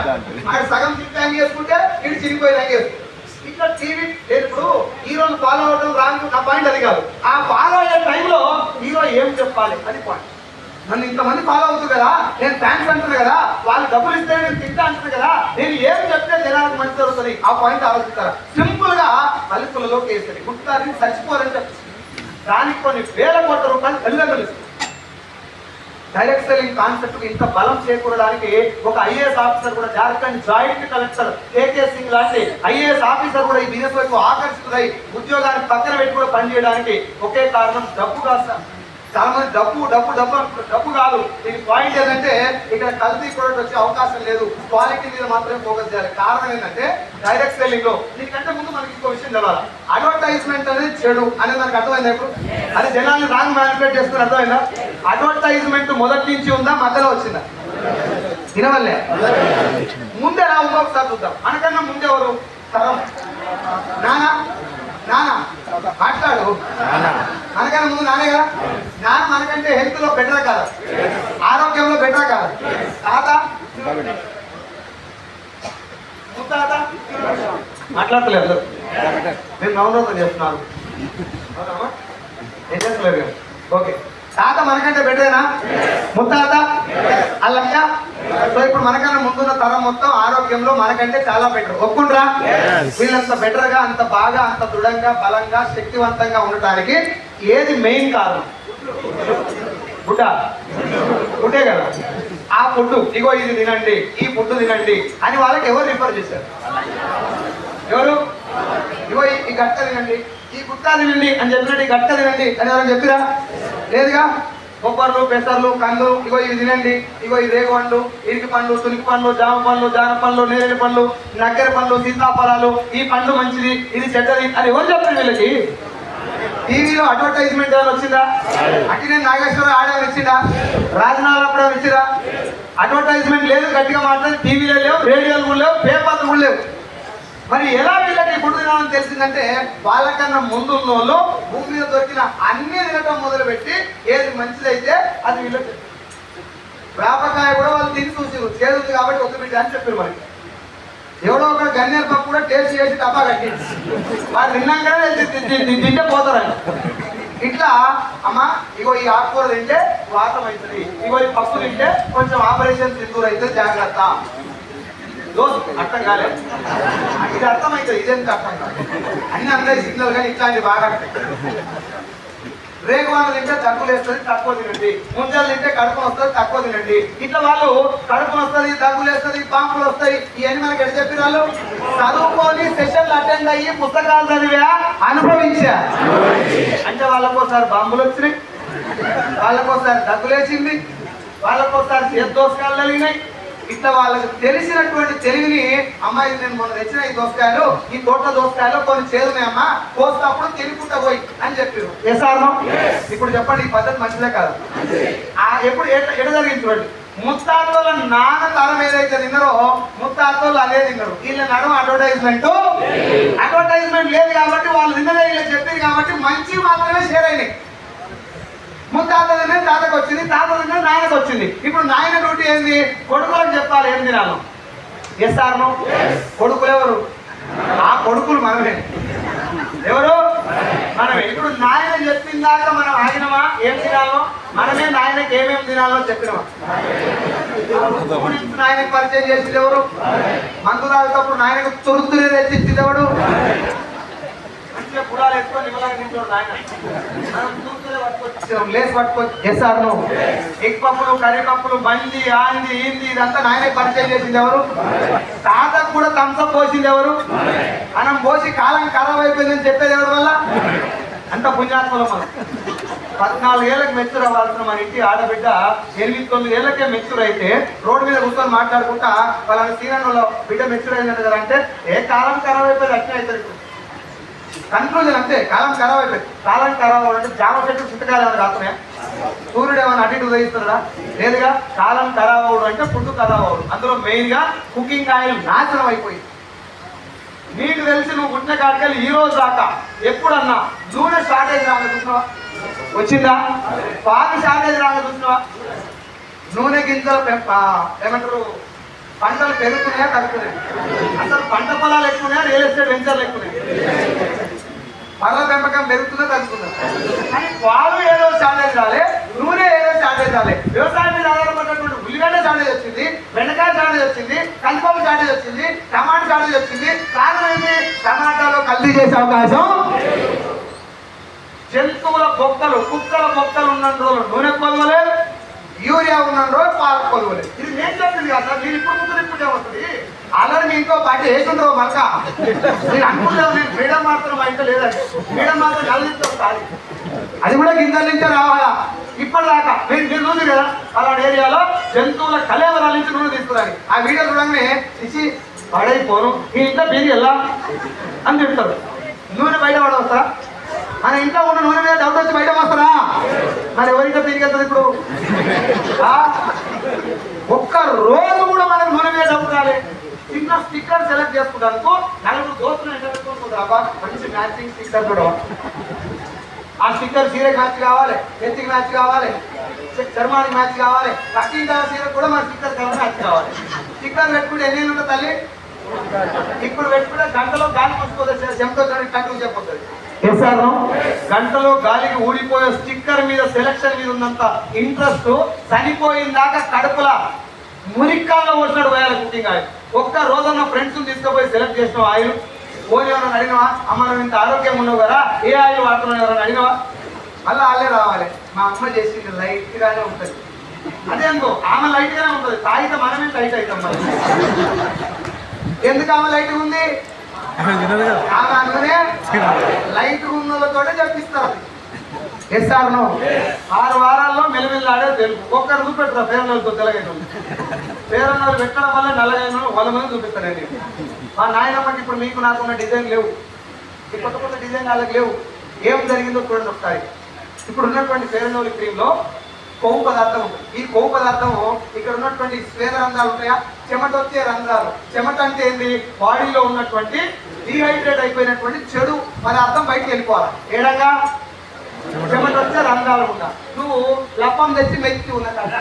వాడు సగం తిట్టాంగి చేసుకుంటే వీడు చిరిగిపోయేదాన్ని చేసుకుంటాడు. ఇట్లా టీవీ ఇప్పుడు హీరోని ఫాలో అవడం రాంగ్. నా పాయింట్ అది కాదు. ఆ ఫాలో అయ్యే టైంలో హీరో ఏం చెప్పాలి అది పాయింట్. నన్ను ఇంతమంది ఫాలో అవుతుంది కదా, నేను ఫ్యాన్స్ అంటున్నా కదా, వాళ్ళు డబ్బులు ఇస్తే నేను తింటా అంటున్నా కదా, నేను ఏం చెప్తే జనాలకు మంచి జరుగుతుంది ఆ పాయింట్ ఆలోచిస్తారా? సింపుల్ గా పలుకులలో కేసరి గుట్టాన్ని చచ్చిపోరని చెప్తారు. దానికి కొన్ని వేల కోట్ల రూపాయలు తల్లిదండ్రులు ఇస్తారు. డైరెక్ట్ సెల్లింగ్ కాన్సెప్ట్ ఇంత బలం చేకూరడానికి ఒక ఐఏఎస్ ఆఫీసర్ కూడా, జార్ఖండ్ జాయింట్ కలెక్టర్ కేకే సింగ్ లాంటి ఐఏఎస్ ఆఫీసర్ కూడా ఈ బిజినెస్ వైపు ఆకర్షితులై ఉద్యోగాన్ని పక్కన పెట్టి కూడా పనిచేయడానికి ఒకే కారణం డబ్బు కాదు. చాలా మంది డబ్బు కాదు. దీని పాయింట్ ఏంటంటే ఇక్కడ కల్తీ ప్రోడక్ట్ వచ్చే అవకాశం లేదు, క్వాలిటీ మీద మాత్రమే ఫోకస్ చేయాలి. కారణం ఏంటంటే డైరెక్ట్ సెల్లింగ్ లో దీనికంటే ముందు మనకి ఇంకో విషయం తెలవాలి. అడ్వర్టైజ్మెంట్ అనేది చెడు అనేది మనకు అర్థమైందా? ఇప్పుడు అది జనాన్ని రాంగ్ మ్యానిపులేట్ చేసుకుని అర్థమైందా? అడ్వర్టైజ్మెంట్ మొదటి నుంచి ఉందా, మధ్యలో వచ్చిందా? వినవల్లే ముందే రా ఇంకొకసారి చూద్దాం. మనకన్నా ముందెవరు? తరం నానా మాట్లాడు. మనకన్నా ముందు నానే కదా. నాన్న మనకంటే హెల్త్ లో బెటరా కాదా, ఆరోగ్యంలో బెటరా కాదా? తాత ముత్తాత మాట్లాడతలేదు. నేను నవ్వుతో చేస్తున్నాను. ఏం చేస్తలేదు. ఓకే, తాత మనకంటే బెటరేనా? ముత్తాత అల్లక్క. సో ఇప్పుడు మనకన్నా ముందున్న తరం మొత్తం ఆరోగ్యంలో మనకంటే చాలా బెటర్. ఒప్పుకుంటారా? వీళ్ళంత బెటర్ గా, అంత బాగా, అంత దృఢంగా, బలంగా, శక్తివంతంగా ఉండటానికి ఏది మెయిన్ కారణం? ఫుడ్డే కదా. ఆ ఫుడ్ ఇగో ఇది తినండి, ఈ ఫుడ్ తినండి అని వాళ్ళకి ఎవరు రిఫర్ చేశారు? ఎవరు? ఇగో ఈ గట్ట తినండి, ఈ గుట్టా తినండి అని చెప్పినట్టు ఈ గట్ట తినండి అని ఎవరైనా చెప్పిరా? లేదుగా. కొబ్బర్లు, పెసర్లు, కండ్లు, ఇగో ఇవి తినండి, ఇగో ఈ రేగు పండ్లు, ఇరికి పండ్లు, తునికి పండ్లు, జామ పండ్లు, జాన పండ్లు, నేరేడు పండ్లు, నగ్గర పండ్లు, సీతాఫలాలు, ఈ పండు మంచిది, ఇది చెడ్డది అని ఎవరు చెప్తారు వీళ్ళకి? టీవీలో అడ్వర్టైజ్మెంట్ ఏమైనా వచ్చిందా? అక్కినే నాగేశ్వరరావు ఆడేమైనా ఇచ్చిందా? రాజనాథ్ అప్పుడు ఏమైనా ఇచ్చిరా? అడ్వర్టైజ్మెంట్ లేదు, గట్టిగా మాట్లాడి టీవీలో లేవు, రేడియోలు కూడా లేవు, పేపర్లు కూడా లేవు. మరి ఎలా వీళ్ళకి ఫుడ్ తినాలని తెలిసిందంటే వాళ్ళకన్నా ముందు ఉన్న వాళ్ళు భూమి మీద దొరికిన అన్ని తినటం మొదలుపెట్టి ఏది మంచిదైతే అది వీళ్ళకి. వేపకాయ కూడా వాళ్ళు తిని చూసి చేదు ఉంది కాబట్టి వద్దుపెట్టి అని చెప్పారు. మనకి ఎవడో ఒక గన్నేరు పప్పు కూడా టేస్ట్ చేసి డబ్బా కట్టి వాళ్ళు తిన్నాకనే తింటే పోతారని. ఇట్లా అమ్మా ఇగో ఈ ఆకుకూర తింటే వాతం అవుతుంది, ఇగో ఈ పప్పు తింటే కొంచెం ఆపరేషన్ సింధూర్ అయితే జాగ్రత్త. అర్థం కాలేదు, ఇది అర్థమవుతుంది, ఇదేంటి అర్థం కాదు. అన్ని అందరి సిగ్నల్ కానీ ఇట్లాంటివి బాగా రేగువాళ్ళు తింటే దగ్గులు వేస్తుంది, తక్కువ తినండి. ముంజలు తింటే కడుపులు వస్తుంది, తక్కువ తినండి. ఇట్లా వాళ్ళు కడుపులు వస్తుంది, దగ్గులు వేస్తుంది, పాంపులు వస్తాయి, ఇవన్నీ మనకి ఎక్కడ చెప్పిన వాళ్ళు చదువుకొని సెషన్లు అటెండ్ అయ్యి పుస్తకాలు చదివా అనుభవించా అంటే వాళ్ళకోసారి బాంబులు వచ్చినాయి, వాళ్ళకోసారి దగ్గులేసింది, వాళ్ళకోసారి చేతి దోసకాయలు కలిగినాయి. ఇట్లా వాళ్ళకి తెలిసినటువంటి తెలివిని అమ్మాయి నేను మొన్న తెచ్చిన ఈ దోసకాయలు, ఈ తోట దోసకాయలు కొన్ని చేదునే అమ్మా, కోసినప్పుడు తినుకుంటా పోయి అని చెప్పారు. ఇప్పుడు చెప్పండి, ఈ పద్ధతి మంచిదే కాదు. ఎప్పుడు ఎట జరిగింది చూడండి. ముత్తాతోళ్ళ నాన్న తరం ఏదైతే తిన్నారో ముత్తాతోళ్ళు అదే తిన్నారు. వీళ్ళ నడుమ అడ్వర్టైజ్మెంట్ లేదు కాబట్టి వాళ్ళు తిన్నదే వీళ్ళు చెప్పారు కాబట్టి మంచి మాత్రమే షేర్ అయినాయి. ముత్తాత తినే తాతకు వచ్చింది, తాత తినే నాయనకు వచ్చింది. ఇప్పుడు నాయన డ్యూటీ ఏంది? కొడుకులకు చెప్పాలి ఏం తినాలో. ఎస్ఆర్ను కొడుకులు ఎవరు? ఆ కొడుకులు మనమే. ఎవరు? మనమే. ఇప్పుడు నాయన చెప్పిందాక మనం ఆగినమా? ఏం తినాలో మనమే నాయనకి ఏమేమి తినాలో చెప్పినమా? నాయనకి పరిచయం చేసింది ఎవరు? మందు తాగేటప్పుడు నాయనకు తురుతురే తెచ్చిచ్చింది ఎవడు? పురాలు ఎక్కువ నిమ్మలాగా తింటాడు ఆయన. లేస్ పట్టుకోవచ్చు. ఎస్ఆర్ను ఎగ్ పప్పులు, కర్రీ పప్పులు, బండి, ఆంది, ఈంది ఇదంతా నాయనకి పరిచయం చేసింది ఎవరు? తాతకు కూడా థమ్సప్ పోసింది ఎవరు? మనం పోసి కాలం ఖరాబ్ అయిపోయిందని చెప్పేది ఎవరి వల్ల? అంత పుణ్యాత్మలో మనం 14 ఏళ్ళకి మెచ్యూర్ అవ్వాల్సిన మన ఇంటి ఆడబిడ్డ 8-9 ఏళ్ళకే మెచ్యూర్ అయితే రోడ్డు మీద కూర్చొని మాట్లాడుకుంటా వాళ్ళని సీనియర్లో బిడ్డ మెచ్యూర్ అయిందంట కదా అంటే ఏ కాలం ఖరాబ్ అయిపోయింది అట్నే అవుతుంది. కన్క్లూజన్ అంతే, కాలం ఖరాబ్ అయిపోయింది. కాలం ఖరాబ్ అవ్వాలంటే జామ చెట్టు చింతకాయలు ఏమైనా కాస్తున్నాయా? సూర్యుడు ఏమైనా అటు ఇటు ఉదయిస్తున్నాడా? లేదుగా. కాలం ఖరాబ్ అవ్వడం అంటే ఫుడ్ ఖరాబ్ అవ్వడం. అందులో మెయిన్గా కుకింగ్ ఆయిల్ నాశనం అయిపోయింది. నీకు తెలిసి నువ్వు పుట్టిన కాడికెళ్ళి ఈ రోజు దాకా ఎప్పుడన్నా నూనె షార్టేజ్ రాగా చూసినావా? వచ్చిందా? పాలు షార్టేజ్ రాగా చూసినావా? నూనె గింజలు ఏమంటారు పంటలు పెరుగుతున్నాయా తగ్గుతున్నాయి? అసలు పంట పొలాలు ఎక్కువన్నాయా, రియల్ ఎస్టేట్ వెంచర్లు ఎక్కువన్నాయి? మరల పెంపకం పెరుగుతుందా తగ్గుతుందా? కానీ పాలు ఏదో షార్టేజ్ రాలే, నూనె ఏదో షార్టేజ్ రాలే. వ్యవసాయం మీద ఆధారపడినటువంటి ఉల్లిగడ్డ షార్టేజ్ వచ్చింది, బెండకాయ షార్టేజ్ వచ్చింది, కందిపప్పు షార్టేజ్ వచ్చింది, టమాటా షార్టేజ్ వచ్చింది. కారణం ఏంటి? టమాటాలో కల్తీ చేసే అవకాశం. జంతువుల బొక్కలు, కుక్కల బొక్కలు ఉన్న రోజులు నూనె కొలవలేదు, యూరియా ఉన్న రోజు పాలకు కొలవలేదు. ఇది నేను చెప్పింది కదా, మీరు ఇప్పుడు ఇప్పుడే వస్తుంది. ఆల్రెడీ మీ ఇంకో పార్టీ వేసుకుంటారు మరక. నేను అనుకుంటాను నేను ఫ్రీడమ్ మాత్రం మా ఇంట్లో లేదండి. ఫ్రీడమ్ మాత్రం కలిగించాలి, అది కూడా గింజల నుంచే రావాలా. ఇప్పటిదాకా మీరు చూసి కదా అలాంటి ఏరియాలో జంతువుల కలేవరాల నుంచి నూనె తీసుకురాలి. ఆ వీడియో చూడంగానే ఇచ్చి పడైపోను ఈ ఇంట్లో బీరి వెళ్ళా అని చెప్తారు. నూనె బయట పడవస్తారా? మన ఇంట్లో ఉన్న నూనె మీద డౌట్ వచ్చి బయట వస్తారా? మరి ఎవరింట్లో తిరిగి వెళ్తుంది ఇప్పుడు? ఒక్క రోజు కూడా మనకు నూనె మీద డౌట్ రాలేదు. చిన్న స్టిక్కర్ సెలెక్ట్ చేసుకుంటాను, 4 దోస్తులు ఎంత పెట్టుకుంటుందా? మంచి మ్యాచింగ్ స్టిక్కర్ కూడా. ఆ స్టిక్కర్ చీరకు మ్యాచ్ కావాలి, నెత్తికి మ్యాచ్ కావాలి, చర్మానికి మ్యాచ్ కావాలి, కట్టిన చీరకు కూడా మన స్టిక్కర్ కలర్ మ్యాచ్ కావాలి. స్టిక్కర్ పెట్టుకుంటే ఎన్ని ఉంటుంది తల్లి? ఇప్పుడు పెట్టుకుంటే గంటలో గాలి పుచ్చుకోవచ్చు, చెంతో కంటిన్యూ చెప్పొస్తుంది. గంటలో గాలికి ఊడిపోయే స్టిక్కర్ మీద సెలక్షన్ మీద ఉన్నంత ఇంట్రెస్ట్ చనిపోయిన దాకా కడుపుల మురికాల్లో వచ్చినట్టు పోయాలి కుకింగ్ ఆయిల్. ఒక్క రోజున్న ఫ్రెండ్స్ తీసుకుపోయి సెలెక్ట్ చేసిన ఆయిల్ పోనీ ఎవరైనా అడిగినవా? అమ్మ నువ్వు ఇంత ఆరోగ్యం ఉండవు కదా, ఏ ఆయిల్ వాడుతున్నావు ఎవరైనా అడిగినవా? మళ్ళీ వాళ్ళే రావాలి. మా అమ్మ చేసింది లైట్ గానే ఉంటుంది. అదే అనుకో, ఆమె లైట్ గానే ఉంటుంది, తాగితే మనమే లైట్ అవుతాం. మరి ఎందుకు ఆమె లైట్ ఉంది? ఆమె అందుకనే లైట్ ఉన్నతోటే చెప్పిస్తారు. ఎస్ఆర్ను 6 వారాల్లో మెలిమిల్లాడే తెలుగు. ఒక్కరు చూపెడతారు పేరుతో తెలగైన పేరున్నోళ్ళు పెట్టడం వల్ల నల్లగైన 100 మంది చూపిస్తారండి. మా నాయనమ్మకి ఇప్పుడు మీకు నాకున్న డిజైన్ లేవు, ఈ కొత్త డిజైన్ వాళ్ళకి లేవు. ఏం జరిగిందో చూడండి ఒకసారి. ఇప్పుడు ఉన్నటువంటి ఫెయిర్ అండ్ లవ్లీ క్రీమ్ లో కొవ్వు పదార్థం ఉంటుంది. ఈ కొవ్వు పదార్థం ఇక్కడ ఉన్నటువంటి శ్వేత రంధ్రాలు ఉంటాయా, చెమట వచ్చే రంధ్రాలు. చెమట అంటే ఏంటి? బాడీలో ఉన్నటువంటి డీహైడ్రేట్ అయిపోయినటువంటి చెడు పదార్థం బయటకు వెళ్ళిపోవాలి. ఏడంగా చెమట వచ్చే రంధ్రాలు ఉంటా. నువ్వు లప్పం తెచ్చి మెచ్చి ఉన్న కదా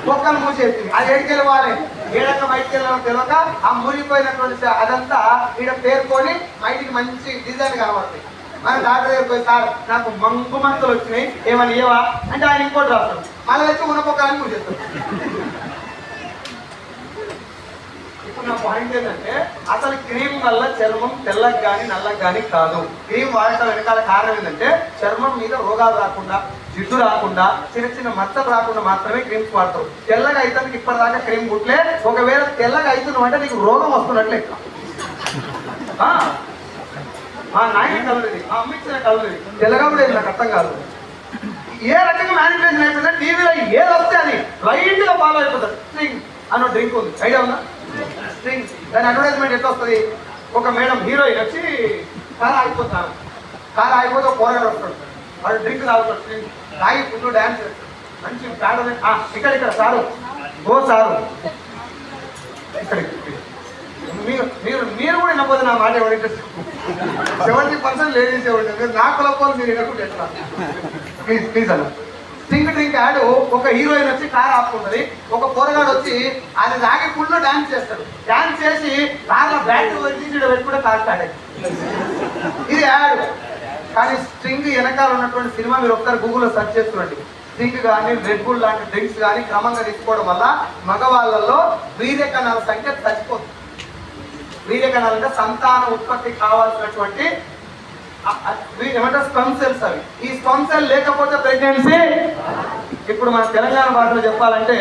మొక్కలు మూసేసి అది ఏడికి వెళ్ళిపోవాలి. ఏడంగా బయటకు వెళ్ళాలని తెలియక ఆ మురిగిపోయినటువంటి అదంతా ఇక్కడ పేర్కొని బయటికి మంచి డిజైన్ కనబడుతుంది. మన డాక్టర్ దగ్గర పోయి, సార్ నాకు మంకుమంతులు వచ్చినాయి ఏమని ఏవా అంటే ఆయన ఇంకోటి రాస్తాడు, మళ్ళీ వచ్చి ఉన్నపోకాలని మూసేస్తాడు. ఇప్పుడు నా పాయింట్ ఏంటంటే అసలు క్రీమ్ వల్ల చర్మం తెల్లకి కానీ నల్లకి కానీ కాదు. క్రీమ్ వాడటం వెనకాల కారణం ఏంటంటే చర్మం మీద రోగాలు రాకుండా, జిడ్డు రాకుండా, చిన్న చిన్న మచ్చలు రాకుండా మాత్రమే క్రీమ్స్ వాడతారు. తెల్లగా అయితే ఇప్పటిదాకా క్రీమ్ గుట్లే. ఒకవేళ తెల్లగా అవుతున్నావు అంటే నీకు రోగం వస్తున్నట్లే. మా నాయన కలర్ ఇది, మా అమ్మ ఇచ్చిన కలర్ ఇది. తెల్లగా కూడా నాకు అర్థం కాదు. ఏ రకంగా మ్యానిపులేషన్ అయిపోయిందంటే టీవీలో ఏది వస్తే అని లైట్ గా ఫాలో అయిపోతారు. స్ట్రింగ్ అన్న డ్రింక్ ఉంది, ఐడియా ఉందా? స్ట్రింగ్. దాని అడ్వర్టైజ్మెంట్ ఎట్లా వస్తుంది? ఒక మేడం హీరోయిన్ వచ్చి కారు ఆగిపోతాను, కారు ఆగిపోతే ఒక పోరగాడు వస్తాడు, వాడు డ్రింక్ తాగుతాడు. స్ట్రింగ్ తాగి ఫుల్ డ్యాన్స్ చేస్తాడు, మంచి ప్యాడ్ ఇక్కడ సారు ఓ సారు ఇక్కడ మీరు మీరు మీరు కూడా వినకపోతే నా మాట ఎవరైతే 70% లేడీస్ ఎవరు మీరు నా కులపోలు మీరు వినకుండా ఎట్లా? ప్లీజ్ ప్లీజ్ అన్న. డ్రింక్ యాడ్ ఒక హీరోయిన్ వచ్చి కార్ ఆపుకుంటుంది, ఒక పోరగాడు వచ్చి అది తాగి ఫుల్ డాన్స్ చేస్తాడు. డాన్స్ చేసి కార్లో బ్యాటరీ తీసి పెట్టుకుంటే కార్ స్టార్ట్ అయింది. ఇది యాడ్. కానీ స్ట్రింగ్ వెనకాల ఉన్నటువంటి సినిమా మీరు ఒకసారి గూగుల్లో సెర్చ్ చేస్తున్నట్టు స్ట్రింగ్ కానీ రెడ్ బుల్ లాంటి డ్రింక్స్ కానీ క్రమంగా తీసుకోవడం వల్ల మగవాళ్ళలో వీర్యకణాల సంఖ్య తగ్గిపోతుంది. వీర్యకణాలంటే సంతాన ఉత్పత్తి కావాల్సినటువంటి ఏమంటారు స్పర్మ్ సెల్స్. అవి ఈ స్పర్మ్ సెల్ లేకపోతే ప్రెగ్నెన్సీ. ఇప్పుడు మన తెలంగాణ భాషలో చెప్పాలంటే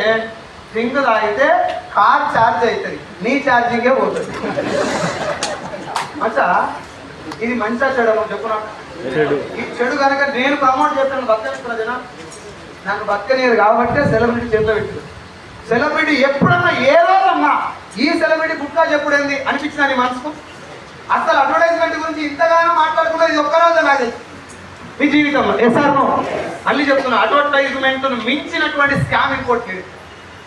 స్ట్రింగ్ తాగితే కార్ ఛార్జ్ అవుతుంది, నీ ఛార్జింగే పోతుంది. మంచా ఇది మంచిగా చెడు చెప్పున్నా. ఈ చెడు కనుక నేను ప్రమోట్ చేస్తాను బతకనిస్తున్నా జన, నాకు బతకనియరు కాబట్టి సెలబ్రిటీ చేతిలో పెట్టింది. సెలబ్రిటీ ఎప్పుడన్నా ఏ రోజన్నా ఈ సెలబ్రిటీ గుట్కా చెప్పుడేంది అనిపించిన నీ మనసుకు? అసలు అడ్వర్టైజ్మెంట్ గురించి ఇంతగానో మాట్లాడుకున్నది ఇది ఒక్కరోజు నాకు మీ జీవితంలో. ఎస్ఆర్నో మళ్ళీ చెప్తున్నా, అడ్వర్టైజ్మెంట్ మించినటువంటి స్కామ్ ఇంకోటి లేదు.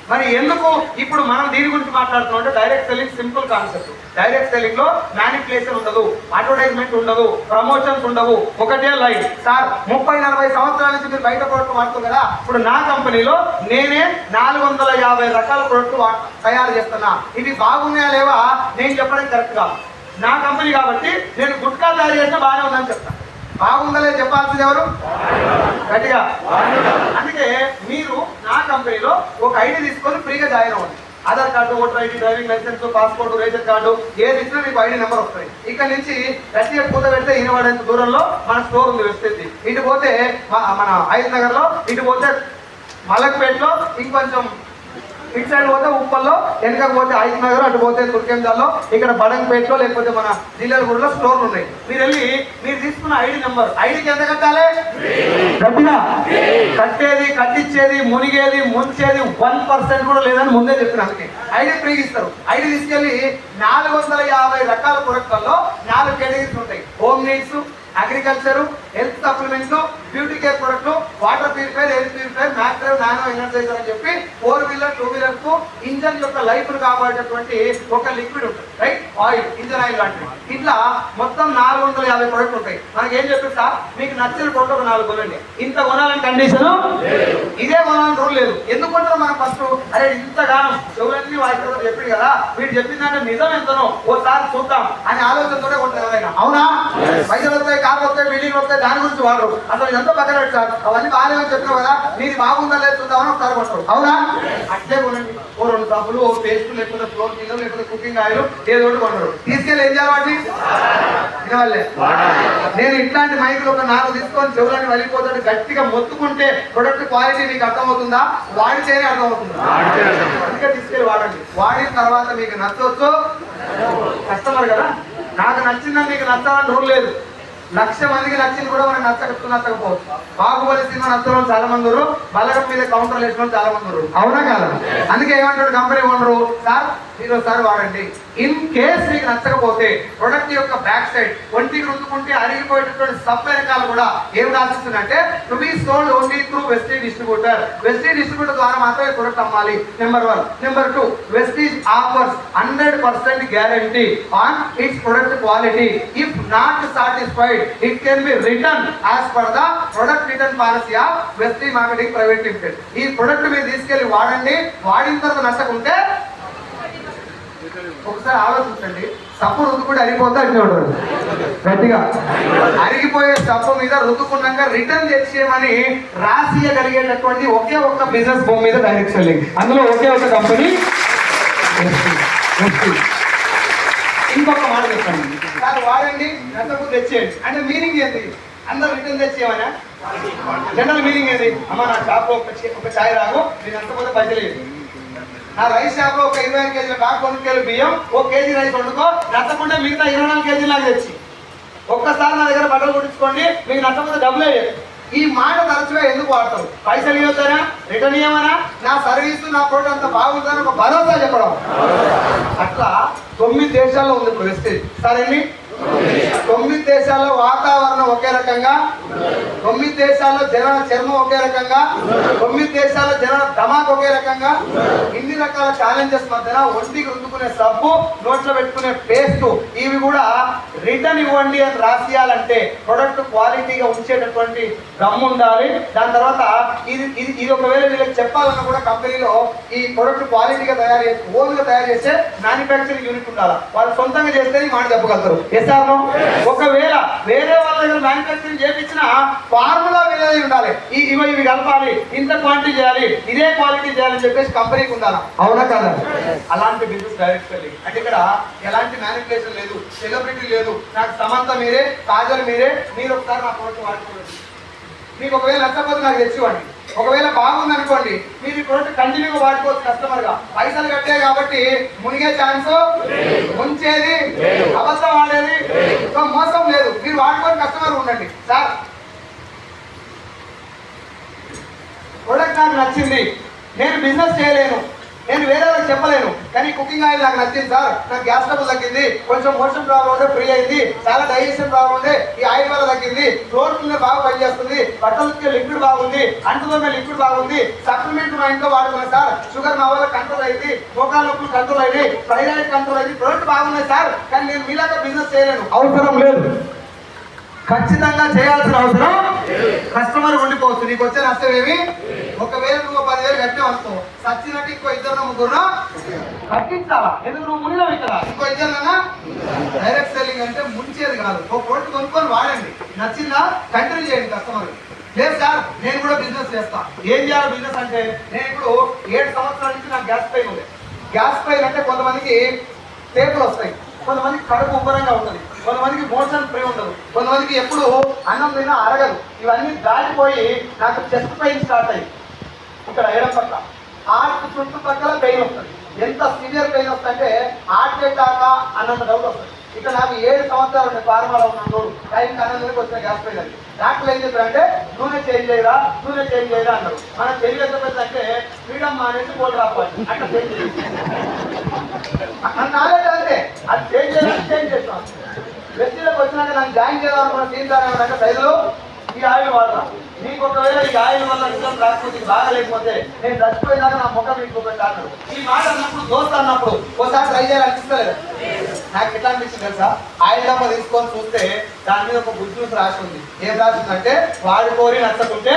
మరి ఎందుకు ఇప్పుడు మనం దీని గురించి మాట్లాడుతున్నాం అంటే direct selling simple concept. Direct selling లో మ్యానిపులేషన్ ఉండదు, అడ్వర్టైజ్మెంట్ ఉండదు, ప్రమోషన్స్ ఉండవు, ఒకటే లైన్. సార్ 30-40 సంవత్సరాల నుంచి మీరు బయట ప్రోడక్ట్ వాడుతారు కదా, ఇప్పుడు నా కంపెనీలో నేనే 450 రకాల ప్రోడక్ట్లు తయారు చేస్తున్నా. ఇవి బాగున్నాయా లేవా నేను చెప్పడం కరెక్ట్ కాదు. నా కంపెనీ కాబట్టి నేను గుట్కా తయారు చేసినా బాగానే ఉందని చెప్తాను. బాగుందలే చెప్పాల్సింది ఎవరు? గట్టిగా. అందుకే మీరు నా కంపెనీలో ఒక ఐడి తీసుకొని ఫ్రీగా జాయిన్ అవ్వండి. Aadhaar card, voter ID, driving licence, passport, ration card ఏది ఇచ్చినా మీకు ఐడి నెంబర్ వస్తుంది. ఇక్కడ నుంచి గట్టిగా పూత పెడితే ఈనబడేంత దూరంలో మన స్టోర్ ఉంది వెస్టేజ్. ఇటు పోతే మన హైద్ నగర్ లో, ఇటు పోతే మలక్పేటలో, ఇంకొంచెం ఇటు సైడ్ పోతే ఉప్పల్లో, వెనకకు పోతే హైద్ నగర్, అటు పోతే తుర్కెంజాల్లో, ఇక్కడ బడంపేటలో లేకపోతే మన జిల్లాలగూడలో స్టోర్లు ఉన్నాయి. మీరు వెళ్ళి మీరు తీసుకున్న ఐడి నెంబర్, ఐడికి ఎంత కట్టాలి? గట్టిగా కట్టేది, కట్టించేది, మునిగేది, ముంచేది 1% కూడా లేదని ముందే చెప్తున్నా. అందుకే ఐడి ఫ్రీ ఇస్తారు. ఐడి తీసుకెళ్ళి 450 రకాల ప్రొడక్ట్లలో 4 కేటగిరీస్ ఉంటాయి. Home needs, agriculture, health supplements, beauty care product, water purifier, air purifier, macro, nano energiser అని చెప్పి 4 వీలర్ 2 వీలర్స్ కు ఇంజన్ యొక్క లైఫ్ ను కాపాడేటువంటి ఒక లిక్విడ్ ఉంటుంది, రైట్? ఆయిల్, ఇంజన్ ఆయిల్ లాంటివి. ఇట్లా మొత్తం 450 ప్రొడక్ట్ ఉంటాయి. మనకి ఏం చెప్పి సార్ మీకు నచ్చిన ప్రొడక్ట్ ఒక 4 కొనండి, ఇంత కొనాలని కండిషన్ ఇదే కొనాలని రూల్ లేదు. ఎందుకుంటారు మనం ఫస్ట్ అరే ఇంతగానం చెవులన్నీ వాయిస్తారు చెప్పింది కదా, వీడు చెప్పిందంటే నిజం ఎంతనో ఓసారి చూద్దాం అనే ఆలోచనతోనే కొంటారు ఎవరైనా. అవునా? పైసలు వస్తాయి, కార్లు వస్తాయి, బిల్డింగ్ వస్తాయి, దాని గురించి వాడరు. అసలు ఇదంతా పక్కన పెట్టారు. అవన్నీ బాగానే చెప్పినావు కదా, నీది బాగుందా లేదు చూద్దామని ఒకసారి కొంటారు. అవునా? అట్లే కొనండి. ఓ 2 సబ్బులు, ఓ పేస్ట్, లేకపోతే ఫ్లోర్ క్లీనర్, లేకపోతే కుకింగ్ ఆయిల్ ఏదో ఒకటి కొనరు. తీసుకెళ్ళి ఏం చేయాలి వాటిని? తినవాళ్ళే. నేను ఇట్లాంటి మైకులు ఒక 4 తీసుకొని చెవులని వెళ్ళిపోతాడు గట్టిగా మొత్తుకుంటే ప్రొడక్ట్ క్వాలిటీ మీకు అర్థమవుతుందా? వాడితేనే అర్థమవుతుందా? అందుకే తీసుకెళ్ళి వాడండి. వాడిన తర్వాత మీకు నచ్చవచ్చు, కస్టమర్ కదా, నాకు నచ్చిందని మీకు నచ్చాలని రూల్ లేదు. 1,00,000 మందికి నచ్చింది కూడా మనకు నచ్చకపోవచ్చు. బాహుబలి సినిమా నచ్చడం చాలా మంది ఉన్నారు, బలగం మీద కౌంటర్ వేసిన చాలా మంది ఉన్నారు. అవునా కాదు? అందుకే ఏమంటాడు కంపెనీ ఓనరు, సార్ మీరు ఒకసారి వాడండి. ఇన్ కేస్ మీకు నచ్చకపోతే ప్రొడక్ట్ యొక్క బ్యాక్ సైడ్ ఒంటికి రుద్దుకుంటే అరిగిపోయేటటువంటి సబ్ వెనకాల కూడా ఏం రాసిస్తుందంటే to be sold only through Vestige distributor. Vestige distributor ద్వారా మాత్రమే ప్రొడక్ట్ అమ్మాలి. Number 1. Number 2, Vestige offers 100% guarantee on its product quality. If not satisfied it can be return as per the product return policy of Vestige marketing private limited. ఈ product మీరు తీసుకెళ్లి వాడండి. వాడిన తర్వాత నచ్చకుంటే ఒకసారి ఆలోచించండి. సబ్బు రుద్దుకుంటే అరిగిపోతే అట్లా ఉంటుంది గట్టిగా. అరిగిపోయే సబ్బు మీద రుద్దుకున్నాక రిటర్న్ తెచ్చేయమని రాసియగలిగేటటువంటి ఒకే ఒక్క బిజినెస్ భూమి మీద డైరెక్ట్ సెల్లింగ్. అందులో ఒకే ఒక కంపెనీ. ఇంకొక మాట చెప్పండి, సార్ వాడండి నచ్చకు తెచ్చేయండి అంటే మీనింగ్ ఏంటి? అందరూ రిటర్న్ తెచ్చేయమనా? జనరల్ మీనింగ్ ఏంటి? అమ్మ నా షాప్ లో ఒక ఛాయ్ రాగు, నేను నచ్చకపోతే పైసలేదు. నా రైస్ షాప్ లో ఒక 25 కేజీల కాకు 2 కేజీల బియ్యం, 1 కేజీ రైస్ వండుకో, నచ్చకుండా మిగతా 24 కేజీలు నాకు తెచ్చి ఒక్కసారి నా దగ్గర బట్టలు కుట్టించుకోండి, మీకు నచ్చకపోతే డబ్బులే. ఈ మాట తరచుగా ఎందుకు వాడతారు? పైసలు ఇవ్వతారా, రిటర్న్ ఇవ్వమనా, నా సర్వీసు నా ప్రోడక్ట్ అంత బాగుందని ఒక భరోసా చెప్పడం. అట్లా 9 దేశాల్లో ఉంది ఇప్పుడు వెస్టేజ్. సరే, 9 దేశాల్లో వాతావరణం ఒకే రకంగా, 9 దేశాల్లో జనాల చర్మం ఒకే రకంగా, 9 దేశాల్లో జనాల ధమాక్ ఒకే రకంగా, ఇన్ని రకాల ఛాలెంజెస్ మధ్యన ఒంటికి రుద్దుకునే సబ్బు, నోట్లో పెట్టుకునే పేస్ట్ ఇవి కూడా రిటర్న్ ఇవ్వండి అని రాసియాలంటే ప్రొడక్ట్ క్వాలిటీగా ఉంచేటటువంటి గమ్ము ఉండాలి. దాని తర్వాత ఇది ఒకవేళ వీళ్ళకి చెప్పాలన్నా కూడా కంపెనీలో ఈ ప్రొడక్ట్ క్వాలిటీగా తయారు చేసి ఓన్గా తయారు చేసే మ్యానుఫ్యాక్చరింగ్ యూనిట్ ఉండాలి. వాళ్ళు సొంతంగా చేస్తే మాట చెప్పగలుగుతారు. ఒకవేళ వేరే వాళ్ళ దగ్గర మ్యానుఫ్యాక్చరింగ్ చేయించిన ఫార్ములా వేరేది ఉండాలి. ఇవి కలపాలి, ఇంత క్వాంటిటీ చేయాలి, ఇదే క్వాలిటీ చేయాలని చెప్పేసి కంపెనీకి ఉండాలి. అవునా కదా? అలాంటి బిజినెస్ డైరెక్ట్ సెల్లింగ్ అంటే ఇక్కడ ఎలాంటి మ్యానిపులేషన్ లేదు, సెలబ్రిటీ లేదు, నాకు సమంత మీరే, కాజల్ మీరే, మీరు ఒకసారి నా ప్రోడక్ట్ వాడుకోండి. మీకు ఒకవేళ నచ్చకపోతే నాకు తెచ్చివ్వండి. ఒకవేళ బాగుంది అనుకోండి, మీరు ఈ ప్రోడక్ట్ కంటిన్యూగా వాడుకోవచ్చు కస్టమర్ గా. పైసలు కట్టే కాబట్టి మునిగే ఛాన్స్, ముంచేది, అబద్ధం ఆడేది, మోసం లేదు. మీరు వాడుకొని కస్టమర్ ఉండండి. సార్ ప్రోడక్ట్ నాకు నచ్చింది, నేను బిజినెస్ చేయలేను, నేను వేరే వాళ్ళకి చెప్పలేను, కానీ కుకింగ్ ఆయిల్ నాకు నచ్చింది సార్, నాకు గ్యాస్ ట్రబుల్ తగ్గింది, కొంచెం మోషన్ ప్రాబ్లం ఉంటే ఫ్రీ అయింది, చాలా డైజెషన్ ప్రాబ్లం ఉంటే ఈ ఆయిల్ వల్ల తగ్గింది, ఫ్లోర్ మీద బాగా పనిచేస్తుంది, బట్టలకి లిక్విడ్ బాగుంది, అంటుతో లిక్విడ్ బాగుంది, సప్లిమెంట్ మా ఇంట్లో వాడుకున్నాను సార్, షుగర్ నా వల్ల కంట్రోల్ అయింది, మోకాళ్ళ నొప్పులు కంట్రోల్ అయింది, థైరాయిడ్ కంట్రోల్ అయింది, ప్రోడక్ట్ బాగున్నాయి సార్, కానీ నేను మీలాగా బిజినెస్ చేయలేను. అవసరం లేదు, ఖచ్చితంగా చేయాల్సిన అవసరం కస్టమర్ ఉండిపోవచ్చు. నీకు వచ్చే నష్టం ఏమి? ఒకవేళ నువ్వు 10,000 కట్టావు అనుకో, సచ్చినట్టు ఇంకో 2-3 కట్టించాలా? ఎందుకు నువ్వు మునిలో ఇక్కడ ఇంకో 2 డైరెక్ట్ సెల్లింగ్ అంటే ముంచేది కాదు. ఒక ప్రోడక్ట్ కొనుక్కొని వాడండి, నచ్చిందా కంటిన్యూ చేయండి. కస్టమర్ లేదు సార్ నేను కూడా బిజినెస్ చేస్తా, ఏం చేయాలి బిజినెస్ అంటే, నేను ఇప్పుడు 7 సంవత్సరాల నుంచి నాకు గ్యాస్ పెయిన్ ఉంది. గ్యాస్ పెయిన్ అంటే కొంతమందికి టేపులు వస్తాయి, కొంతమందికి కడుపు ఉబ్బరంగా ఉంటుంది, కొంతమందికి మోషన్ ఫ్రీ ఉండదు, కొంతమందికి ఎప్పుడు అన్నం తిన్నా అరగదు. ఇవన్నీ దాటిపోయి నాకు చెస్ట్ పెయిన్ స్టార్ట్ అయ్యి ఇక్కడ ఎడం పక్క హార్ట్ చుట్టుపక్కల పెయిన్ వస్తుంది. ఎంత సివియర్ పెయిన్ వస్తుందంటే హార్ట్ అటాక్ అన్నంత డౌట్ వస్తుంది. ఇక్కడ నాకు 7 సంవత్సరాలు ఉండే ఫార్మాలో ఉన్నాను, టైంకి అన్నందుకు వచ్చిన గ్యాస్ పెయిన్ అది. డాక్టర్లు ఏం చెప్పారంటే నూనె చేంజ్ చేయరా, నూనె చేంజ్ చేయరా అన్నారు. మనం తెలియకపోతే ఫ్రీడమ్ మానేసి పోటీ రావాలి అట్లా చేంజ్ చేయాలి. నాలెడ్జ్ అంటే అది చేంజ్ చేయాలని చేంజ్ చేస్తాం. వ్యక్తిలోకి వచ్చినాక నన్ను జాయిన్ చేద్దాం అనుకున్న తీర్థారంటే సైజులో ఈ ఆయిల్ వాడతాం. మీకు ఒకవేళ ఈ ఆయిల్ వల్ల నిజం రాకపోతే బాగా లేకపోతే నేను చచ్చిపోయినాక నా ముఖం మీకు పెట్టాను. ఈ మాట అన్నప్పుడు దోస్త్ అన్నప్పుడు ఒకసారి ట్రై చేయాలనిపిస్తలేదు. నాకు ఎట్లా అనిపించింది తెలుసా? ఆయిల్ డబ్బా తీసుకొని చూస్తే దాని మీద ఒక గుడ్ న్యూస్ రాసి ఉంది. ఏం రాసిందంటే వాడుకోరి నచ్చకుంటే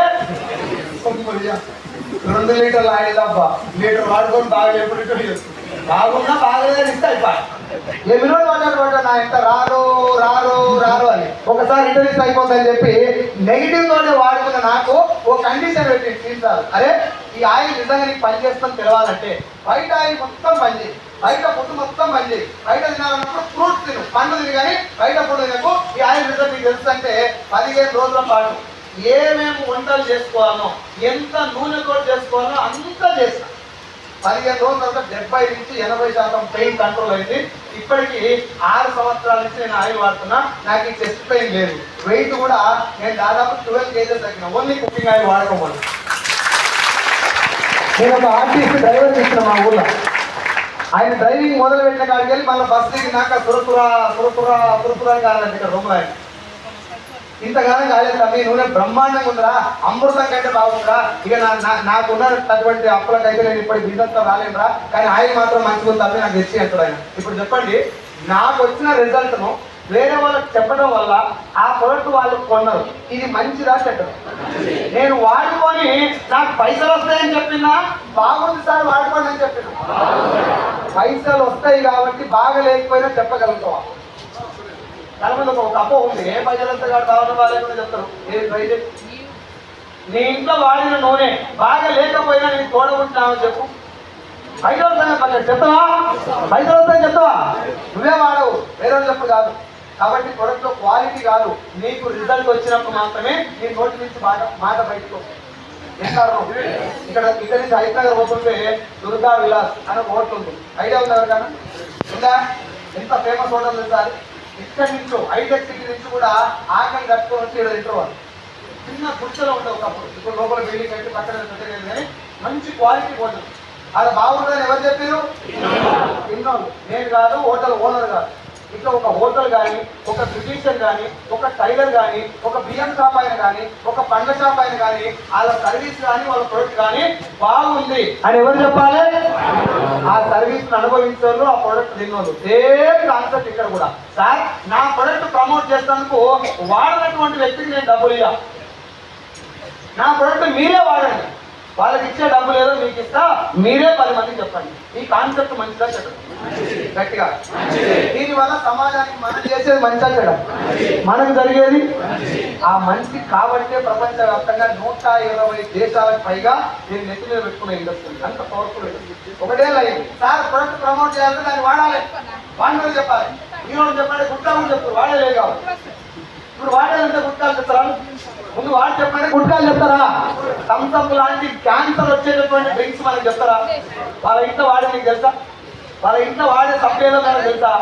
2 లీటర్ల ఆయిల్ డబ్బా, లీటర్ వాడుకొని బాగా ఎప్పుడు రిటర్న్ చేస్తుంది. బాగున్నా బాగలేదని ఇస్తే అయిపోయి ఎన్నో వాడారు నా ఎంత రారు రారు రారు అని ఒకసారి రిటర్న్ అయిపోతుందని చెప్పి నెగిటివ్ తోనే వాడుకున్న నాకు ఓ కండిషన్ పెట్టింది తీర్చాలి. అరే ఈ ఆయిల్ నిజంగా నీకు పనిచేస్తుందని తెలవాలంటే బయట ఆయిల్ మొత్తం పనిచేయి, బయట ఫుడ్ మొత్తం పనిచేయి, బయట తినాలన్నప్పుడు ఫ్రూట్స్ తిను, పండ్లు తిని, కానీ బయట ఫుడ్ తినకు. ఈ ఆయిల్ రిజల్ట్ నీకు తెలుసు అంటే 15 రోజుల పాటు ఏమేమి వంటలు చేసుకోవాలో, ఎంత నూనెతో చేసుకోవాలో అంతా చేస్తాను. 15 రోజుల తర్వాత 70 నుంచి 80% పెయిన్ కంట్రోల్ అయింది. ఇప్పటికీ 6 సంవత్సరాల నుంచి నేను ఆయిల్ వాడుతున్నా, నాకు ఈ చెస్ట్ పెయిన్ లేదు. వెయిట్ కూడా నేను దాదాపు 12 కేజెస్ తగ్గిన, ఓన్లీ కుకింగ్ ఆయిల్ వాడకపోతే. నేను ఒక ఆర్టీసీ డ్రైవర్ చేసిన మా ఊళ్ళో, ఆయన డ్రైవింగ్ మొదలు పెట్టిన కాడికి వెళ్ళి మళ్ళీ బస్ దిగినాక తురుపురా కాదండి ఇక్కడ రూమ్ ఆయన ఇంతకాలం కాలేదు తమ్మి నూనె బ్రహ్మాండంగా ఉందిరా, అమృతం కంటే బాగుందిరా, ఇక నాకున్నటువంటి అప్పులకైతే నేను ఇప్పుడు బిజినెస్ తో రాలేనురా, కానీ ఆయన మాత్రం మంచిగా ఉంది తమ్మి నాకు తెచ్చి అంటాడు ఆయన. ఇప్పుడు చెప్పండి, నాకు వచ్చిన రిజల్ట్ను వేరే వాళ్ళకి చెప్పడం వల్ల ఆ ప్రోడక్ట్ వాళ్ళు కొన్నారు, ఇది మంచిదా చెడ్డదా? నేను వాడుకొని నాకు పైసలు వస్తాయని చెప్పినా బాగుంది సార్ వాడుకోండి అని చెప్పిన, పైసలు వస్తాయి కాబట్టి బాగా లేకపోయినా చెప్పగలుగుతావా? చాలా మంది ఒక అప్ప ఉంది, ఏ పైసలంతా కాదు కావాలని వాళ్ళే కూడా చెప్తారు, నీ ఇంట్లో వాడిన నూనె బాగా లేకపోయినా నేను తోడబుట్టినామని చెప్పు, పైసలు వస్తాయని చెప్తావా? పైసలు వస్తాయని చెప్తావా? నువ్వే వాడవు, వేరే చెప్పు కాదు. కాబట్టి ప్రొడక్ట్ క్వాలిటీ కాదు, నీకు రిజల్ట్ వచ్చినప్పుడు మాత్రమే నీ నోటి నుంచి మాట బయటకు. ఇక్కడ నుంచి హైదరాబాద్ పోతుంటే దుర్గా విలాస్ అని ఒక హోటల్ ఉంది, ఐడియా ఉంది ఎవరికైనా? ఉందా? ఎంత ఫేమస్ హోటల్ ఉంది సార్. ఇక్కడి నుంచి హైటెక్ సిటీ నుంచి కూడా ఆకలి కట్టుకొని వచ్చి ఇక్కడ తింటారు వాళ్ళు. చిన్న గుర్చలో ఉంటాయి ఒకప్పుడు, ఇప్పుడు లోపల బిల్డింగ్ కట్టి పక్కన పెట్టలేదు, కానీ మంచి క్వాలిటీ హోటల్. అది బాగుంటుందని ఎవరు చెప్పారు? తిన్నోళ్ళు, నేను కాదు, హోటల్ ఓనర్ కాదు. ఇట్లా ఒక హోటల్ కానీ, ఒక బ్యూటీషియన్ కానీ, ఒక టైలర్ కానీ, ఒక బియ్యం షాప్ అయిన కానీ, ఒక పండ్ల షాప్ అయిన కానీ, వాళ్ళ సర్వీస్ కానీ వాళ్ళ ప్రొడక్ట్ కానీ బాగుంది అని ఎవరు చెప్పాలి? ఆ సర్వీస్ అనుభవించారు, ఆ ప్రొడక్ట్ తిన్నోళ్ళు. సేమ్ కాన్సెప్ట్ ఇక్కడ కూడా. సార్, నా ప్రొడక్ట్ ప్రమోట్ చేసేందుకు వాడినటువంటి వ్యక్తికి నేను డబ్బులు ఇవ్వ, నా ప్రొడక్ట్ మీరే వాడండి, వాళ్ళకి ఇచ్చే డబ్బు లేదో మీకు ఇస్తా, మీరే 10 మందికి చెప్పండి. ఈ కాన్సెప్ట్ మంచిదా చెడ్డ? గట్టిగా. దీనివల్ల సమాజానికి మనం చేసేది మంచిగా చెడ్డ? మనకు జరిగేది ఆ మంచి. కాబట్టే ప్రపంచవ్యాప్తంగా 120 దేశాలకు పైగా నేను నెత్తి మీద పెట్టుకునే ఇండస్ట్రీ, అంత పవర్ఫుల్. ఒకటే లైన్, సార్ ప్రొడక్ట్ ప్రమోట్ చేయాలంటే దాన్ని వాడాలి, వాడిన చెప్పాలి, ఈరోజు చెప్పండి, గుట్టాలు చెప్తారు, వాడేలే కావాలి. ఇప్పుడు వాడేదంటే గుట్టాలు చెప్తారా? ముందు వాడు చెప్పండి, గుట్కాలు చెప్తారా? థమ్సప్ లాంటి క్యాన్సర్ వచ్చేటటువంటి డ్రింక్స్ మనకు చెప్తారా? వాళ్ళ ఇంట్లో వాడే మీకు తెలుసా? వాళ్ళ ఇంట్లో వాడే సప్లైలో మనకు తెలుసా?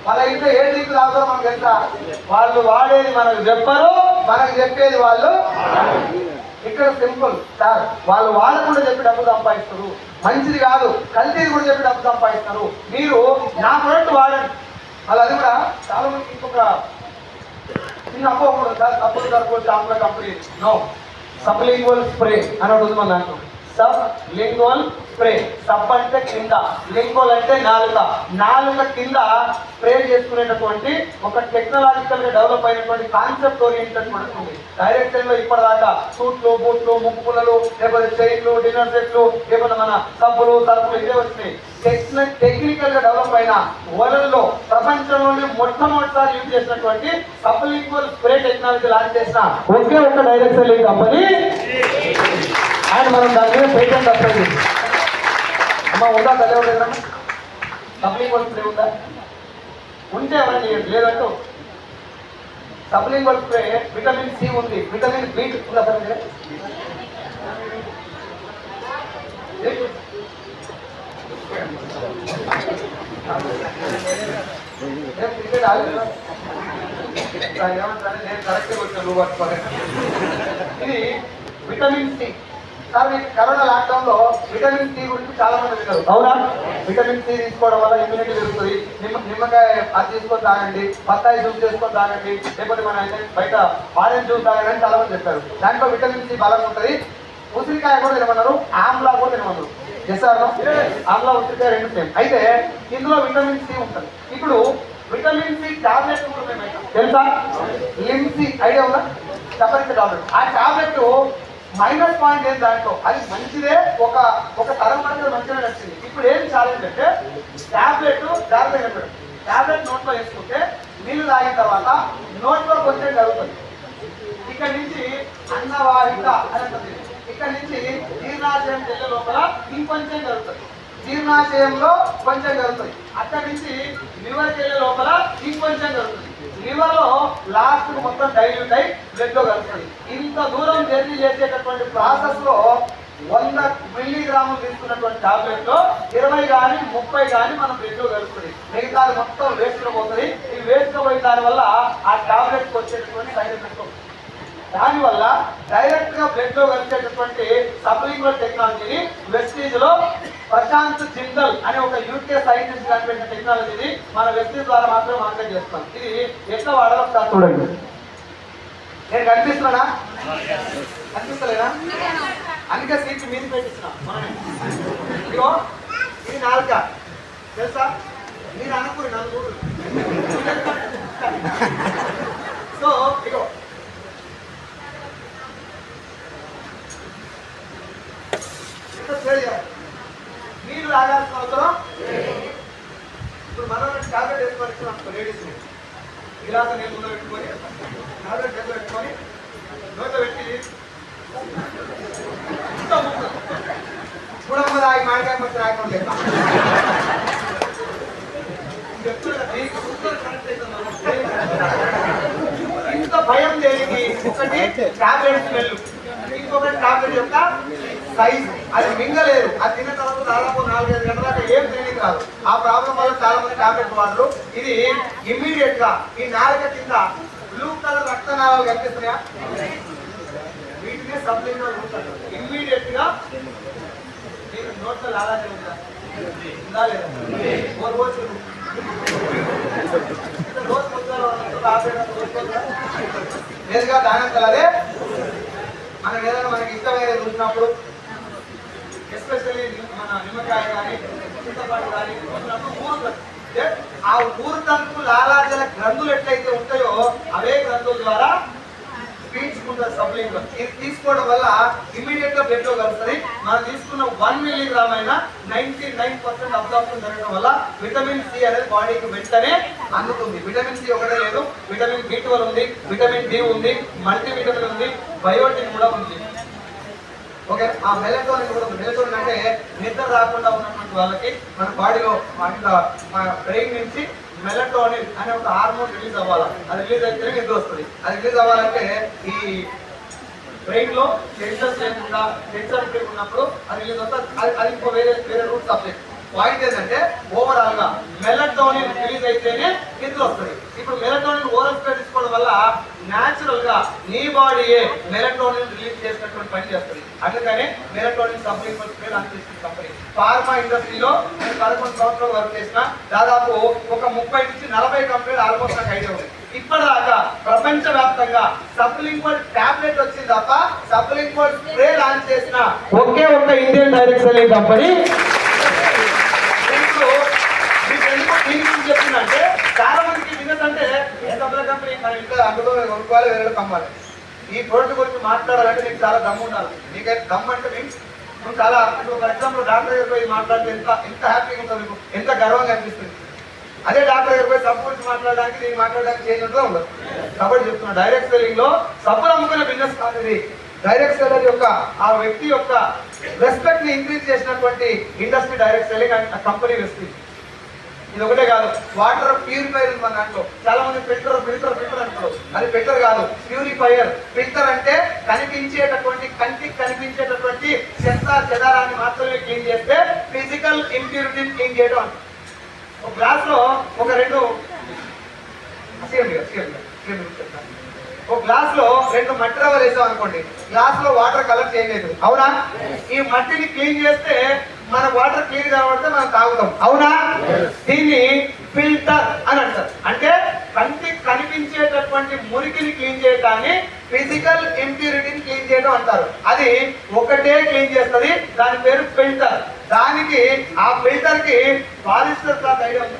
వాళ్ళ ఇంట్లో ఏ డ్రింక్ తాగుతారో మనకు తెలుసా? వాళ్ళు వాడేది మనకు చెప్పరు, మనకు చెప్పేది వాళ్ళు. ఇక్కడ సింపుల్ సార్, వాళ్ళు వాడకుండా చెప్పి డబ్బు సంపాదిస్తారు, మంచిది కాదు కల్తీది కూడా చెప్పి డబ్బు సంపాదిస్తారు. మీరు నా ప్రొడక్ట్ వాడండి. వాళ్ళు అది కూడా చాలా మంది ఇంకొక చిన్న అపోకూడదు సార్, తప్పుడు తరపు షాపుల కంపెనీ నో, సబ్లింగ్వల్ స్ప్రే అని ఉంటుంది మన దాంట్లో. సబ్ లింగ్వల్ స్ప్రే, సబ్ అంటే కింద, లింగ్వల్ అంటే నాలుక కింద స్ప్రే చేసుకునేటటువంటి ఒక టెక్నాలజికల్ గా డెవలప్ అయినటువంటి కాన్సెప్ట్ ఓరియంటెడ్ మనకుంది. డైరెక్షన్ లో ఇప్పటిదాకా సూట్లు, బూట్లు, ముక్కు పుల్లలు, లేకపోతే చైన్లు, డిన్నర్ సెట్లు, లేకపోతే మన సబ్బులు, సరుకులు ఇవే వచ్చినాయి. టెక్నికల్ గా డెవలప్ అయిన వరల్డ్ లో ప్రపంచంలోనే మొట్టమొదటిసారి యూజ్ చేసినటువంటి సబ్లింగ్వల్ స్ప్రే టెక్నాలజీ లాంచ్ చేసిన ఒకే ఒక డైరెక్షన్ లేని కంపెనీ. అండ్ మనం దాని మీద పేటెంట్ అప్లై చేసి అమ్మ ఉందా? తెలియదు దగ్గర సబ్లింగ్వల్ స్ప్రే ఉందా? ఉంటే ఎవరైనా లేదంటూ సబ్లింగ్వల్ స్ప్రే విటమిన్ సి ఉంది, విటమిన్ బి ఉందా సార్? నేను కరెక్ట్గా వచ్చాను, నువ్వు పట్టుకోలేదు. ఇది విటమిన్ సి సార్. మీకు కరోనా లాక్డౌన్ లో విటమిన్ సి గురించి చాలా మంది విన్నారు, అవునా? విటమిన్ సి తీసుకోవడం వల్ల ఇమ్యూనిటీ పెరుగుతుంది. నిమ్మకాయ అది తీసుకొని తాగండి, బత్తాయి జ్యూస్ చేసుకొని తాగండి, లేకపోతే మన బయట ఆరెంజ్ జ్యూస్ తాగండి అని చాలా మంది చెప్పారు. దాంట్లో విటమిన్ సి బలంగా ఉంటుంది. ఉసిరికాయ కూడా తినమన్నారు, ఆమ్లా కూడా తినమన్నారు. చేశారు ఆమ్లా, ఉసిరికాయ రెండు సేమ్. అయితే ఇందులో విటమిన్ సి ఉంటుంది. ఇప్పుడు విటమిన్ సి టాబ్లెట్ కూడా తెలుసా? లిమ్సీ ఐడియా ఉందా? Separate tablet. ఆ టాబ్లెట్ మైనస్ పాయింట్ ఏం దాంట్లో, అది మంచిదే, ఒక తరం వరకు మంచిగా నచ్చింది. ఇప్పుడు ఏం ఛాలెంజ్ అంటే టాబ్లెట్ జాగ్రత్తగా పెట్టాడు, టాబ్లెట్ నోట్లో వేసుకుంటే నీళ్ళు తాగిన తర్వాత నోట్లో కొంచెం జరుగుతుంది. ఇక్కడ నుంచి అన్నవాహిక అని అంటుంది, ఇక్కడ నుంచి జీర్ణాశయం వెళ్ళే లోపల ఇంకొంచెం జరుగుతుంది, జీర్ణాశయంలో కొంచెం జరుగుతుంది, అక్కడి నుంచి లివర్కి వెళ్ళే లోపల ఇంకొంచెం జరుగుతుంది, లివర్ లో లాస్ట్ మొత్తం డైల్యూట్ అయి బ్లడ్ లో కలుస్తుంది. ఇంత దూరం జర్నీ చేసేటటువంటి ప్రాసెస్ లో 100 మిల్లీగ్రాములు తీసుకున్నటువంటి టాబ్లెట్ లో 20 కానీ 30 కానీ మన బ్లడ్ లో కలుస్తుంది. మిగతా మొత్తం వేస్ట్ లో పోతుంది. ఈ వేస్ట్ లో పోయిన దాని వల్ల ఆ టాబ్లెట్ వచ్చేటటువంటి సైడ్ ఎఫెక్ట్ వస్తుంది. దానివల్ల డైరెక్ట్ గా బ్లడ్ లో కలిసేటటువంటి సబ్లింగ్వల్ టెక్నాలజీని వెస్టీజ్ లో ప్రశాంత్ జిందల్ అనే ఒక యూకే సైంటిస్ట్ కనిపెట్టిన టెక్నాలజీ ఇది మన వెబ్సైట్ ద్వారా మాత్రమే మార్కెట్ చేస్తాం. ఇది ఎట్లా వాడాలో ఒకసారి చూడండి. నేను కనిపిస్తున్నానా? కనిపిస్తలేనా? అందుకే సీట్ మీద పెట్టిస్తున్నా. ఇగో ఇది నాలుక తెలుసా? మీరు అనుకుని నలుగురు. సో ఇగో నీళ్ళు తాగాల్సిన అవసరం. ఇప్పుడు మనం టాబ్లెట్ వేసుకొని లేడీస్ గిలాస నీళ్ళు ముందు పెట్టుకొని టాబ్లెట్ చేతిలో పెట్టుకొని నోట్లో పెట్టి కూడా ఆగి మాడికాయ మధ్య రాయకుండా లేదా ఇంత భయం దేనికి? ఒకటి టాబ్లెట్ స్మెల్, ఇంకొకటి టాబ్లెట్ యొక్క సైజ్. అది మింగలేదు. అది తిన్న తర్వాత దాదాపు 4-5 గంటల దాకా ఏం తినడానికి రాదు. ఆ ప్రాబ్లం వల్ల చాలా మంది టాబ్లెట్ వాడరు. ఇది ఇమ్మీడియట్ గా ఈ నాలుక కింద బ్లూ కలర్ రక్తనాళాలు కనిపిస్తున్నాయా? వీటిని సబ్లింగల్ రూట్స్ అంటారు. ఇమ్మీడియట్ గా మీరు నోట్లో లాగానే ఉందా లేదా? రోజు లేదుగా దానం కలదే. మనం ఏదైనా మనకి ఇష్టమైన చూసినప్పుడు ఎస్పెషల్లీ మన నిమ్మకాయ కానీ చింతపండు కానీ చూసినప్పుడు ఆ ఊరుతంకు లాలాజల గ్రంథులు ఎట్లయితే ఉంటాయో అవే గ్రంథుల ద్వారా పీల్చుకుంటారు సబ్లింగం. ఇది తీసుకోవడం వల్ల ఇమీడియట్ గా బ్లడ్ లో కలుస్తుంది. మనం తీసుకున్న 1 మిల్లీగ్రామ్ అయినా 99% అబ్జార్ప్షన్ జరగడం వల్ల విటమిన్ సి అనేది బాడీకి వెంటనే అందుతుంది. విటమిన్ సి ఒకటే లేదు, విటమిన్ B12 ఉంది, విటమిన్ డి ఉంది, మల్టీ విటమిన్ ఉంది, బయోటిన్ కూడా ఉంది. ఓకే, ఆ మెలటోనిన్ కూడా ఉంది. మెలటోనిన్ అంటే నిద్ర రాకుండా ఉన్నటువంటి వాళ్ళకి మన బాడీలో మన బ్రెయిన్ నుంచి మెలటోనిన్ అనే ఒక హార్మోన్ రిలీజ్ అవ్వాలి. అది రిలీజ్ అయితేనే నిద్ర వస్తుంది. అది రిలీజ్ అవ్వాలంటే ఈ బ్రెయిన్ లో టెన్షన్ లేకుండా టెన్షన్ ఫ్రీ ఉన్నప్పుడు అది రిలీజ్ అవుతుంది. అది ఇంకో వేరే రూట్ సబ్జెక్ట్. పాయింట్ ఏంటంటే ఓవరాల్ గా మెలటోనిన్ రిలీజ్ అయితేనే నిద్ర వస్తుంది. ఇప్పుడు మెలటోనిన్ ఓరల్ స్ప్రే తీసుకోవడం వల్ల న్యాచురల్ గా నీ బాడీయే మెలటోనిన్ రిలీజ్ చేసినటువంటి పని చేస్తుంది. అందుకనే మెలటోనిన్ సప్లిమెంట్ స్ప్రే లాంచ్ చేసిన కంపెనీ. ఫార్మా ఇండస్ట్రీలో నేను 11 సంవత్సరాలు వర్క్ చేసిన దాదాపు ఒక 30 నుంచి 40 కంపెనీలు ఆల్మోస్ట్ నాకు ఐడియా ఉంది. ఇప్పటిదాకా ప్రపంచ వ్యాప్తంగా సప్లింక్వల్ టాబ్లెట్ వచ్చింది తప్ప సప్లింక్వల్ స్ప్రే లాంచ్ చేసిన ఒకే ఒక్క ఇండియన్ డైరెక్ట్ సెల్లింగ్ కంపెనీ. చెప్తుందంటే చాలా మందికి బిజినెస్ అంటే ఏ సప్లై కంపెనీ మన ఇంట్లో అందులో కొనుక్కోవాలి, వేరే కమ్మాలి. ఈ ప్రోడక్ట్ గురించి మాట్లాడాలంటే నీకు చాలా దమ్ము ఉండాలి. నీకైతే దమ్ము అంటే మీన్స్ నువ్వు చాలా ఫర్ ఎగ్జాంపుల్ డాక్టర్ దగ్గర పోయి మాట్లాడితే ఎంత హ్యాపీగా ఉంటుంది, నీకు ఎంత గర్వంగా అనిపిస్తుంది. అదే డాక్టర్ దగ్గర పోయి సబ్బు గురించి మాట్లాడడానికి నేను మాట్లాడడానికి చేంజ్ ఉంటుందో ఉండదు. కాబట్టి చెప్తున్నా, డైరెక్ట్ సెల్లింగ్ లో సబ్బులు అమ్ముకునే బిజినెస్ కాదు ఇది. డైరెక్ట్ సెల్లర్ యొక్క ఆ వ్యక్తి యొక్క రెస్పెక్ట్ ని ఇంక్రీజ్ చేసినటువంటి industry direct selling and company respect. ఇది ఒకటే కాదు, వాటర్ ప్యూరిఫైర్ మన దాంట్లో చాలా మంది ఫిల్టర్ అంటారు. అది ఫిల్టర్ కాదు, ప్యూరిఫైయర్. ఫిల్టర్ అంటే కనిపించేటటువంటి కంటికి కనిపించేటటువంటి చెత్త చెదారాన్ని మాత్రమే క్లీన్ చేస్తే ఫిజికల్ ఇంప్యూరిటీని క్లీన్ చేయడం. ఒక గ్లాస్ లో ఒక రెండు మట్టి రవ్వలు వేసాం అనుకోండి, గ్లాస్ లో వాటర్ కలర్ చేంజ్ అవుతుంది, అవునా? ఈ మట్టిని క్లీన్ చేస్తే మన వాటర్ క్లీన్ కాబడితే మనం తాగుతాం, అవునా? దీన్ని ఫిల్టర్ అని అంటారు. అంటే కంటికి కనిపించేటటువంటి మురికిని క్లీన్ చేయడాన్ని ఫిజికల్ ఇంప్యూరిటీని క్లీన్ చేయడం అంటారు. అది ఒకటే క్లీన్ చేస్తుంది, దాని పేరు ఫిల్టర్. దానికి ఆ ఫిల్టర్ కి పాలిస్టర్ క్లాత్ ఐడియా ఉంది,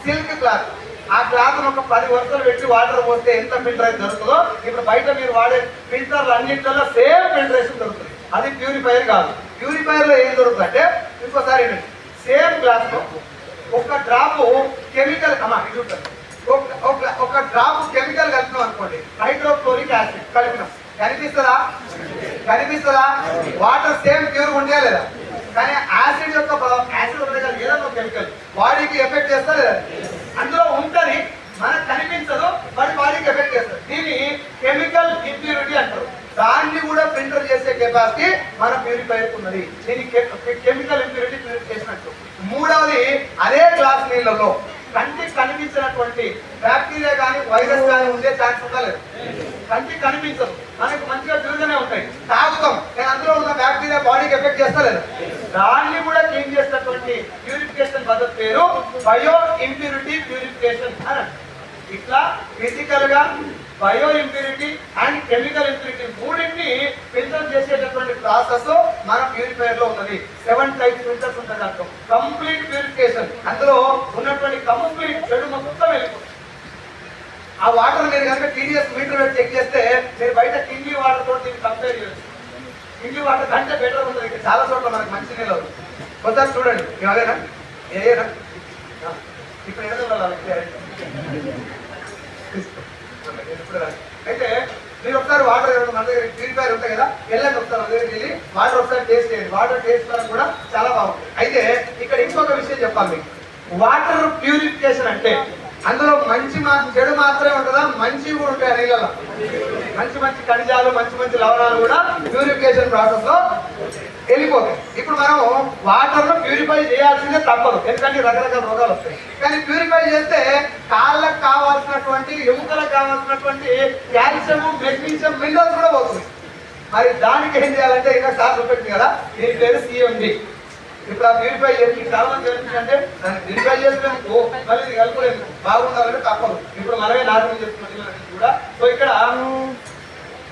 సిల్క్ క్లాత్. ఆ క్లాత్ ఒక 10 వరుసలు పెట్టి వాటర్ పోస్తే ఎంత ఫిల్టరేషన్ దొరుకుతుందో ఇప్పుడు బయట మీరు వాడే ఫిల్టర్లు అన్నింటిలో సేమ్ ఫిల్టరేషన్ దొరుకుతుంది. అది ప్యూరిఫైయర్ కాదు. ప్యూరిఫైయర్ లో ఏం దొరుకుతుంది అంటే, ఇంకోసారి సేమ్ గ్లాస్ లో ఒక డ్రాప్ కెమికల్ ఒక డ్రాప్ కెమికల్ కలిపినాం అనుకోండి, హైడ్రోక్లోరిక్ యాసిడ్ కలిపినాం, కనిపిస్తుందా? వాటర్ సేమ్ ప్యూర్ ఉండే లేదా? కానీ యాసిడ్ యొక్క యాసిడ్ ఏదైనా కెమికల్ బాడీకి ఎఫెక్ట్ చేస్తా లేదా? అందులో ఉంటది, మనకు కనిపించదు, మరి బాడీకి ఎఫెక్ట్ చేస్తుంది. దీన్ని కెమికల్ ఇంప్యూరిటీ అంటారు. దాన్ని కూడా ఫిల్టర్ చేసే కెపాసిటీ మన ప్యూరిఫైర్ ఉన్నది. దీన్ని కెమికల్ ఇంప్యూరిటీ ఫిల్టర్ చేసినట్టు. మూడవది, అదే గ్లాస్ నీళ్ళలో కంటికి కనిపించినటువంటి బ్యాక్టీరియా కానీ వైరస్ కానీ ఉండే ఛాన్స్ ఉందా లేదు? కంటికి కనిపించదు, మనకు మంచిగా ప్యూర్గానే ఉంటాయి, తాగుతాం, కానీ అందులో ఉన్న బ్యాక్టీరియా బాడీకి ఎఫెక్ట్ చేస్తా లేదు? దాన్ని కూడా క్లీన్ చేసినటువంటి ప్యూరిఫికేషన్ పద్ధతి పేరు బయో ఇంప్యూరిటీ ప్యూరిఫికేషన్ అని. ఇట్లా ఫిజికల్ గా bio impurity and chemical impurity మూడింటిని ఫిల్టర్ చేసేటటువంటి ప్రాసెస్ మన ప్యూరిఫైయర్ లో ఉన్నది. 7 టైప్స్ ఫిల్టర్స్ ఉంటుంది దాంట్లో. కంప్లీట్ ప్యూరిఫికేషన్, అందులో ఉన్నటువంటి కంప్లీట్ చెడు మొత్తం వెళ్ళిపోతుంది. ఆ వాటర్ మీరు కనుక టీడీఎస్ మీటర్ పెట్టి చెక్ చేస్తే మీరు బయట కింగ్లీ వాటర్ తోటి దీన్ని కంపేర్ చేయొచ్చు. కింగ్లీ వాటర్ కంటే బెటర్ ఉంటుంది. ఇక్కడ చాలా చోట్ల మనకు మంచి నీళ్ళు అవుతుంది. ఒకసారి చూడండి, మేము అదేనా ఏనా ఇప్పుడు అయితే మీరు ఒకసారి వాటర్ మన దగ్గర ప్యూరిఫైర్ ఉంటాయి కదా, వెళ్ళండి ఒకసారి మన దగ్గరికి వెళ్ళి వాటర్ ఒకసారి టేస్ట్ చేయండి. వాటర్ టేస్ట్ వల్ల కూడా చాలా బాగుంటుంది. అయితే ఇక్కడ ఇంకొక విషయం చెప్పాలి మీకు. వాటర్ ప్యూరిఫికేషన్ అంటే అందులో మంచి చెడు మాత్రమే ఉంటుందా, మంచి కూడా ఉంటాయి ఆ నీళ్ళలో. మంచి మంచి ఖనిజాలు, మంచి మంచి లవణాలు కూడా ప్యూరిఫికేషన్ ప్రాసెస్ లో వెళ్ళిపోతాయి. ఇప్పుడు మనం వాటర్ ను ప్యూరిఫై చేయాల్సిందే తప్పదు, ఎందుకంటే రకరకాల రోగాలు వస్తాయి. కానీ ప్యూరిఫై చేస్తే కాళ్ళకు కావాల్సినటువంటి, ఎముకలకు కావాల్సినటువంటి కాల్షియం, మెగ్నీషియం, మినరల్స్ కూడా పోతుంది. మరి దానికి ఏం చేయాలంటే ఇంకా సార్ చూపెట్టింది కదా, దీని పేరు సిఎండి. ఇప్పుడు ఆ ప్యూరిఫై చేసి చాలా మంది ఏంటంటే దాన్ని ప్యూరిఫై చేసినాము మళ్ళీ ఇది కలుపులేదు, బాగుండాలంటే తప్పదు. ఇప్పుడు మనమే నాశనం చేస్తున్నాం కూడా. సో ఇక్కడ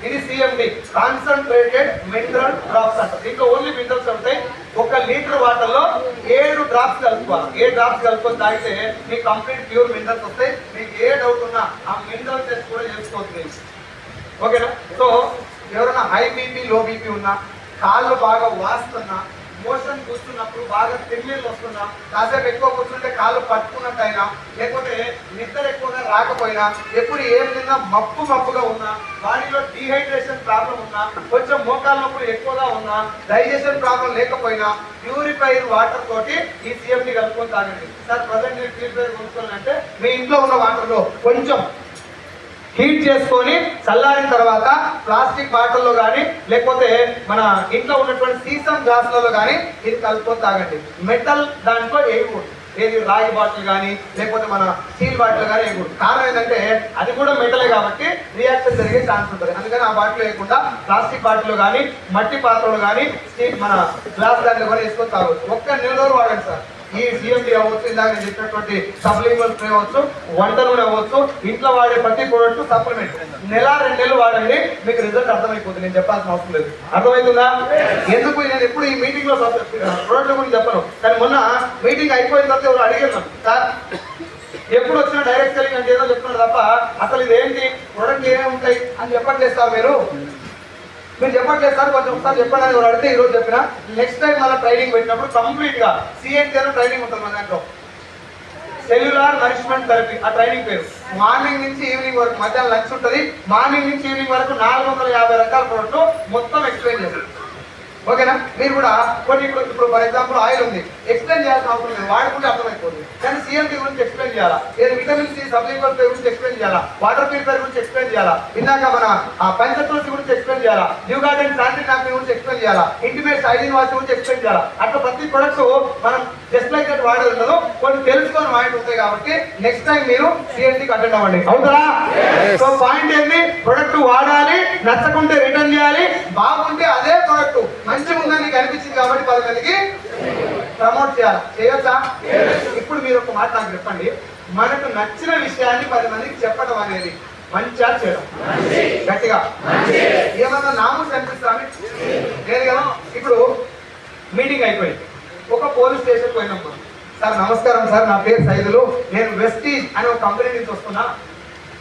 ఇది సిఎండి, కాన్సన్ట్రేటెడ్ మినరల్ డ్రాప్స్ అంటారు. ఇంకా ఓన్లీ మినరల్స్ ఉంటాయి. 1 లీటర్ వాటర్ లో 7 డ్రాప్స్ కలుపుకోవాలి. 7 డ్రాప్స్ కలుపుకొని తాగితే మీకు కంప్లీట్ ప్యూర్ మినరల్స్ వస్తాయి. మీకు ఏ డౌట్ ఉన్నా ఆ మినరల్ టెస్ట్ కూడా చేసుకోవచ్చు. ఓకేనా? సో ఎవరైనా హై బీపీ, లో బీపీ ఉన్నా, కాళ్ళు బాగా వాస్తున్నా, మోషన్ కూర్చున్నప్పుడు బాగా తిమ్మిళ్ళు వస్తున్నా, కాసేపు ఎక్కువ కూర్చుంటే కాళ్ళు పట్టుకున్నట్టయినా, లేకపోతే నిద్ర ఎక్కువగా రాకపోయినా, ఎప్పుడు ఏం తిన్నా మప్పుగా ఉన్నా, బాడీలో డీహైడ్రేషన్ ప్రాబ్లం ఉన్నా, కొంచెం మోకాళ్ళ నొప్పులు ఎక్కువగా ఉన్నా, డైజెషన్ ప్రాబ్లం లేకపోయినా ప్యూరిఫైర్ వాటర్ తోటి ఈ సిఎండి కలుపుకొని తాగండి. సార్ ప్రజెంట్ నేను ప్యూరిఫైర్ కొనుక్కోవాలంటే మీ ఇంట్లో ఉన్న వాటర్లో కొంచెం హీట్ చేసుకొని చల్లారిన తర్వాత ప్లాస్టిక్ బాటిల్లో కానీ, లేకపోతే మన ఇంట్లో ఉన్నటువంటి సీసం గ్లాసులలో కానీ ఇది కలుపుకొని తాగండి. మెటల్ దాంట్లో వేయకూడదు. ఏది రాగి బాటిల్ కానీ, లేకపోతే మన స్టీల్ బాటిల్ కానీ వేయకూడదు. కారణం ఏంటంటే అది కూడా మెటలే కాబట్టి రియాక్షన్ జరిగే ఛాన్స్ ఉంటుంది. అందుకని ఆ బాటిల్ వేయకుండా ప్లాస్టిక్ బాటిల్ కానీ, మట్టి పాత్రలు కానీ, స్టీల్ మన గ్లాస్ దాంట్లో కూడా వేసుకొని తాగవచ్చు. 1 నెల రోజులు వాడండి సార్. ఈ సిఎండి అవ్వచ్చు, ఇందాక నేను చెప్పినటువంటి సప్లిమెంట్ స్ప్రే అవ్వచ్చు, వంట నూనె అవ్వచ్చు, ఇంట్లో వాడే ప్రతి ప్రోడక్ట్ సప్లిమెంట్ 1-2 నెలలు వాడండి, మీకు రిజల్ట్ అర్థమైపోతుంది. నేను చెప్పాల్సిన అవసరం లేదు. అర్థమవుతుందా? ఎందుకు నేను ఎప్పుడు ఈ మీటింగ్ లో ప్రోడక్ట్ గురించి చెప్పను, కానీ మొన్న మీటింగ్ అయిపోయిన తర్వాత ఎవరు అడిగాను సార్, ఎప్పుడు వచ్చినా డైరెక్ట్ సెల్లింగ్ అంటే ఏదో చెప్తున్నారు తప్ప అసలు ఇదేంటి ప్రోడక్ట్ ఏమేమి ఉంటాయి అని చెప్పట్లేదు సార్. మీరు చెప్పట్లేదు సార్, కొంచెం ఒకసారి చెప్పండి అని అడిగితే ఈ రోజు చెప్పిన. నెక్స్ట్ టైం మన ట్రైనింగ్ పెట్టినప్పుడు కంప్లీట్ గా సిఎన్టీ ట్రైనింగ్ ఉంటుంది మన దాంట్లో. సెల్యులార్ నరిష్మెంట్ థెరపీ ఆ ట్రైనింగ్ పేరు. మార్నింగ్ నుంచి ఈవినింగ్ వరకు, మధ్యాహ్నం లంచ్ ఉంటుంది, మార్నింగ్ నుంచి ఈవినింగ్ వరకు 450 రకాల ప్రోడక్ట్ మొత్తం ఎక్స్ప్లెయిన్ చేస్తారు. ఓకేనా? మీరు కూడా కొన్ని ఇప్పుడు ఫర్ ఎగ్జాంపుల్ ఆయిల్ ఉంది, ఎక్స్ప్లెయిన్ చేయాల్సిన అవసరం లేదు, వాడుకుంటే అర్థమైపోతుంది. కానీ సిఎంటీ గురించి ఎక్స్ప్లెయిన్ చేయాలా, ఏది విటమిన్ సి సప్లిమెంట్ గురించి ఎక్స్ప్లెయిన్ చేయాలా, వాటర్ ప్యూరిఫైర్ గురించి ఎక్స్ప్లెయిన్ చేయాలా, ఇందాక మన పంచతులసి గురించి ఎక్స్ప్లెయిన్ చేయాలా, న్యూ గార్డెన్ శానిటరీ నాప్కిన్ గురించి ఎక్స్ప్లెయిన్ చేయాలా, ఇంటిమేట్ హైజీన్ వాష్ గురించి ఎక్స్ప్లెయిన్ చేయాలా. అట్లా ప్రతి ప్రొడక్ట్స్ మనం జస్ట్ లైక్ దట్ వాడేది ఉండదు, కొన్ని తెలుసుకొని వాడి ఉంటాయి. కాబట్టి నెక్స్ట్ టైం మీరు సిఎంటీకి అటెండ్ అవ్వండి. అవుతారా? సో పాయింట్ ఏంటి, ప్రొడక్ట్ వాడాలి, నచ్చకుంటే రిటర్న్ చేయాలి, బాగుంటే అదే ప్రొడక్ట్ మంచిగా ఉందని నీకు అనిపించింది కాబట్టి 10 మందికి ప్రమోట్ చేయాలి. చేయొచ్చా? ఇప్పుడు మీరు ఒక మాట నాకు చెప్పండి, మనకు నచ్చిన విషయాన్ని 10 మందికి చెప్పడం అనేది మంచిగా చేయడం గట్టిగా ఏమన్నా నామూస్ అనిపిస్తా లేదు కదా. ఇప్పుడు మీటింగ్ అయిపోయింది, ఒక పోలీస్ స్టేషన్ పోయినప్పుడు, సార్ నమస్కారం సార్, నా పేరు సైదులు, నేను వెస్టీజ్ అనే ఒక కంపెనీ నుంచి వస్తున్నా.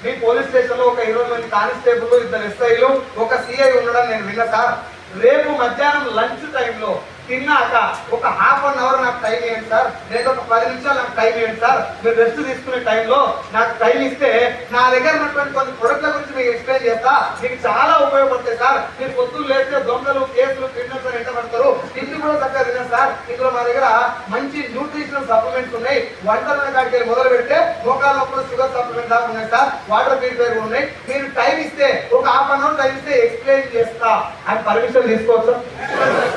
మీ పోలీస్ స్టేషన్ లో ఒక 20 మంది కానిస్టేబుల్, 2 ఎస్ఐలు, ఒక సిఐ ఉండడం నేను విన్నా సార్. రేపు మధ్యాహ్నం లంచ్ టైంలో తిన్నాక ఒక ½ అవర్ నాకు టైం ఇవ్వండి సార్, లేదా ఒక 10 నిమిషాలు నాకు టైం ఇవ్వండి సార్. మీరు రెస్ట్ తీసుకునే టైంలో నాకు టైం ఇస్తే నా దగ్గర ఉన్నటువంటి కొన్ని ప్రొడక్ట్ల గురించి మీకు ఎక్స్ప్లెయిన్ చేస్తా, మీకు చాలా ఉపయోగపడతాయి సార్. మీరు పొద్దున్న లేస్తే దొంగలు, కేసులు, క్రిమినల్స్ అని ఎంత పడతారు, ఇంటి కూడా చక్కగా తిన్నారు సార్. ఇందులో మా దగ్గర మంచి న్యూట్రిషనల్ సప్లిమెంట్స్ ఉన్నాయి, వంటల కాడికి మొదలు పెడితే మోకాళ్ళ నొప్పులు షుగర్ సప్లిమెంట్ దాకా ఉన్నాయి సార్, వాటర్ ప్యూరిఫైర్ ఉన్నాయి. మీరు టైం ఇస్తే ఒక ½ అవర్ టైం ఇస్తే ఎక్స్ప్లెయిన్ చేస్తా అని పర్మిషన్ తీసుకోవచ్చు.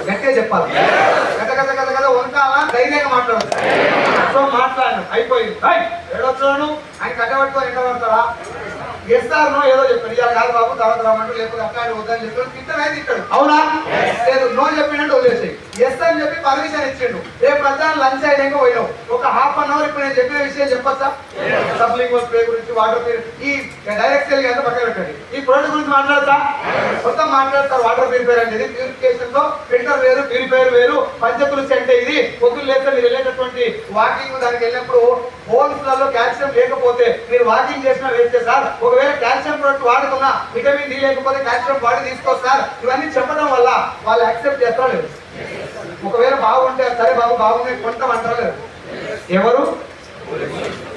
గట్టిగా చెప్పాలి, గత వంకాల ధైర్యంగా మాట్లాడవచ్చు. సో మాట్లాడినాం అయిపోయింది. ఏడొచ్చాను ఆయన కట్టబట్టుకొని ఎండ పడతాడా? ఎస్ఆర్ నో ఏదో చెప్పాడు. ఇవాళ కాదు బాబు తర్వాత రామంటూ లేకపోతే అట్లా వద్దని చెప్పాడు. తిట్టలేదు ఇస్తాడు అవునా? లేదు నో చెప్పినట్టు వదిలేసాయి. ఎస్ అని చెప్పి పర్మిషన్ ఇచ్చిండు. రేపు మధ్యాహ్నం లంచ్ అయ్యాక పోయినావు. ఒక ½ అవర్ ఇప్పుడు నేను చెప్పిన విషయం చెప్పొచ్చా? సబ్లింగ్వల్ స్ప్రే గురించి, వాటర్ ఈ డైరెక్ట్ సెల్ అంతా పక్కన పెట్టండి. ఈ ప్రోడక్ట్ గురించి మాట్లాడతా మొత్తం మాట్లాడతారు. వాటర్ ప్యూరిఫైర్ అనేది ప్యూరిఫికేషన్ లో ఫిల్టర్ వేరు, ప్యూరిఫైర్ వేరు, పంచతులసి అంటే ఇది. పొద్దున్న లేక మీరు వెళ్ళేటటువంటి వాకింగ్ దానికి వెళ్ళినప్పుడు బోన్స్ లలో కాల్షియం లేకపోతే మీరు వాకింగ్ చేసినా వేస్తే సార్, ఒకవేళ కాల్షియం ప్రోడక్ట్ వాడుకున్నా విటమిన్ డి లేకపోతే కాల్షియం బాడీ తీసుకోవచ్చు సార్. ఇవన్నీ చెప్పడం వల్ల వాళ్ళు యాక్సెప్ట్ చేస్తారో లేదు. ఒకవేళ బాగుంటే సరే బాబు బాగున్నాయి కొంటామంటారో లేదు. ఎవరు?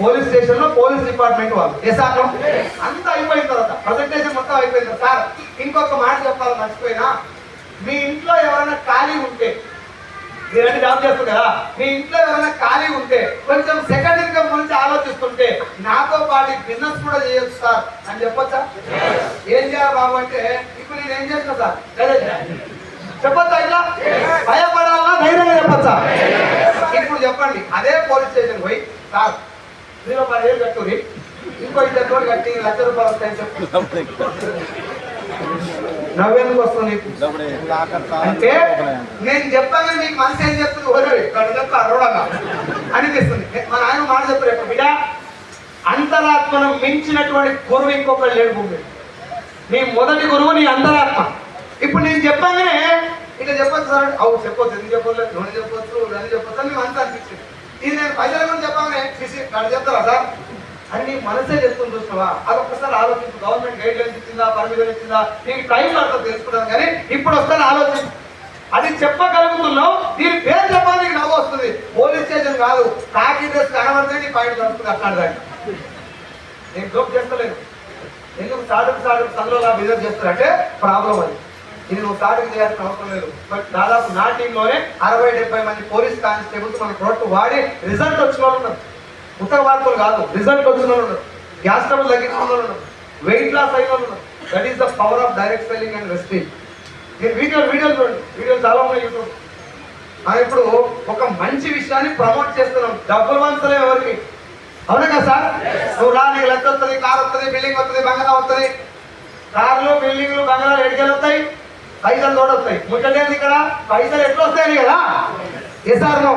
పోలీస్ స్టేషన్ లో పోలీస్ డిపార్ట్మెంట్ వాళ్ళు. ఎస్ఆర్ అంతా అయిపోయిన తర్వాత ప్రజెంటేషన్ మొత్తం అయిపోయింది సార్. ఇంకొక మాట చెప్పాలి మర్చిపోయినా, మీ ఇంట్లో ఎవరైనా ఖాళీ ఉంటే, మీరంటే జాబ్ చేస్తుంది కదా, మీ ఇంట్లో ఎవరైనా ఖాళీ ఉంటే కొంచెం సెకండ్ ఇన్కమ్ గురించి ఆలోచిస్తుంటే నాతో పాటు బిజినెస్ కూడా చేయొచ్చు సార్ అని చెప్పొచ్చా? ఏం చేయాలి బాబు అంటే, ఇప్పుడు నేను ఏం చేసిన సార్ చెప్పొచ్చా? ఇట్లా భయపడాలా ధైర్యంగా చెప్పొచ్చా? ఇప్పుడు చెప్పండి, అదే పోలీస్ స్టేషన్ పోయి సార్ 10,000 కట్టుకుని ఇంకో 2 కట్టి ₹1,00,000 వస్తాయని చెప్పు. నవ్వేందుకు వస్తుంది అంటే నేను చెప్పాను మీకు మనసు ఏం చెప్తుంది? చెప్తా అరోడగా అనిపిస్తుంది. మన ఆయన మాట చెప్తారు ఎప్పుడు బిడ్డ, అంతరాత్మను మించినటువంటి గురువు ఇంకొకరు లేడు భూమి. నీ మొదటి గురువు నీ అంతరాత్మ. ఇప్పుడు నేను చెప్పగానే ఇట్లా చెప్పొచ్చు సార్, అవు చెప్పొచ్చు, ఎందుకు చెప్పలేదు, నూనె చెప్పొచ్చు, అని చెప్పొచ్చు అని మనసు అనిపించింది. ఇది నేను పైసల గురించి చెప్పగానే అక్కడ చెప్తారా సార్ అని నీ మనసే చెప్తుంది. చూసినావా? అది ఒక్కసారి ఆలోచించు. గవర్నమెంట్ గైడ్ లైన్స్ ఇచ్చిందా, పర్మిషన్ ఇచ్చిందా, నీకు టైం పడుతుంది తెలుసుకుంటాను. కానీ ఇప్పుడు వస్తాను ఆలోచించు. అది చెప్పగలుగుతున్నావు, దీని పేరు చెప్పాలి నీకు నవ్వు వస్తుంది. పోలీస్ స్టేషన్ కాదు, కాకి డ్రెస్ కనబడితే నీ పాయింట్ వస్తుంది. అట్లాంటిదాన్ని నేను జోక్ చేస్తలేదు. ఎందుకు సాటుకు సందులో బిజినెస్ చేస్తారంటే ప్రాబ్లం అది. ఇది నువ్వు సాటుకు చేయాల్సిన అవసరం లేదు. బట్ దాదాపు నా టీంలోనే 60-70 మంది పోలీస్ కానిస్టేబుల్స్ మన ప్రోడక్ట్ వాడి రిజల్ట్ వచ్చిన వాళ్ళు ఉన్నారు. ఉత్తర వార్తలు కాదు, రిజల్ట్ వచ్చిన వాళ్ళు ఉన్నారు. గ్యాస్ ట్రబుల్ తగ్గించిన వాళ్ళు ఉన్నారు. వెయిట్ లాస్ అయిన వాళ్ళు ఉన్నారు. That is the power of direct selling and రెస్పీడ్. మీరు వీడియోలు చూడండి, వీడియోలు చాలా ఉన్నాయి యూట్యూబ్. మనం ఇప్పుడు ఒక మంచి విషయాన్ని ప్రమోట్ చేస్తున్నాం. డబ్బులు వంచలేము ఎవరికి, అవునా కదా సార్? నువ్వు రా, నీకు లెక్క వస్తుంది, కార్ వస్తుంది, బిల్డింగ్ వస్తుంది, బంగాళా వస్తుంది. కార్లు, బిల్డింగ్లు, బంగాళాలు ఎడికెళ్ళి వస్తాయి, పైసలు తోడొస్తాయి. ముచ్చటేది ఇక్కడ పైసలు ఎట్లా వస్తాయని కదా. Yes or no?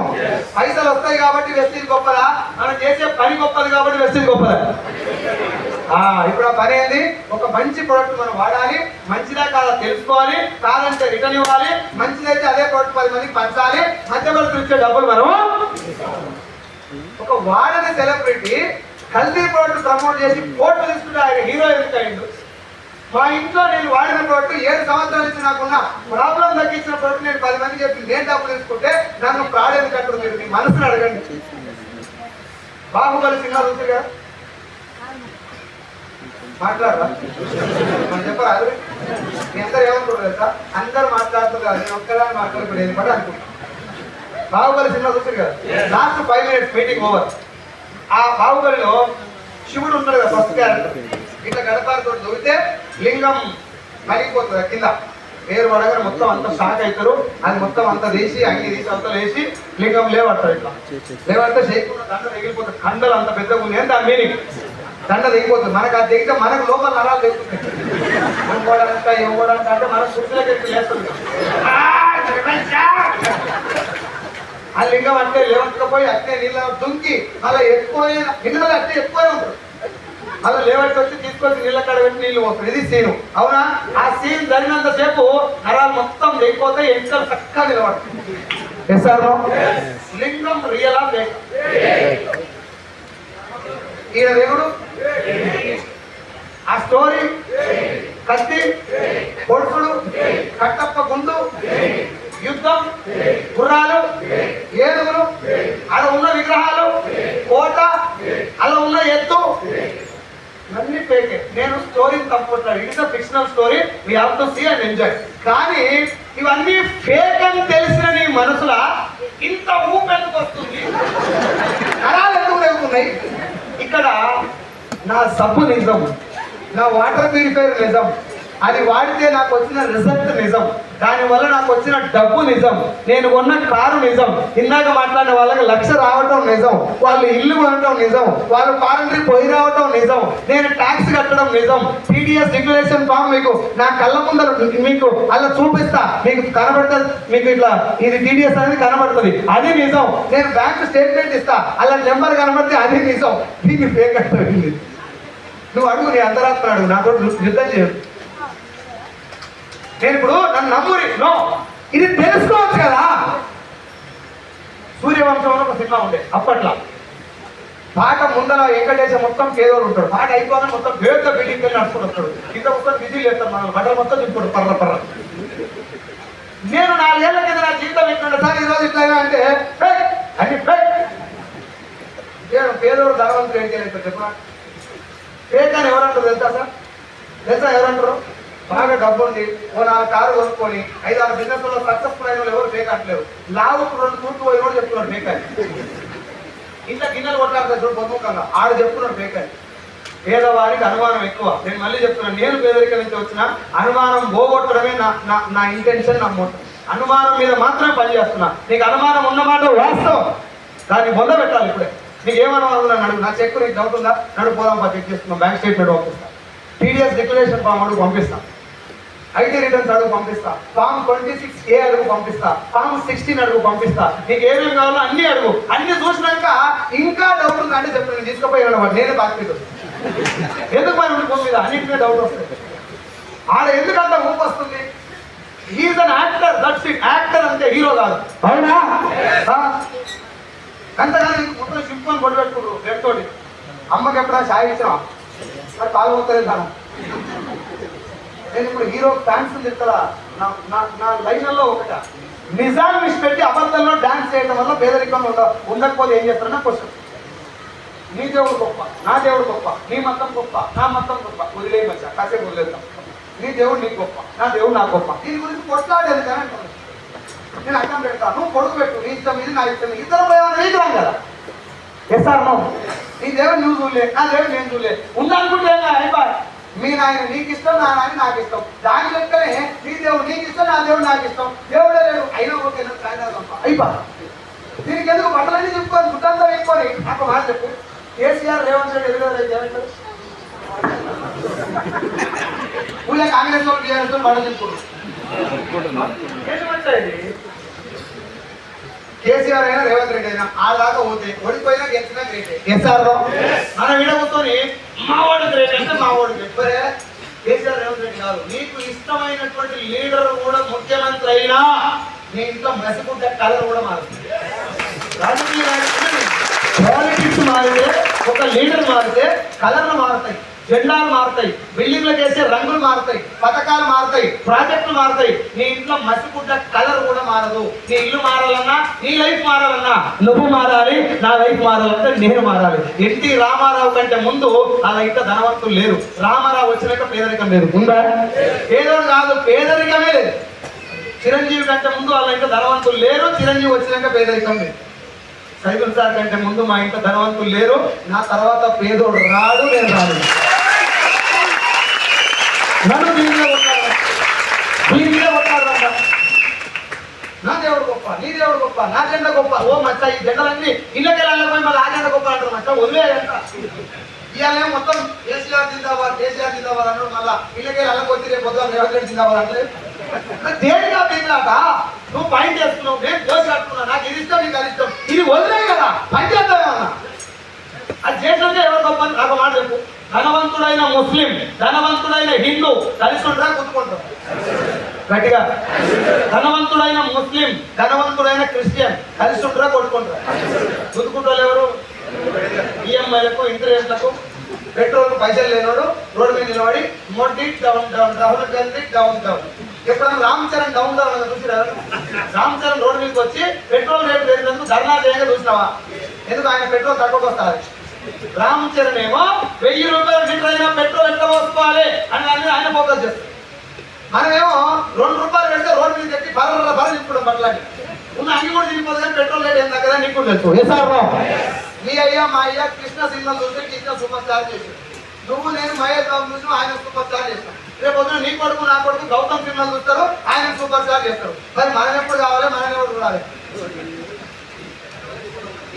పైసలు వస్తాయి కాబట్టి వెస్టీజ్ గొప్పదా, మనం చేసే పని గొప్పది కాబట్టి వెస్టీజ్ గొప్పదా? ఇప్పుడు ఆ పని ఏంది? ఒక మంచి ప్రోడక్ట్ మనం వాడాలి, మంచిదా కాదా తెలుసుకోవాలి, కాదంటే రిటర్న్ ఇవ్వాలి, మంచిదైతే అదే ప్రోడక్ట్ 10 మందికి పంచాలి, మధ్యవర్తులు ఇచ్చే డబ్బులు మనం. ఒక వాడని సెలబ్రిటీ హెల్తీ ప్రోడక్ట్ ప్రమోట్ చేసి కోట్లు తీసుకుంటే ఆయన హీరో ఎందుకు అయిండు? మా ఇంట్లో నేను వాడిన ప్రోడక్ట్ 7 సంవత్సరాల నుంచి నాకున్న ప్రాబ్లం తగ్గించిన ప్రోడక్ట్ నేను 10 మందికి చెప్పి నేను డబ్బులు తీసుకుంటే నన్ను ప్రాడ్ ఎందుకు అంటారు? మీరు మీ మనసును అడగండి. బాహుబలి సినిమా చూసి కదా మాట్లాడరా? మనం చెప్పరా? అది మీ అందరు ఏమనుకుంటారు సార్? అందరు మాట్లాడుతుంది కదా, నేను ఒక్కదాన్ని మాట్లాడుకుంటే ఏది పడి అనుకుంటున్నాను. బాహుబలి సినిమా చూసారు కదా, లాస్ట్ 5 minutes మీటింగ్ ఓవర్. ఆ బాహుబలిలో శివుడు ఉంటాడు కదా, ఫస్ట్ క్యారెక్టర్. ఇట్లా గడపాలతో దొరికితే లింగం మరిగిపోతుంది కింద. వేరు పడగానే మొత్తం అంత షాక్ అవుతారు. అది మొత్తం అంతా తీసి అంగి తీసి అంతా వేసి లింగం లేవడతారు. ఇట్లా లేవడితే చేయకుండా దండ తెగిపోతుంది. కండలు అంత పెద్దగా ఉంది అని దాని మీనింగ్. దండ తెగిపోతుంది. మనకు అది తెగితే మనకు లోపల నరాలు తెగుతున్నాయి. ఇవ్వడానిక ఇవ్వడానికి అంటే మన కుర్చీలకి లేస్తుంది. ఆ లింగం అంటే లేవకపోయి అట్టే నీళ్ళ దుంకి అలా ఎక్కువ నీళ్ళలో అట్టే ఎక్కువనే ఉంటుంది. అలా లేవట్టి వచ్చి తీసుకొచ్చి నీళ్ళ కాడ పెట్టి నీళ్ళు పోతుంది. ఇది సీను, అవునా? ఆ సీన్ జరిగినంత సేపు నరాలు మొత్తం లేకపోతే ఎంకలు చక్కగా నిలబడుతుంది. లింగం రియలా ఫేక్? ఈయన దేవుడు, ఆ స్టోరీ, కత్తి, పొడుసుడు, కట్టప్ప గుండు, యుద్ధం, గుర్రాలు, ఏనుగులు, అలా ఉన్న విగ్రహాలు, కోట, అలా ఉన్న ఎత్తు, ఇవన్నీ ఫేకే. నేను స్టోరీని తప్పుకుంటాను. It is a fictional story, we have to see and enjoy. కానీ ఇవన్నీ ఫేక్ అని తెలిసిన నీ మనసులా ఇంత ఊపెందుకు వస్తుంది? నరాలు ఎందుకు లేకున్నాయి? ఇక్కడ నా సబ్బు నిజం, నా వాటర్ ప్యూరిఫైర్ నిజం, అది వాడితే నాకు వచ్చిన రిజల్ట్ నిజం. దానివల్ల నాకు వచ్చిన డబ్బు నిజం, నేను కొన్న కారు నిజం, ఇందాక మాట్లాడిన వాళ్ళకి 1,00,000 రావటం నిజం, వాళ్ళు ఇల్లు కొనటం నిజం, వాళ్ళు ఫారెన్ పోయి రావటం నిజం, నేను ట్యాక్స్ కట్టడం నిజం, టీడీఎస్ డిక్లరేషన్ ఫామ్ మీకు నా కళ్ళ ముందర మీకు అలా చూపిస్తా, మీకు కనబడుతుంది, మీకు ఇట్లా ఇది టీడీఎస్ అనేది కనబడుతుంది, అది నిజం, నేను బ్యాంక్ స్టేట్మెంట్ ఇస్తా అలా నెంబర్ కనబడితే అది నిజం. దీన్ని ఫేక్ అంటే నువ్వు అడుగు, నీ అంతరాత్మ అడుగు, నాతో యుద్ధం చేయదు. నేను ఇప్పుడు నన్ను నమ్మురి నో, ఇది తెలుసుకోవచ్చు కదా. సూర్యవంశంలో ఒక సినిమా ఉండే అప్పట్లో, పాట ముందర వెంకటేశం మొత్తం కేదోడు ఉంటాడు, పాట అయిపోగానే మొత్తం పెద్ద బిల్డింగ్ వెళ్ళి నడుచుకుని వస్తాడు, ఇంత మొత్తం బిజీలు వేస్తాడు, మన బట్టలు మొత్తం తిప్పుతాడు పర్ర పర్ర. నేను 4 ఏళ్ల కింద నా జీవితం ఎట్లుండే సార్, ఈరోజు ఇట్లా అంటే అన్ని నేను పేదోడు ధనవంతులు ఏం చేయలేదు చెప్పా. ఫేక్ అని ఎవరంటారు తెలుసా సార్? తెలుసా ఎవరంటారు? బాగా డబ్బు ఉంది, ఓ 4 కారు కొనుక్కొని 5-6 బిజినెస్లో సక్సెస్ఫుల్ అయిన వాళ్ళు ఎవరు ఫేక్ అంటలేరు. లావుకు 2 తూర్పు పోయిన కూడా చెప్తున్నాడు ఫేక్ అని. ఇంత గిన్నెలు కొట్లాడుతాడు చూడు పొద్దుముఖంగా, ఆడు చెప్తున్నాడు ఫేక్ అని. పేదవారికి అనుమానం ఎక్కువ. నేను మళ్ళీ చెప్తున్నాను, నేను పేదరికం నుంచి వచ్చిన అనుమానం పోగొట్టడమే నా ఇంటెన్షన్, నా మోటం. అనుమానం మీద మాత్రమే పనిచేస్తున్నా. నీకు అనుమానం ఉన్నమాట వాస్తవం, దాన్ని బొంద పెట్టాలి. ఇప్పుడే నీకు ఏమనుమానం ఉందని అడుగు, నా చెక్ నీకు డౌట్ ఉందా నడుపు పోదాం, చెక్ చేసుకున్నాం, బ్యాంక్ స్టేట్మెంట్ పంపిస్తాను, టీడీఎస్ డిక్లరేషన్ ఫామ్ అడుగు పంపిస్తాం, ఐటీ రిటర్న్స్ అడుగు పంపిస్తా, ఫామ్ 26A అడుగు పంపిస్తా, ఫామ్ 16 అడుగు పంపిస్తా, నీకు ఏమేమి కావాలో అన్ని అడుగు. అన్ని చూసినాక ఇంకా డౌట్ ఉందా అంటే చెప్పు, నేను తీసుకుపోయాను వాడు, నేనే బాధ్యత. ఎందుకు మరి భూమి మీద అన్నింటినీ డౌట్ వస్తుంది. ఆడ ఎందుకంత ఊపు వస్తుంది? Is an actor, that's it. Actor అంటే హీరో కాదు, అవునా? అంతగానే మొత్తం సింపుల్ కొట్టు పెట్టుకుంటారు రేపుతోటి. అమ్మకి ఎప్పుడైనా ఛాయ్ ఇచ్చినా మరి పాల్గొత్తలేదు కదా. నేను ఇప్పుడు హీరో డాన్స్ చెప్తారా, నా లైన్లో ఒకట నిజాన్ని విడిచిపెట్టి అబద్ధంలో డాన్స్ చేయడం వల్ల పేదరికంలో ఉండకపోతే ఏం చేస్తారన్నా క్వశ్చన్. నీ దేవుడు గొప్ప, నా దేవుడు గొప్ప, నీ మతం గొప్ప, నా మతం గొప్ప, వదిలే మధ్య కాసేపు వదిలేద్దాం. నీ దేవుడు నీకు గొప్ప, నా దేవుడు నాకు గొప్ప, దీని గురించి కొట్లాడేది కానీ అంటాను. నేను అర్థం పెడతాను, నువ్వు కొడుకు పెట్టు, నీ ఇష్టం ఇది, నా ఇష్టం ఇద్దరు నీకురాం కదా. ఎస్ సార్ నో, నీ దేవుడు నువ్వు చూడలే, నా దేవుడు నేను చూడలే, ఉందనుకుంటే అయిపోయి. మీ నాయన నీకు ఇష్టం, నా నాయన నాకు ఇష్టం, దాని లెక్కనే నీ దేవుడు నీకు ఇష్టం, నా దేవుడు నాకు ఇష్టం, దేవుడే లేడు అయినా ఓకే అయిపో. దీనికి ఎందుకు బట్టలన్నీ చెప్పుకొని గుట్టంతా వేసుకొని నాకు మాట చెప్పు. కేసీఆర్ రేవంత్ రెడ్డి ఎదుగుతారు పూజ కాంగ్రెస్ వాళ్ళు టీఆర్ఎస్ బట్ట చెప్పుకుంటారు. కేసీఆర్ అయినా రేవంత్ రెడ్డి అయినా ఆ దాకా పోతే ఓడిపోయినా గెలిచినా గ్రేటే. ఎస్ఆర్ మనం ఈడ కూర్చొని మా వాడు గ్రేట్ అంటే మా వాడు చెప్పరే. కేసీఆర్ రేవంత్ రెడ్డి కాదు, నీకు ఇష్టమైనటువంటి లీడర్ కూడా ముఖ్యమంత్రి అయినా నీ ఇంట్లో మెసకుంటే కలర్ కూడా మారుతుంది. రాజకీయ పాలిటిక్స్ మారితే, ఒక లీడర్ మారితే కలర్లు మారుతాయి, జెండాలు మారుతాయి, బిల్డింగ్లకు వేసే రంగులు మారుతాయి, పథకాలు మారుతాయి, ప్రాజెక్టులు మారుతాయి. నీ ఇంట్లో మసిగుడ్డ కలర్ కూడా మారదు. నీ ఇల్లు మారాలన్నా, నీ లైఫ్ మారాలన్నా నువ్వు మారాలి, నా లైఫ్ మారాలంటే నేను మారాలి. ఎన్టీ రామారావు కంటే ముందు అలా ఇంత ధనవంతులు లేరు, రామారావు వచ్చినాక పేదరికం లేదు. ఉందా? పేదోడు కాదు, పేదరికమే లేదు. చిరంజీవి కంటే ముందు అలా ఇంత ధనవంతులు లేరు, చిరంజీవి వచ్చినాక పేదరికం లేదు. సైదుల్ సార్ కంటే ముందు మా ఇంట్లో ధనవంతులు లేరు, నా తర్వాత పేదోడు రాడు, నేను రాడు. నన్ను దీనిలో కొట్టాడంట. నా దేవుడు గొప్ప, నీ దేవుడు గొప్ప, నా జెండా గొప్ప. ఓ మచ్చ ఈ జెండలన్నీ ఇళ్ళకి వెళ్ళకపోయి మళ్ళీ ఆ జెండా గొప్ప అంటారు. మచ్చ వదిలేదంట. ఇవాళ మొత్తం కేసీఆర్ జిందాబాద్, కేసీఆర్ జిందాబాద్ అంటారు. మళ్ళీ ఇళ్ళకి వెళ్ళకొచ్చి రేపు పొద్దున రేవంత్ రెడ్డి జిందాబాద్ అంటే దేనిగా పేదాక నువ్వు పైన చేస్తున్నావు, నేను దోష కట్టుకున్నా, నాకు ఇది ఇష్టం, నీకు అది ఇష్టం, ఇది వదిలే కదా పని చేద్దామన్నా. అది చేసినాక ఎవరు గొప్ప నాకు మాట చెప్పు. ధనవంతుడైన ముస్లిం, ధనవంతుడైన హిందూ కలిసి ఉంటారా, గుర్తుకుంటారు గట్టిగా. ధనవంతుడైన ముస్లిం, ధనవంతుడైన క్రిస్టియన్ కలిసి ఉంటారా, కొట్టుకుంటారా? గుర్తుకుంటారు ఎవరు? ఈఎంఐలకు, ఇంటరెస్ట్లకు, పెట్రోల్ పైసలు లేనోడు రోడ్డు మీద నిలబడి Modi down down, Rahul Gandhi down down. ఎప్పుడైనా రామ్ చరణ్ డౌన్ డౌన్ చూసిరా? రామ్ చరణ్ రోడ్డు మీదకి వచ్చి పెట్రోల్ రేటు పెరిగినందుకు ధర్నా చేయగా చూసినావా? ఎందుకు ఆయన పెట్రోల్ తక్కువకి వస్తారు. రామ్ చరణ్ ఏమో 1000 రూపాయలు లీటర్ అయినా పెట్రోల్ ఎట్లా పోసుకోవాలి అని ఆయన ఫోకస్ చేస్తారు. మనమేమో 2 రూపాయలు పెడితే రోడ్డు మీద ఎక్కి బర్ర తిప్పుకోవడం బట్టలని ఉన్న అన్ని కూడా తిరిగిపోతుంది, కానీ పెట్రోల్ రేట్ ఏం తగ్గదా నీకు తెలుసు. మీ అయ్యా మా అయ్యా కృష్ణ సినిమా చూసి కృష్ణ సూపర్ స్టార్ చేశాడు. నువ్వు నేను మహేష్ బాబు చూసి ఆయన సూపర్ స్టార్ చేస్తాను. రేపు పొద్దున నీ కొడుకు నా కొడుకు గౌతమ్ సినిమాలు చూస్తారు, ఆయన సూపర్ స్టార్ చేస్తారు. మరి మనం ఎప్పుడు కావాలి, మనం ఎవరు చూడాలి?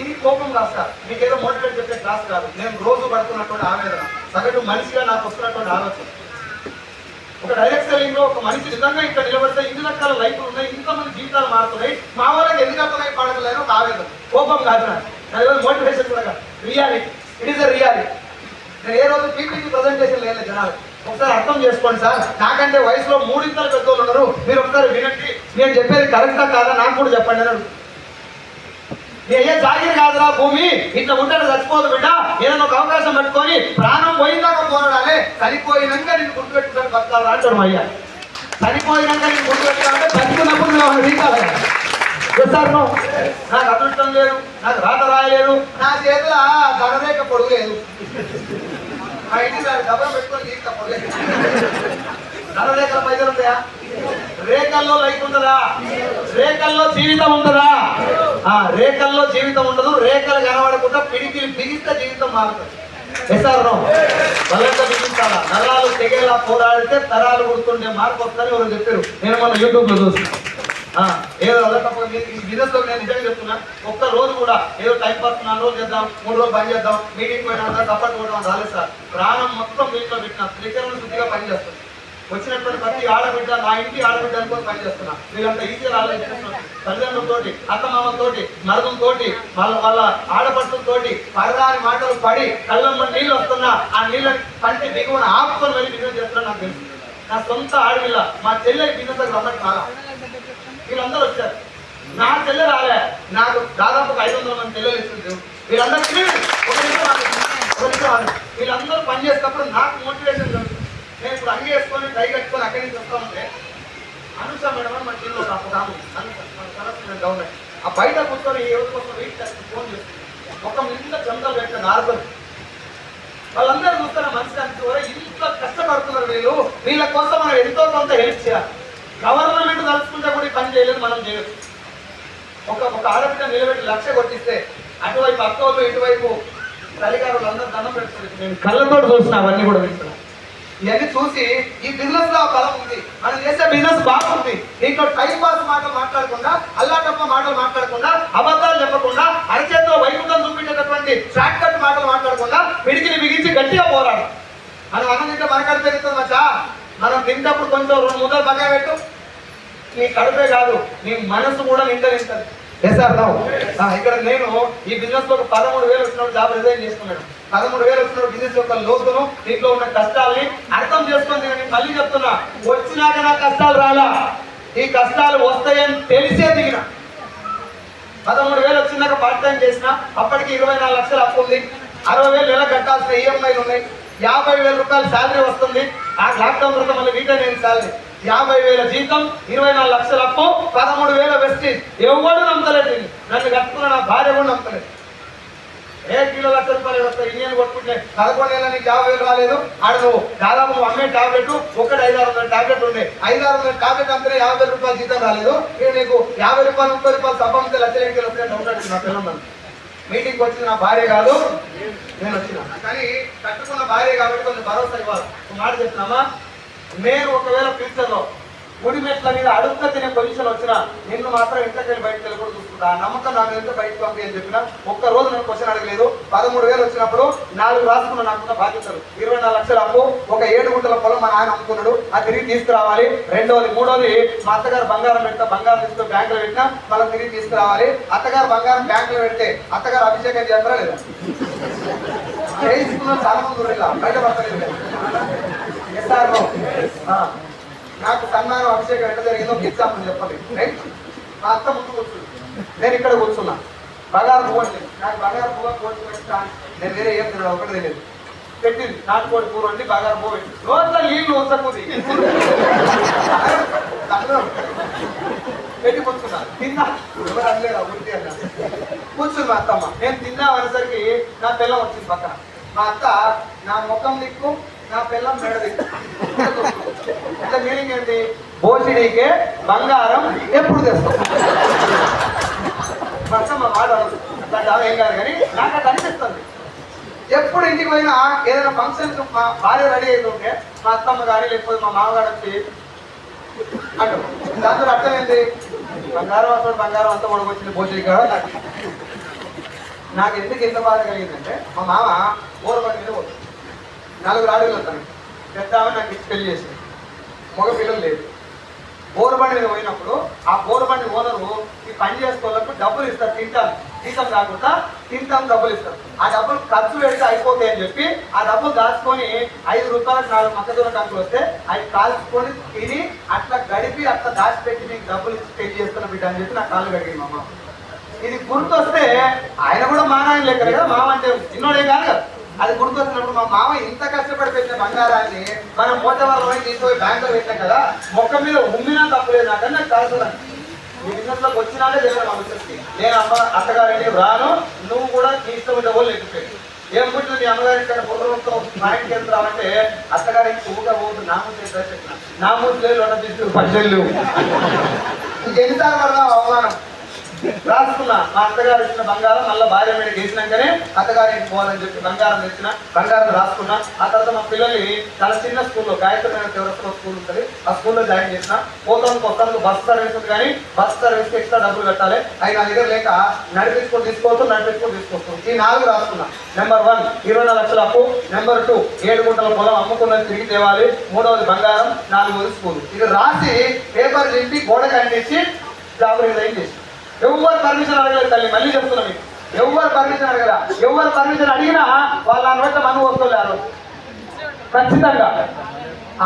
ఇది కోపం కాదు సార్, మీకు ఏదో మోటివేట్ చేసే క్లాస్ కాదు. నేను రోజు పడుతున్నటువంటి ఆవేదన, సగటు మనిషిగా నాకు వస్తున్నటువంటి ఆలోచన. ఒక డైరెక్ట్ సెల్లింగ్ లో ఒక మనిషి నిజంగా ఇక్కడ నిలబడితే ఇన్ని రకాల లైఫ్లు ఉన్నాయి, ఇంతమంది జీవితాలు మారుతున్నాయి, మా వాళ్ళకి ఎందుకు అర్థమై పడగలేని ఒక ఆవేదన. కోపం కాదు నాకు, మోటివేషన్ కూడా కాదు, reality. It is a reality. నేను ఏ రోజు పీపీకి ప్రజెంటేషన్ లేదు జనాలు. ఒకసారి అర్థం చేసుకోండి సార్, నాకంటే వయసులో 3 ఇద్దరు పెద్దోళ్ళు ఉన్నారు, మీరు ఒకసారి వినండి, నేను చెప్పేది కరెక్టా కాదా నాకు కూడా చెప్పండి అని. ఏ జాగిరి కాదురా భూమి, ఇట్లా ఉంటాడు చచ్చిపోదు బిడ్డ, ఏదైనా ఒక అవకాశం పెట్టుకొని ప్రాణం పోయిందాక పోరాడాలి, చనిపోయినాక నేను గుర్తుపెట్టుకొని బతకాలి అంటాడు అయ్యా. చనిపోయినాక నేను గుర్తుపెట్టుకోవాలంటే బతుకున్నప్పుడు వీకాలి సార్. నాకు అదృష్టం లేదు, నాకు రాత రాయలేదు, నా చేతిలో గడరేక పొడుగు లేదు, మా ఇంటి డబ్బులు పెట్టుకొని తీస్తా పొడలేదు. గడరేఖల పైసలు ఉంటాయా? రేఖల్లో లైఫ్ ఉంటుందా? రేఖల్లో జీవితం ఉంటుందా? రేఖల్లో జీవితం ఉండదు. రేఖలు కనబడకుండా పిడికిలు బిగిస్తే జీవితం మారుతుంది. ఎస్ఆర్నో బలంగా బిగించాలా, నరాలు తెగేలా పోరాడితే తరాలు గుర్తుండే మార్పు వస్తుందని ఎవరు చెప్పారు. నేను మన యూట్యూబ్ లో చూస్తున్నాను. ఏదో అదొక బిజినెస్ లో నేను నిజంగా చెప్తున్నా, ఒక్క రోజు కూడా ఏదో టైం పాస్ 4 రోజులు చేద్దాం, 3 రోజులు పని చేద్దాం, మీటింగ్ పోయినా సపోర్ట్ కొట్టడం రాలేదు సార్. ప్రాణం మొత్తం దీంట్లో పెట్టిన త్రికరణ శుద్ధిగా పనిచేస్తుంది. వచ్చినటువంటి ప్రతి ఆడబిడ్డ నా ఇంటి ఆడబిడ్డ అనుకొని పనిచేస్తున్నా. వీళ్ళంతా ఈజీగా ఆలోచిస్తున్నారు. తల్లిదండ్రులతోటి, అత్తమామతోటి, మరుదులతోటి, వాళ్ళ ఆడపడుతులతోటి పరదాని మాటలు పడి కళ్ళమ్మ నీళ్ళు వస్తున్నా ఆ నీళ్ళని పంటి దిగువన ఆపుకొని వెళ్ళి బిజినెస్ చేస్తున్నా. నాకు తెలుసు, నా సొంత ఆడపిల్ల మా చెల్లె బిజినెస్ రమ్మని కాదా, వీళ్ళందరూ వచ్చారు. నా చెల్లె రాలే, నాకు దాదాపు 500 మంది చెల్లెలు ఇస్తుంది. వీళ్ళందరికీ వీళ్ళందరూ పని చేసేటప్పుడు నాకు మోటివేషన్ కలుగుతుంది. నేను ఇప్పుడు అంగి వేసుకొని టై కట్టుకొని అక్కడి నుంచి వస్తా ఉంటే అనుష మేడం అని మన టీంలో గవర్నమెంట్ ఆ బయట కూర్చొని ఎవరి కోసం వెయిట్ చేసి ఫోన్ చేస్తుంది. ఒక నిండా చందలు పెట్టిన నారదులు వాళ్ళందరూ చూస్తున్న మనసు అనిపించే ఇంత కష్టపడుతున్నారు వీళ్ళు, వీళ్ళ కోసం మనం ఎంతో కొంత హెల్ప్ చేయాలి. గవర్నమెంట్ తలుచుకుంటే కూడా ఈ పని చేయలేదు, మనం చేయలేదు. ఒక ఆడపిల్ల నిలబెట్టి 1,00,000 కొట్టిస్తే అటువైపు అత్తోళ్ళు ఇటువైపు తల్లిగారు అందరూ దండం పెడుతుంది. నేను కళ్ళతో చూసిన అవన్నీ కూడా వింటున్నాను. ఇవన్నీ చూసి ఈ బిజినెస్ లో బలం ఉంది, మనం చేసే బిజినెస్ బాగుంది. దీంట్లో టైం పాస్ మాటలు మాట్లాడకుండా, అల్లాటప్ప మాటలు మాట్లాడకుండా, అబద్ధాలు చెప్పకుండా, అరచేతిలో వైకుంఠం చూపించేటటువంటి షార్ట్ కట్ మాటలు మాట్లాడకుండా పిడికిని బిగించి గట్టిగా పోరాడు. మనం అన్నం తింటే మన కడుపే తింటుంది మచ్చా. మనం తింటప్పుడు కొంచెం 2 ముద్దలు పక్కన పెట్టు, నీ కడుపే కాదు నీ మనసు కూడా నింటది. ఇక్కడ నేను ఈ బిజినెస్ లో 13,000 వచ్చినప్పుడు జాబ్ రిజైన్ చేసుకున్నాను. 13,000 వచ్చినప్పుడు బిజినెస్ యొక్క లోతును, దీంట్లో ఉన్న కష్టాలని అర్థం చేసుకుంది. నేను మళ్ళీ చెప్తున్నా, వచ్చినాక నా కష్టాలు రాలా, ఈ కష్టాలు వస్తాయని తెలిసే దిగిన. 13,000 వచ్చినాక పార్ట్ టైం చేసిన, అప్పటికి 24 లక్షలు అప్పు ఉంది, 60,000 నెల కట్టాల్సిన ఈఎంఐలు ఉన్నాయి, 50,000 రూపాయలు శాలరీ వస్తుంది. ఆ లాక్డౌన్ తర్వాత మళ్ళీ రిటర్న్ అయిన శాలరీ 50,000 జీతం, 24 లక్షల అప్పు, 13,000 వెస్టేజ్. ఎవడు నమ్మలేదు, నన్ను కట్టుకున్న నా భార్య కూడా నమ్మలేదు. 1 కిలో లక్ష రూపాయలు వస్తాయి, ఇండియన్ కొట్టుకుంటే 11 ఏళ్ళ నీకు 50,000 రాలేదు. ఆడ నువ్వు దాదాపు నువ్వు అమ్మే టాబ్లెట్ ఒకటి 500-600 టాబ్లెట్ ఉండే, 500-600 టాబ్లెట్ అంతనే 50,000 రూపాయలు జీతం రాలేదు. నీకు 50 రూపాయలు 30 రూపాయలు సబ్బంతే 1,00,000 వస్తాయి. డౌట్ నా పిల్లలు మీటింగ్కి వచ్చింది నా భార్య కాదు, నేను వచ్చిన. కానీ కట్టుకున్న భార్య కాబట్టి కొంచెం భరోసా ఇవ్వాలి. ఒక మాట చెప్తున్నామా, నేను ఒకవేళ ఫ్యూచర్లో గుడి మెట్ల మీద అడుగుతా తినే పొజిషన్ వచ్చినా నిన్ను మాత్రం ఇంట్లోకి వెళ్ళి బయటకు వెళ్ళి కూడా చూసుకుంటా. ఆ నమ్మకం నాకు ఎంత బయటకు పంపి అని చెప్పినా ఒక్కరోజు నేను క్వశ్చన్ అడగలేదు. 13,000 వచ్చినప్పుడు 4 రాసుకున్న నాకున్న బాధ్యతలు, 24 లక్షల అప్పు, ఒక 7 గుంటల పొలం మా నాయన అమ్ముకున్నాడు, అది తిరిగి తీసుకురావాలి. రెండోది, మూడోది మా అత్తగారు బంగారం పెడతా, బంగారం తీసుకుని బ్యాంకులో పెట్టినా మళ్ళీ తిరిగి తీసుకురావాలి. అత్తగారు బంగారం బ్యాంకులో పెడితే అత్తగారు అభిషేకం చేస్తారా లేదా? చేయించుకున్న చాలా మంది బయట పడతలేదు. నాకు సన్మానం అభిషేకం ఎట్లా జరిగిందో ఎగ్జాంపుల్ చెప్పండి. రైట్, మా అత్త ముందు కూర్చుంది, నేను ఇక్కడ కూర్చున్నా. బంగారు పువ్వు అంటే నాకు బంగారు పువ్వు కోడి పెట్టా, నేను వేరే ఏం తిన్నాడు ఒకటి తెలియదు. పెట్టింది నాటుకోడి కూర వండి బంగారు పువ్వు పెట్టి రోజులో నీళ్ళు ఉంచకుంది పెట్టి కూర్చున్నా. తిన్నా, ఎవరు అనలేదా ఉరికి అన్నా. కూర్చుంది మా అత్తమ్మ. నేను తిన్నా అనేసరికి నా పిల్లం వచ్చింది పక్కన. మా అత్త నా ముఖం దిక్కు, నా పిల్లం మెడ దిక్కు. అంటే మీనింగ్ ఏంటి? భోజనీకే బంగారం ఎప్పుడు తెస్తాం. మా అత్త మా మాట అట్లా ఏం కాదు, కానీ నాకు అది అనిపిస్తుంది. ఎప్పుడు ఇంటికి పోయినా ఏదైనా ఫంక్షన్స్ మా భార్య రెడీ అవుతుంటే మా అత్తమ్మ కానీ లేకపోతే మా మామగారు వచ్చి అంటారు. దాంతో అర్థం ఏంటి? బంగారం అసలు బంగారం అంతా మనకొచ్చింది పోటీ కదా. నాకు ఎందుకు ఎంత బాధ కలిగిందంటే మా మామ ఊరబండి మీద పోతుంది, 4 ఆడలు వస్తాను, పెద్ద ఆమె నాకు ఇచ్చి పెళ్లి చేసింది, మగ పిల్లలు లేదు. బోరుబండి మీద పోయినప్పుడు ఆ బోరుబండి ఓనరు ఈ పని చేసుకోవాలకు డబ్బులు ఇస్తారు, జీతం కాకుండా తింటాం డబ్బులు ఇస్తారు. ఆ డబ్బులు ఖర్చు పెడితే అయిపోతాయి అని చెప్పి ఆ డబ్బులు దాచుకొని 5 రూపాయలకు 4 మొక్కజొన్న కంకులు వస్తే అవి కాల్చుకొని తిని అట్లా గడిపి అట్లా దాచిపెట్టి నీకు డబ్బులు ఇచ్చి పెళ్లి చేస్తున్న బిడ్డ అని చెప్పి నాకు కాళ్ళు కడిగింది మా అమ్మ. ఇది గుర్తొస్తే ఆయన కూడా మా నాయన లెక్కలే కదా, మామ అంటే చిన్నోడే కాదు కదా. అది గుర్తొచ్చినప్పుడు మా మామ ఇంత కష్టపడి పెట్టిన బంగారాన్ని మనం మోటవాళ్ళని తీసుకుపోయి బ్యాంకులో పెట్టాం కదా, మొక్క మీద ఉమ్మినా తప్పలేదు నాకని నాకు కాల్చున్నాను. ఈ బిజినెస్లోకి వచ్చినాకే తెలియదు మా బిజినెస్కి. నేను అత్తగారింటికి రాను, నువ్వు కూడా నీ ఇష్టం ఉండే వాళ్ళు ఎక్కిపోయి ఏం పుట్టింది మీ అమ్మగారి కంటే బుర్రతో మా ఇంటికి వెళ్తామంటే అత్తగారికి ఊగా పోతుంది. నా మూసి చెప్పిన నా మూసి లొట తీసుకు పద్దెళ్ళు ఇంకెన్నిసార్లు పడదాం అవమానం. రాసుకున్నా మా అత్తగారు ఇచ్చిన బంగారం మళ్ళీ భార్య మీద వేసినాకనే అత్తగారికి పోవాలని చెప్పి బంగారం తెచ్చిన, బంగారం రాసుకున్నా. ఆ తర్వాత మా పిల్లల్ని చాలా చిన్న స్కూల్లో గాయత్రి దేవస్థానం స్కూల్ ఉంటుంది, ఆ స్కూల్లో జాయిన్ చేసిన. పోతానికి బస్ సర్వీస్ ఉంది కానీ బస్ సర్వీస్కి ఎక్స్ట్రా డబ్బులు కట్టాలి, అవి నా దగ్గర లేక నడిపించుకొని తీసుకొస్తాం. ఈ 4 రాసుకున్నా. నెంబర్ 1 24 లక్షల అప్పు, నెంబర్ 2 7 గుంటల పొలం అమ్ముకున్నది తిరిగి తేవాలి, 3వది బంగారం, 4వది స్కూల్. ఇది రాసి పేపర్ చింపి గోడకి అంటించి జాబ్ రిజైన్ చేసి ఎవరు పర్మిషన్ అడగలేదు తల్లి. మళ్ళీ చెప్తున్నా మీకు, ఎవరు పర్మిషన్ అడగల. ఎవరు పర్మిషన్ అడిగినా వాళ్ళ నోట మను వస్తున్నారు ఖచ్చితంగా.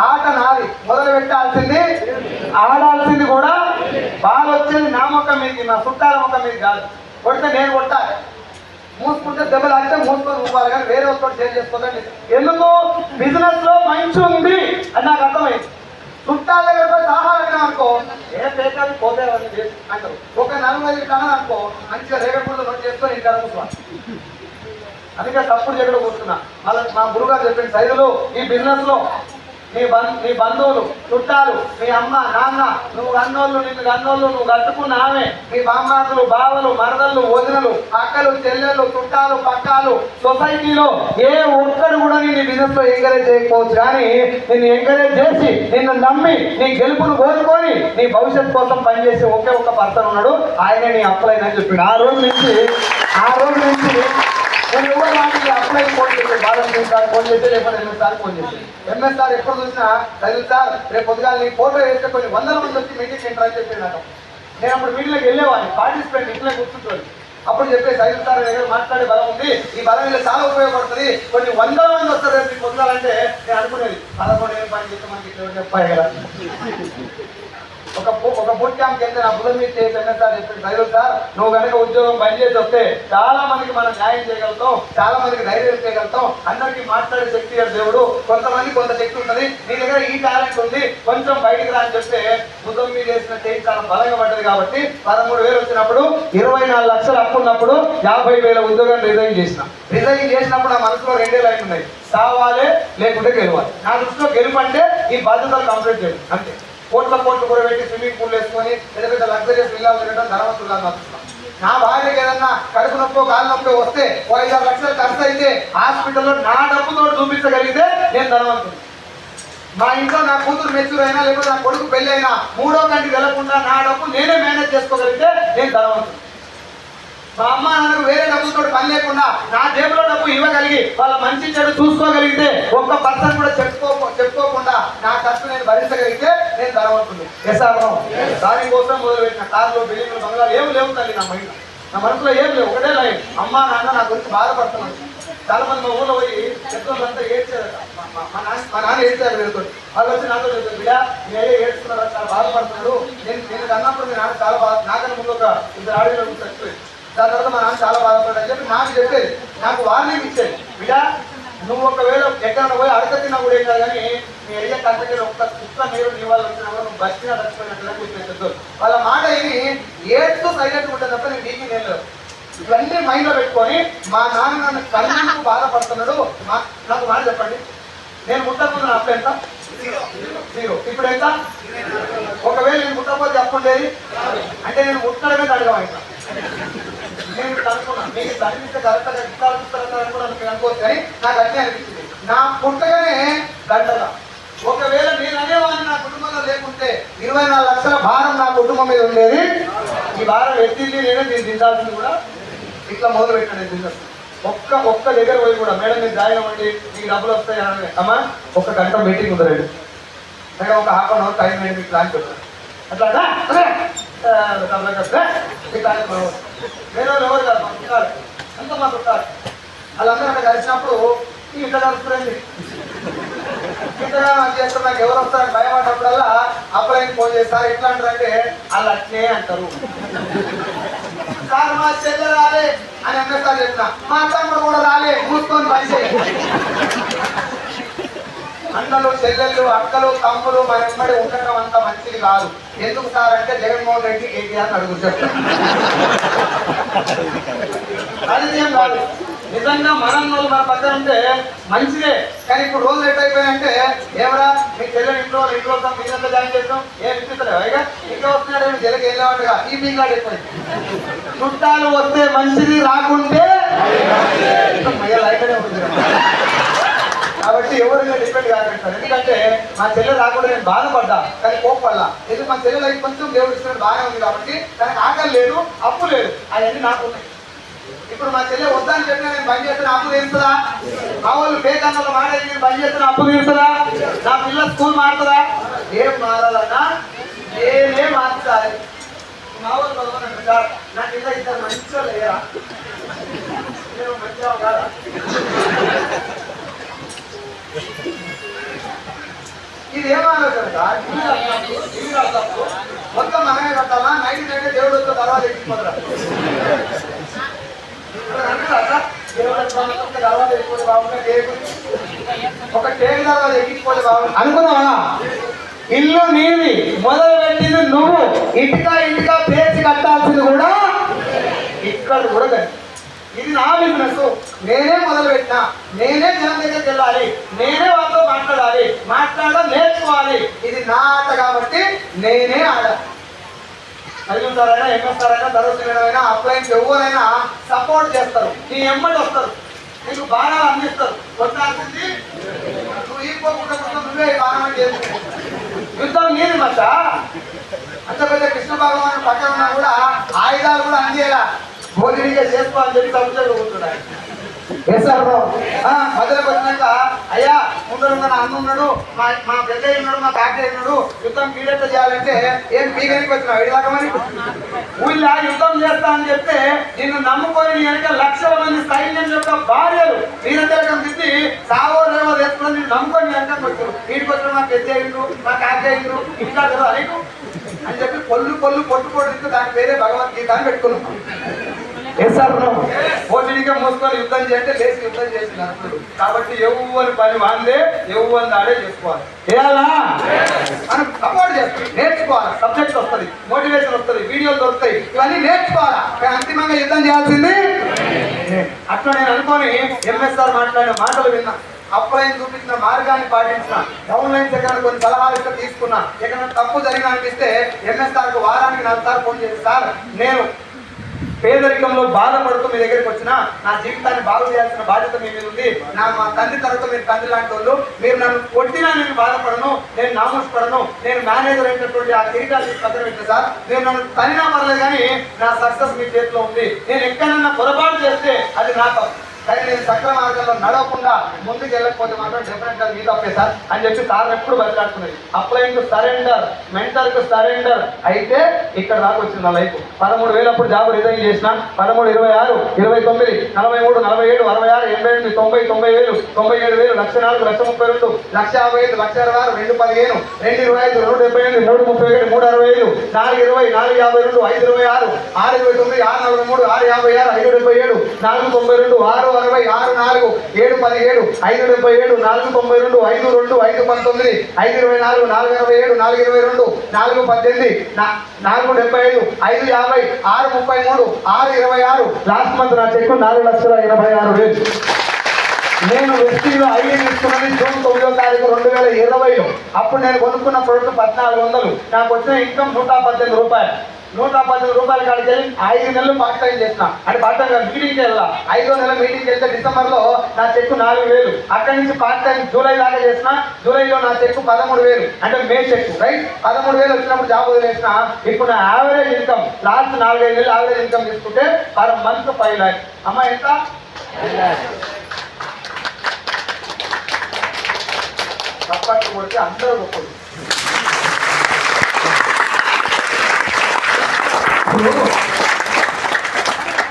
ఆట నాది, మొదలు పెట్టాల్సింది ఆడాల్సింది కూడా బాగా వచ్చేది నా ముఖం మీదకి, నా చుట్టాల ముఖం మీద కాదు. కొడితే నేను కొట్టాలి, మూసుకుంటే దెబ్బలు ఆడితే మూసుకొని ఊపాలి, కానీ వేరే ఒకటి చేంజ్ చేసుకోదండి. ఎందుకు? బిజినెస్ లో మంచి ఉంది అని నాకు అర్థమైంది. చుట్టాల దగ్గర సలహా అడిగినా అనుకో ఏ పేకాలు పోతే అంటారు. ఒక 40 టన్నులు అనుకో మంచిగా రేగకుండా నోట్ చేసుకొని ఇంకా కూర్చోవాలి. అందుకే తప్పుడు జగడ కూర్చున్నా. మళ్ళీ మా గురుగారు చెప్పిన సైజులు ఈ బిజినెస్ లో నీ బంధువులు చుట్టాలు, మీ అమ్మ నాన్న, నువ్వు కన్నోళ్ళు, నిన్ను కన్నోళ్ళు, నువ్వు కట్టుకున్న ఆమె, మీ బామ్మాతులు బావలు మరదళ్ళు వదినలు అక్కలు చెల్లెళ్ళు చుట్టాలు పక్కాలు సొసైటీలో ఏ ఒక్కరు కూడా నిన్ను బిజినెస్ లో ఎంకరేజ్ చేయకపోవచ్చు, కానీ నిన్ను ఎంకరేజ్ చేసి నిన్ను నమ్మి నీ గెలుపును కోరుకొని నీ భవిష్యత్తు కోసం పనిచేసే ఒకే ఒక్క పర్సన్ ఉన్నాడు, ఆయనే నీ అప్లైన్ అని చెప్పాడు. ఆ రోజు నుంచి నేను ఎవరు మాటకి అప్లై ఫోన్ చేశాను, బాలకృష్ణ సార్ ఫోన్ చేసి లేకపోతే MS సార్ ఫోన్ చేసి. MS సార్ ఎప్పుడు చూసినా చదువు సార్ రేపు పొద్దుగా నీ ఫోటో వేస్తే కొన్ని 100 మంది వచ్చి మీటింగ్ ఏంటర్ అని చెప్పి నాకు. నేను అప్పుడు మీటింగ్లోకి వెళ్ళేవాడిని, పార్టిసిపేట్ ఇంట్లో కూర్చుంటుంది. అప్పుడు చెప్పే సైజు సార్ దగ్గర మాట్లాడే బలం ఉంది, ఈ బలం ఇలా చాలా ఉపయోగపడుతుంది, కొన్ని 100 మంది వస్తారు రేపు మీకు పొద్దుగాలంటే నేను అనుకునేది 11 ఏం పని చేస్తే మనకి ఇట్లా చెప్పాయి కదా. ఒక బూట్ క్యాంప్ కింద నా బుధం మీద చేసి సార్ చెప్పాడు, సైజు సార్ నువ్వు కనుక ఉద్యోగం పని చేసి వస్తే చాలా మందికి మనం న్యాయం చేయగలుగుతాం, చాలా మందికి ధైర్యం చేయగలుగుతాం, అందరికీ మాట్లాడే శక్తి దేవుడు, కొంతమంది కొంత శక్తి ఉంటుంది, నీ దగ్గర ఈ టాలెంట్ ఉంది, కొంచెం బయటికి రా అని చెప్తే బుధం మీద వేసిన చేయి చాలా బలంగా పడ్డది. కాబట్టి 13,000 వచ్చినప్పుడు 24 లక్షలు అప్పు ఉన్నప్పుడు 50,000 ఉద్యోగం రిజైన్ చేసినప్పుడు నా మనసులో 2 లైన్లు ఉన్నాయి, సావాలే లేకుంటే గెలవాలి. నా దృష్టిలో గెలుపు అంటే ఈ బాధ్యతలు కంప్లీట్ చేయాలి అంతే. కోట్ల కూడా పెట్టి స్విమ్మింగ్ పూల్ వేసుకొని పెద్ద పెద్ద లగ్జరీస్ విల్లాలు తినడం ధనవంతులు కాదు. నా భార్యకి ఏదన్నా కడుపు నొప్పి కాలు నొప్పి వస్తే 5-6 లక్షలు ఖర్చు అయితే హాస్పిటల్లో నా డబ్బుతో చూపించగలిగితే నేను ధనవంతుడు. మా ఇంట్లో నా కూతురు మెచ్యూర్ అయినా లేకపోతే నా కొడుకు పెళ్ళి అయినా 3వ కంటికి వెళ్లకుండా నా డబ్బు నేనే మేనేజ్ చేసుకోగలిగితే నేను ధనవంతుడు. మా అమ్మ నాన్నకు వేరే డబ్బులతో పని లేకుండా నా జేబులో డబ్బు ఇవ్వగలిగి వాళ్ళ మంచి చెడు చూసుకోగలిగితే ఒక్క పర్సన్ కూడా చెప్పుకోకుండా నా ఖర్చు నేను భరించగలిగితే నేను ధనవంతుడు. దానికోసం మొదలుపెట్టిన కార్లు బిల్డింగ్లు బంగ్లాలు ఏమి లేవు తల్లి నా మైండ్, నా మనసులో ఏం లేవు, ఒకటే లైన్, అమ్మ నాన్న నా గురించి బాధపడుతున్నాను. చాలా మంది మా ఊళ్ళో పోయి పెద్దోళ్ళంతా ఏడ్చారట, మా నాన్న ఏడ్చారు వీళ్ళతో. వాళ్ళు వచ్చి నాతో చెప్తారు, బిడ్డ నేనే ఏడ్చుకున్నారు, చాలా బాధపడుతున్నాడు. నేను అన్నప్పుడు మీ నాన్న చాలా బాధ, నాకన్నా ముందు ఒక 2 ఆడపిల్లలు చచ్చిపోయింది. దాని తర్వాత మా నాన్న చాలా బాధపడ్డా అని చెప్పి నాకు చెప్పేది, నాకు వార్నింగ్ ఇచ్చేది, బిడ్డ నువ్వు ఒకవేళ ఎక్కడైనా పోయి అడగ తిన్నా కూడా ఏం కాదు, కానీ నీ అడిగే కట్టకి ఒక్క కుక్క నీరు నీ వాళ్ళు వచ్చినా కూడా నువ్వు బతికినా చచ్చిపోయినట్టుగా కూర్చోలేదు. వాళ్ళ మాట ఇది ఏడుస్తూ సైలెంట్ ఉంటుంది తప్ప నేను నీకు నేను ఇవన్నీ మైండ్లో పెట్టుకొని మా నాన్న నన్ను కళ్ళకు బాధపడుతున్నాడు. నాకు మాట చెప్పండి, నేను ముట్టకపోతే నా అప్పు ఎంత? 0. ఇప్పుడు ఎంత? ఒకవేళ నేను ముట్టకపోతే అప్పు ఉండేది అంటే నేను ముట్టడమే అడగం. నేను కనుక్కున్నాను, మీకు చదివిస్తే కరెక్ట్గా ఇస్తారని కూడా మీకు అనుకోవచ్చు, కానీ నాకు అట్లే అనిపించింది. నా పుట్టగానే గంటగా ఒకవేళ నేను అనేవాడిని నా కుటుంబంలో లేకుంటే 24 లక్షల భారం నా కుటుంబం మీద ఉండేది. ఈ భారం ఎత్తింది నేనే, నేను దించాల్సింది కూడా. ఇట్లా మొదలు పెట్టాను బిజినెస్. ఒక్క దగ్గర పోయి కూడా మేడం మీరు జాయిన్ అవ్వండి మీకు డబ్బులు వస్తాయి అని అమ్మా 1 గంట మీటింగ్ కుదరదు మేడం, ఒక హాఫ్ అన్ అవర్ టైం వేయండి మీకు ప్లాన్ చెప్పాను. అట్లా వేరే ఎవరు కాదు మా చుట్టాలి, అంతా మా చుట్టాలి. వాళ్ళందరూ అక్కడ కలిసినప్పుడు ఇట్లా కలుపుతుంది ఇంతగా నాకు చేస్తారు. నాకు ఎవరు వస్తారని భయపడినప్పుడల్లా అప్పుడైనా ఫోన్ చేస్తారు. ఎట్లా అంటారంటే వాళ్ళు అట్లే అంటారు. సార్ మా చెల్లె రాలే అని ఎన్నోసార్లు చెప్పిన, మా తమ్ముడు కూడా రాలే మూసుకొని పనిచేయి. అన్నలు చెల్లెళ్ళు అక్కలు తమ్ముడు మన ఎమ్మడి ఉండటం అంత మంచిది కాదు. ఎందుకు సార్ అంటే జగన్మోహన్ రెడ్డి కేటీఆర్ అడుగు చెప్తారు. రాజకీయం కాదు, నిజంగా మనం మన పక్కన ఉంటే మంచిదే. కానీ ఇప్పుడు రోజులు ఎట్లయిపోయాయంటే ఏమరా మీ చెల్లెలు ఇంట్లో మీరంతా జాయిన్ చేస్తాం ఏం ఇప్పిస్తలేవు ఇక ఇంట్లో వస్తున్నాడు చెల్లెకి ఏం లేవాడుగా ఈ మీగాడు అయిపోయింది. చుట్టాలు వస్తే మంచిది, రాకుంటే లైఫ్ ఉంటుంది. కాబట్టి ఎవరైనా డిపెండ్ కాకంటారు. ఎందుకంటే మా చెల్లె రాకుండా నేను బాధపడ్డా, కానీ కోప్పడ్డా. ఎందుకు మా చెల్లె లైఫ్ కొంచెం దేవుడు ఇస్తున్నాడు బాగానే ఉంది కాబట్టి దానికి ఆకలి లేదు, అప్పు లేదు, అవన్నీ నాకు ఉన్నాయి. ఇప్పుడు మా చెల్లె వద్దని చెప్పినా నేను బంద్ చేస్తున్నా, అప్పు తీరుతుందా? మా వాళ్ళు పేదన్నలో మాట నేను బంద్ చేస్తున్నా, అప్పు తీరుతుందా? నా పిల్లల స్కూల్ మారుతుందా? ఏం మారాలన్నా నేనే మార్చాలి. మా వాళ్ళు చదవనండి సార్, నా పిల్ల ఇద్దరు మంచిగా లేరా, నేను మంచిగా కాదా? ఇది ఏమాలోచన సార్? మొత్తం మనమే కట్టాలా? 99 దేవుడు వచ్చే తర్వాత ఎక్కిపోతారా? ఒక టేకు తర్వాత ఎక్కిపోతే బాగుంది అనుకున్నావా? ఇల్లు నీది, మొదలు పెట్టింది నువ్వు, ఇంటికా పేర్చి కట్టాల్సింది కూడా ఇక్కడ కూడా. ఇది నా బిజినెస్, నేనే మొదలు పెట్టినా, నేనే జనం దగ్గరికి వెళ్ళాలి, నేనే వాళ్ళతో మాట్లాడడం నేర్చుకోవాలి. ఇది నా ఆట కాబట్టి నేనే ఆడాలి. అర్జున్ సార్ అయినా, ఎంఎస్ సార్ అయినా, దరోసి మేడం అయినా, అప్లైన్స్ ఎవరైనా సపోర్ట్ చేస్తారు, నీ ఎమ్మటి వస్తారు, నీకు బాగా అందిస్తారు. కొట్టాల్సింది నువ్వు ఈపోకుండా నువ్వే బాగా చేసుకుంటావు. యుద్ధం నీది మచ్చ. అంత పెద్ద కృష్ణ భగవాన్ పక్కన ఉన్నా కూడా ఆయుధాలు కూడా అందేలా భోజనంగా చేసుకోవాలని చెప్పి సముద్రంలో కూర్చున్నాడు. మధ్యలోకి వచ్చినాక అయ్యా ముందర ఉన్న అన్న ఉన్నాడు, మా పెద్ద ఉన్నాడు, మా తాత ఉన్నాడు, యుద్ధం పీడెట్ చేయాలంటే ఏం పీగనికి వచ్చినావు ఇలాగమని ఊళ్ళో యుద్ధం చేస్తా అని చెప్తే నిన్ను నమ్ముకొని నీ వెనక లక్షల మంది సైన్యం యొక్క భార్యలు వీరతిలకం తిట్టి సావో లేవో తెచ్చుకొని నేను నమ్ముకొని వెనక వచ్చారు. వీటికి వచ్చిన మా పెద్ద అయ్యిండు, మా తాత అయ్యిండు, ఇంకా కదా అనేకు అని చెప్పి పొట్టు దాని పేరే భగవద్గీత అని పెట్టుకున్నాం. పోటీగా మోసుకొని యుద్ధం చేస్తే లేచి యుద్ధం చేసిన కాబట్టి ఎవరి పని వాందే ఎవరి ఆడే చేసుకోవాలి. చేయాలా అని సపోర్ట్ చేస్తాం, నేర్చుకోవాలి. సబ్జెక్ట్ వస్తుంది, మోటివేషన్ వస్తుంది, వీడియోలు దొరుకుతాయి, ఇవన్నీ నేర్చుకోవాలా. కానీ అంతిమంగా యుద్ధం చేయాల్సింది అట్లా నేను అనుకోని ఎంఎస్ఆర్ మాట్లాడిన మాటలు విన్నా, అప్లైన్ చూపించిన మార్గాన్ని పాటించిన, డౌన్లైన్స్ ఎక్కడ కొన్ని సలహాలు తీసుకున్నా. ఎక్కడ తప్పు జరిగిన అనిపిస్తే ఎంఎస్ఆర్కు వారానికి 4 సార్లు ఫోన్ చేసి సార్ నేను పేదరికంలో బాధపడుతూ మీ దగ్గరికి వచ్చినా నా జీవితాన్ని బాగు చేయాల్సిన బాధ్యత మీ మీద ఉంది. మా తండ్రి తర్వాత మీరు తండ్రి లాంటి వాళ్ళు, మీరు నన్ను కొట్టినా నేను బాధపడను, నేను నామోషపడను, నేను మేనేజర్ అయినటువంటి ఆ కిరీటాన్ని పక్కన పెట్టిన సార్, నేను నన్ను తనినా పర్లేదు కానీ నా సక్సెస్ మీ చేతిలో ఉంది. నేను ఎక్కడన్నా పొరపాటు చేస్తే అది నా తప్పు, కానీ నేను సక్రమ మార్గంలో నడవకుండా ముందుకు వెళ్ళకపోతే మాత్రం డెఫినెట్ గా మీ తప్పే సార్ అని చెప్పి సార్ ఎప్పుడు బతిలాడుకునేది. అప్లైన్ కు సరెండర్, మెంటర్ కు సరెండర్ అయితే ఇక్కడ దాకా వచ్చింది నా లైఫ్. 13,000 అప్పుడు జాబ్ రిజైన్ చేసిన, 13, 26, 29, 43, 47, 66, 88, 90, 90,000, 97,000, 1,04,000, 1,32, 1,55,000, 1,66, 2,15, 2,25, 2,78, 3,31, 3,65, 4,20, 4,52, 5,26, 6,29, 6,43, 6,56, 5,77, 4,92, 6,60, 6,4, 7,17, 5,77, 4,92, 5,2, 5,19, 5,24, 4,67, 4,22, 4,18, 4,75, 5,50, 6,33, 6,26. లాస్ట్ మంత్ నా చెక్కు 4,86,000. నేను వెస్టింగ్ లో ఐడి తీసుకున్నది జూన్ 9వ తారీఖు 2020లో. అప్పుడు నేను కొనుక్కున్న ప్రొడక్ట్ 1,400. నాకు వచ్చిన ఇన్కమ్ 118 రూపాయలు. 110 రూపాయల కాడికి వెళ్ళి 5 నెలలు పార్ట్ టైం చేసిన. అంటే పార్ట్ టైం మీటింగ్కి వెళ్ళా. 5వ నెల మీటింగ్కి వెళ్తే డిసెంబర్లో నా చెక్కు 4,000. అక్కడి నుంచి పార్ట్ టైం జూలై దాకా చేసిన. జూలైలో నా చెక్కు 13,000. అంటే మే చెక్కు రైట్ 13,000 వచ్చినప్పుడు జాబ్ వదిలేసిన. ఇప్పుడు నా యావరేజ్ ఇన్కమ్ లాస్ట్ 4-5 నెలలు యావరేజ్ ఇన్కమ్ తీసుకుంటే పర్ మంత్ 5 lakhs. అమ్మా ఎంత? తప్పట్టు కొడితే అందరూ గొప్పది.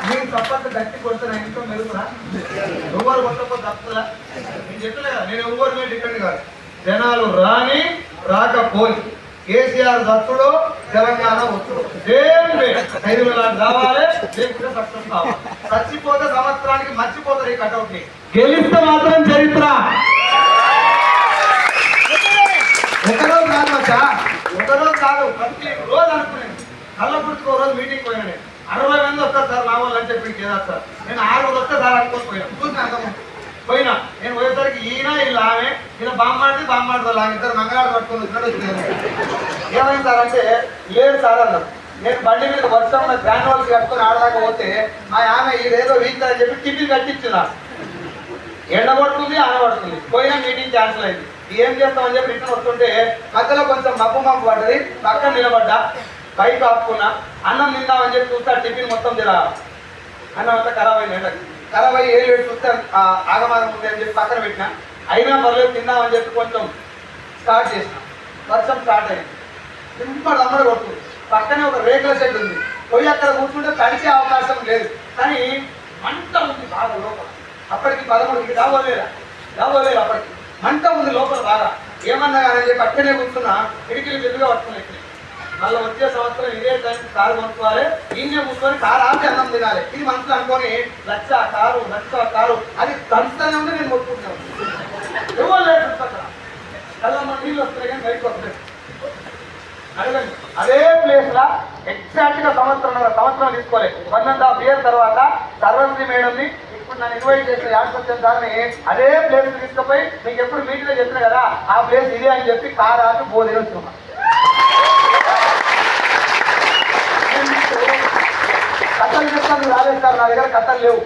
మీరు తప్పట్టు గట్టి కొడితే నా ఇన్కమ్ మెరుగురా? ఎవరు కొట్టకపోతే తప్పుదా? నేను చెప్పలే కదా, నేను ఎవరి మీద డిపెండ్ కాదు. జనాలు రాని రాకపోయి కేసీఆర్ దత్తుడు తెలంగాణ వచ్చుడు సేమ్ 5,000 కావాలి, లేకుంటే సక్సెస్ కావాలి. చచ్చిపోతే సంవత్సరానికి మర్చిపోతారు ఈ కటౌట్ ని. గెలిస్తే మాత్రం చరిత్ర. ఒకరోజు కాదు మచ్చా, ఒకరోజు కాదు, ప్రతి రోజు అనుకునేది. కళ్ళపుడికి ఒక రోజు మీటింగ్ పోయాను. 60 మంది వస్తారు సార్ నా వాళ్ళు అని చెప్పి కేదా సార్. నేను 6 వస్తే సార్ అనుకోని పోయాను. చూసిన అంతకుముందు పోయినా. నేను పోయేసరికి ఈయన ఇలా ఆమె ఇలా బామ్మాడితే వాళ్ళు ఆమె ఇద్దరు మంగళాడు పట్టుకొని వచ్చినట్టు. ఏమైంది సార్ అంటే లేదు సార్ అన్నారు. నేను బండి మీద వర్షంలో గ్రాండ్ కట్టుకొని ఆడదాకా పోతే మా ఆమె ఇదేదో వీక్ అని చెప్పి టిఫిన్ కట్టించింది. ఎండ పడుతుంది, ఆన పడుతుంది. పోయినా మీటింగ్ క్యాన్సిల్ అయింది. ఏం చేస్తామని చెప్పి రిటర్న్ వస్తుంటే మధ్యలో కొంచెం మబ్బు పడ్డది. పక్కన నిలబడ్డా, బైక్ ఆపుకున్నా. అన్నం తిందామని చెప్పి చూస్తే టిఫిన్ మొత్తం తిరా అన్నం అంతా ఖరాబ్ అయింది. ఎండకి ఖరాబ్ అయ్యి ఏళ్ళు పెట్టి చూస్తే ఆగమాగం ఉంది అని చెప్పి పక్కన పెట్టినా. అయినా పర్లేదు తిందామని చెప్పి కొంచెం స్టార్ట్ చేసిన. వర్షం స్టార్ట్ అయింది. సింపుల్ అమ్మడి కొడుతుంది. పక్కనే ఒక రేకుల షెడ్ ఉంది. పోయి అక్కడ కూర్చుంటే తడిచే అవకాశం లేదు. కానీ మంట ఉంది బాగా లోపల. అప్పటికి 13కి రాబోలేదు. అప్పటికి మంట ఉంది లోపల బాగా. ఏమన్నా కానీ చెప్పి అక్కడనే కూర్చున్నా. కిటికీలు పెద్దగా పట్టుకుని మళ్ళీ వచ్చే సంవత్సరం ఇదే టైంకి కారు కొనుక్కోవాలి. ఈయనే కూర్చొని కారు ఆపి అన్నం తినాలి. ఇది మనసులో అనుకొని లక్ష కారు అది తంచుతూనే ఉంది. నేను కొట్టుకుంటాను. ఎవరు లేదు అక్కడ. కళ్ళమ్మ నీళ్ళు వస్తున్నాయి కానీ బయటకు వస్తున్నాయి. అడగండి. అదే ప్లేస్ లా ఎగ్జాక్ట్ గా సంవత్సరం తీసుకోవాలి. 1.5 years తర్వాత సర్వశ్రీ మేడంని ఇప్పుడు నన్ను ఇన్వైట్ చేసిన యాడ్సొచ్చిన సార్ని అదే ప్లేస్ తీసుకుపోయి మీకు ఎప్పుడు మీటింగ్ లో చెప్పిన కదా ఆ ప్లేస్ ఇదే అని చెప్పి కారు ఆపి బోధన వస్తున్నా. కథలు చెప్తాను రాలేదు సార్, నా దగ్గర కథలు లేవు.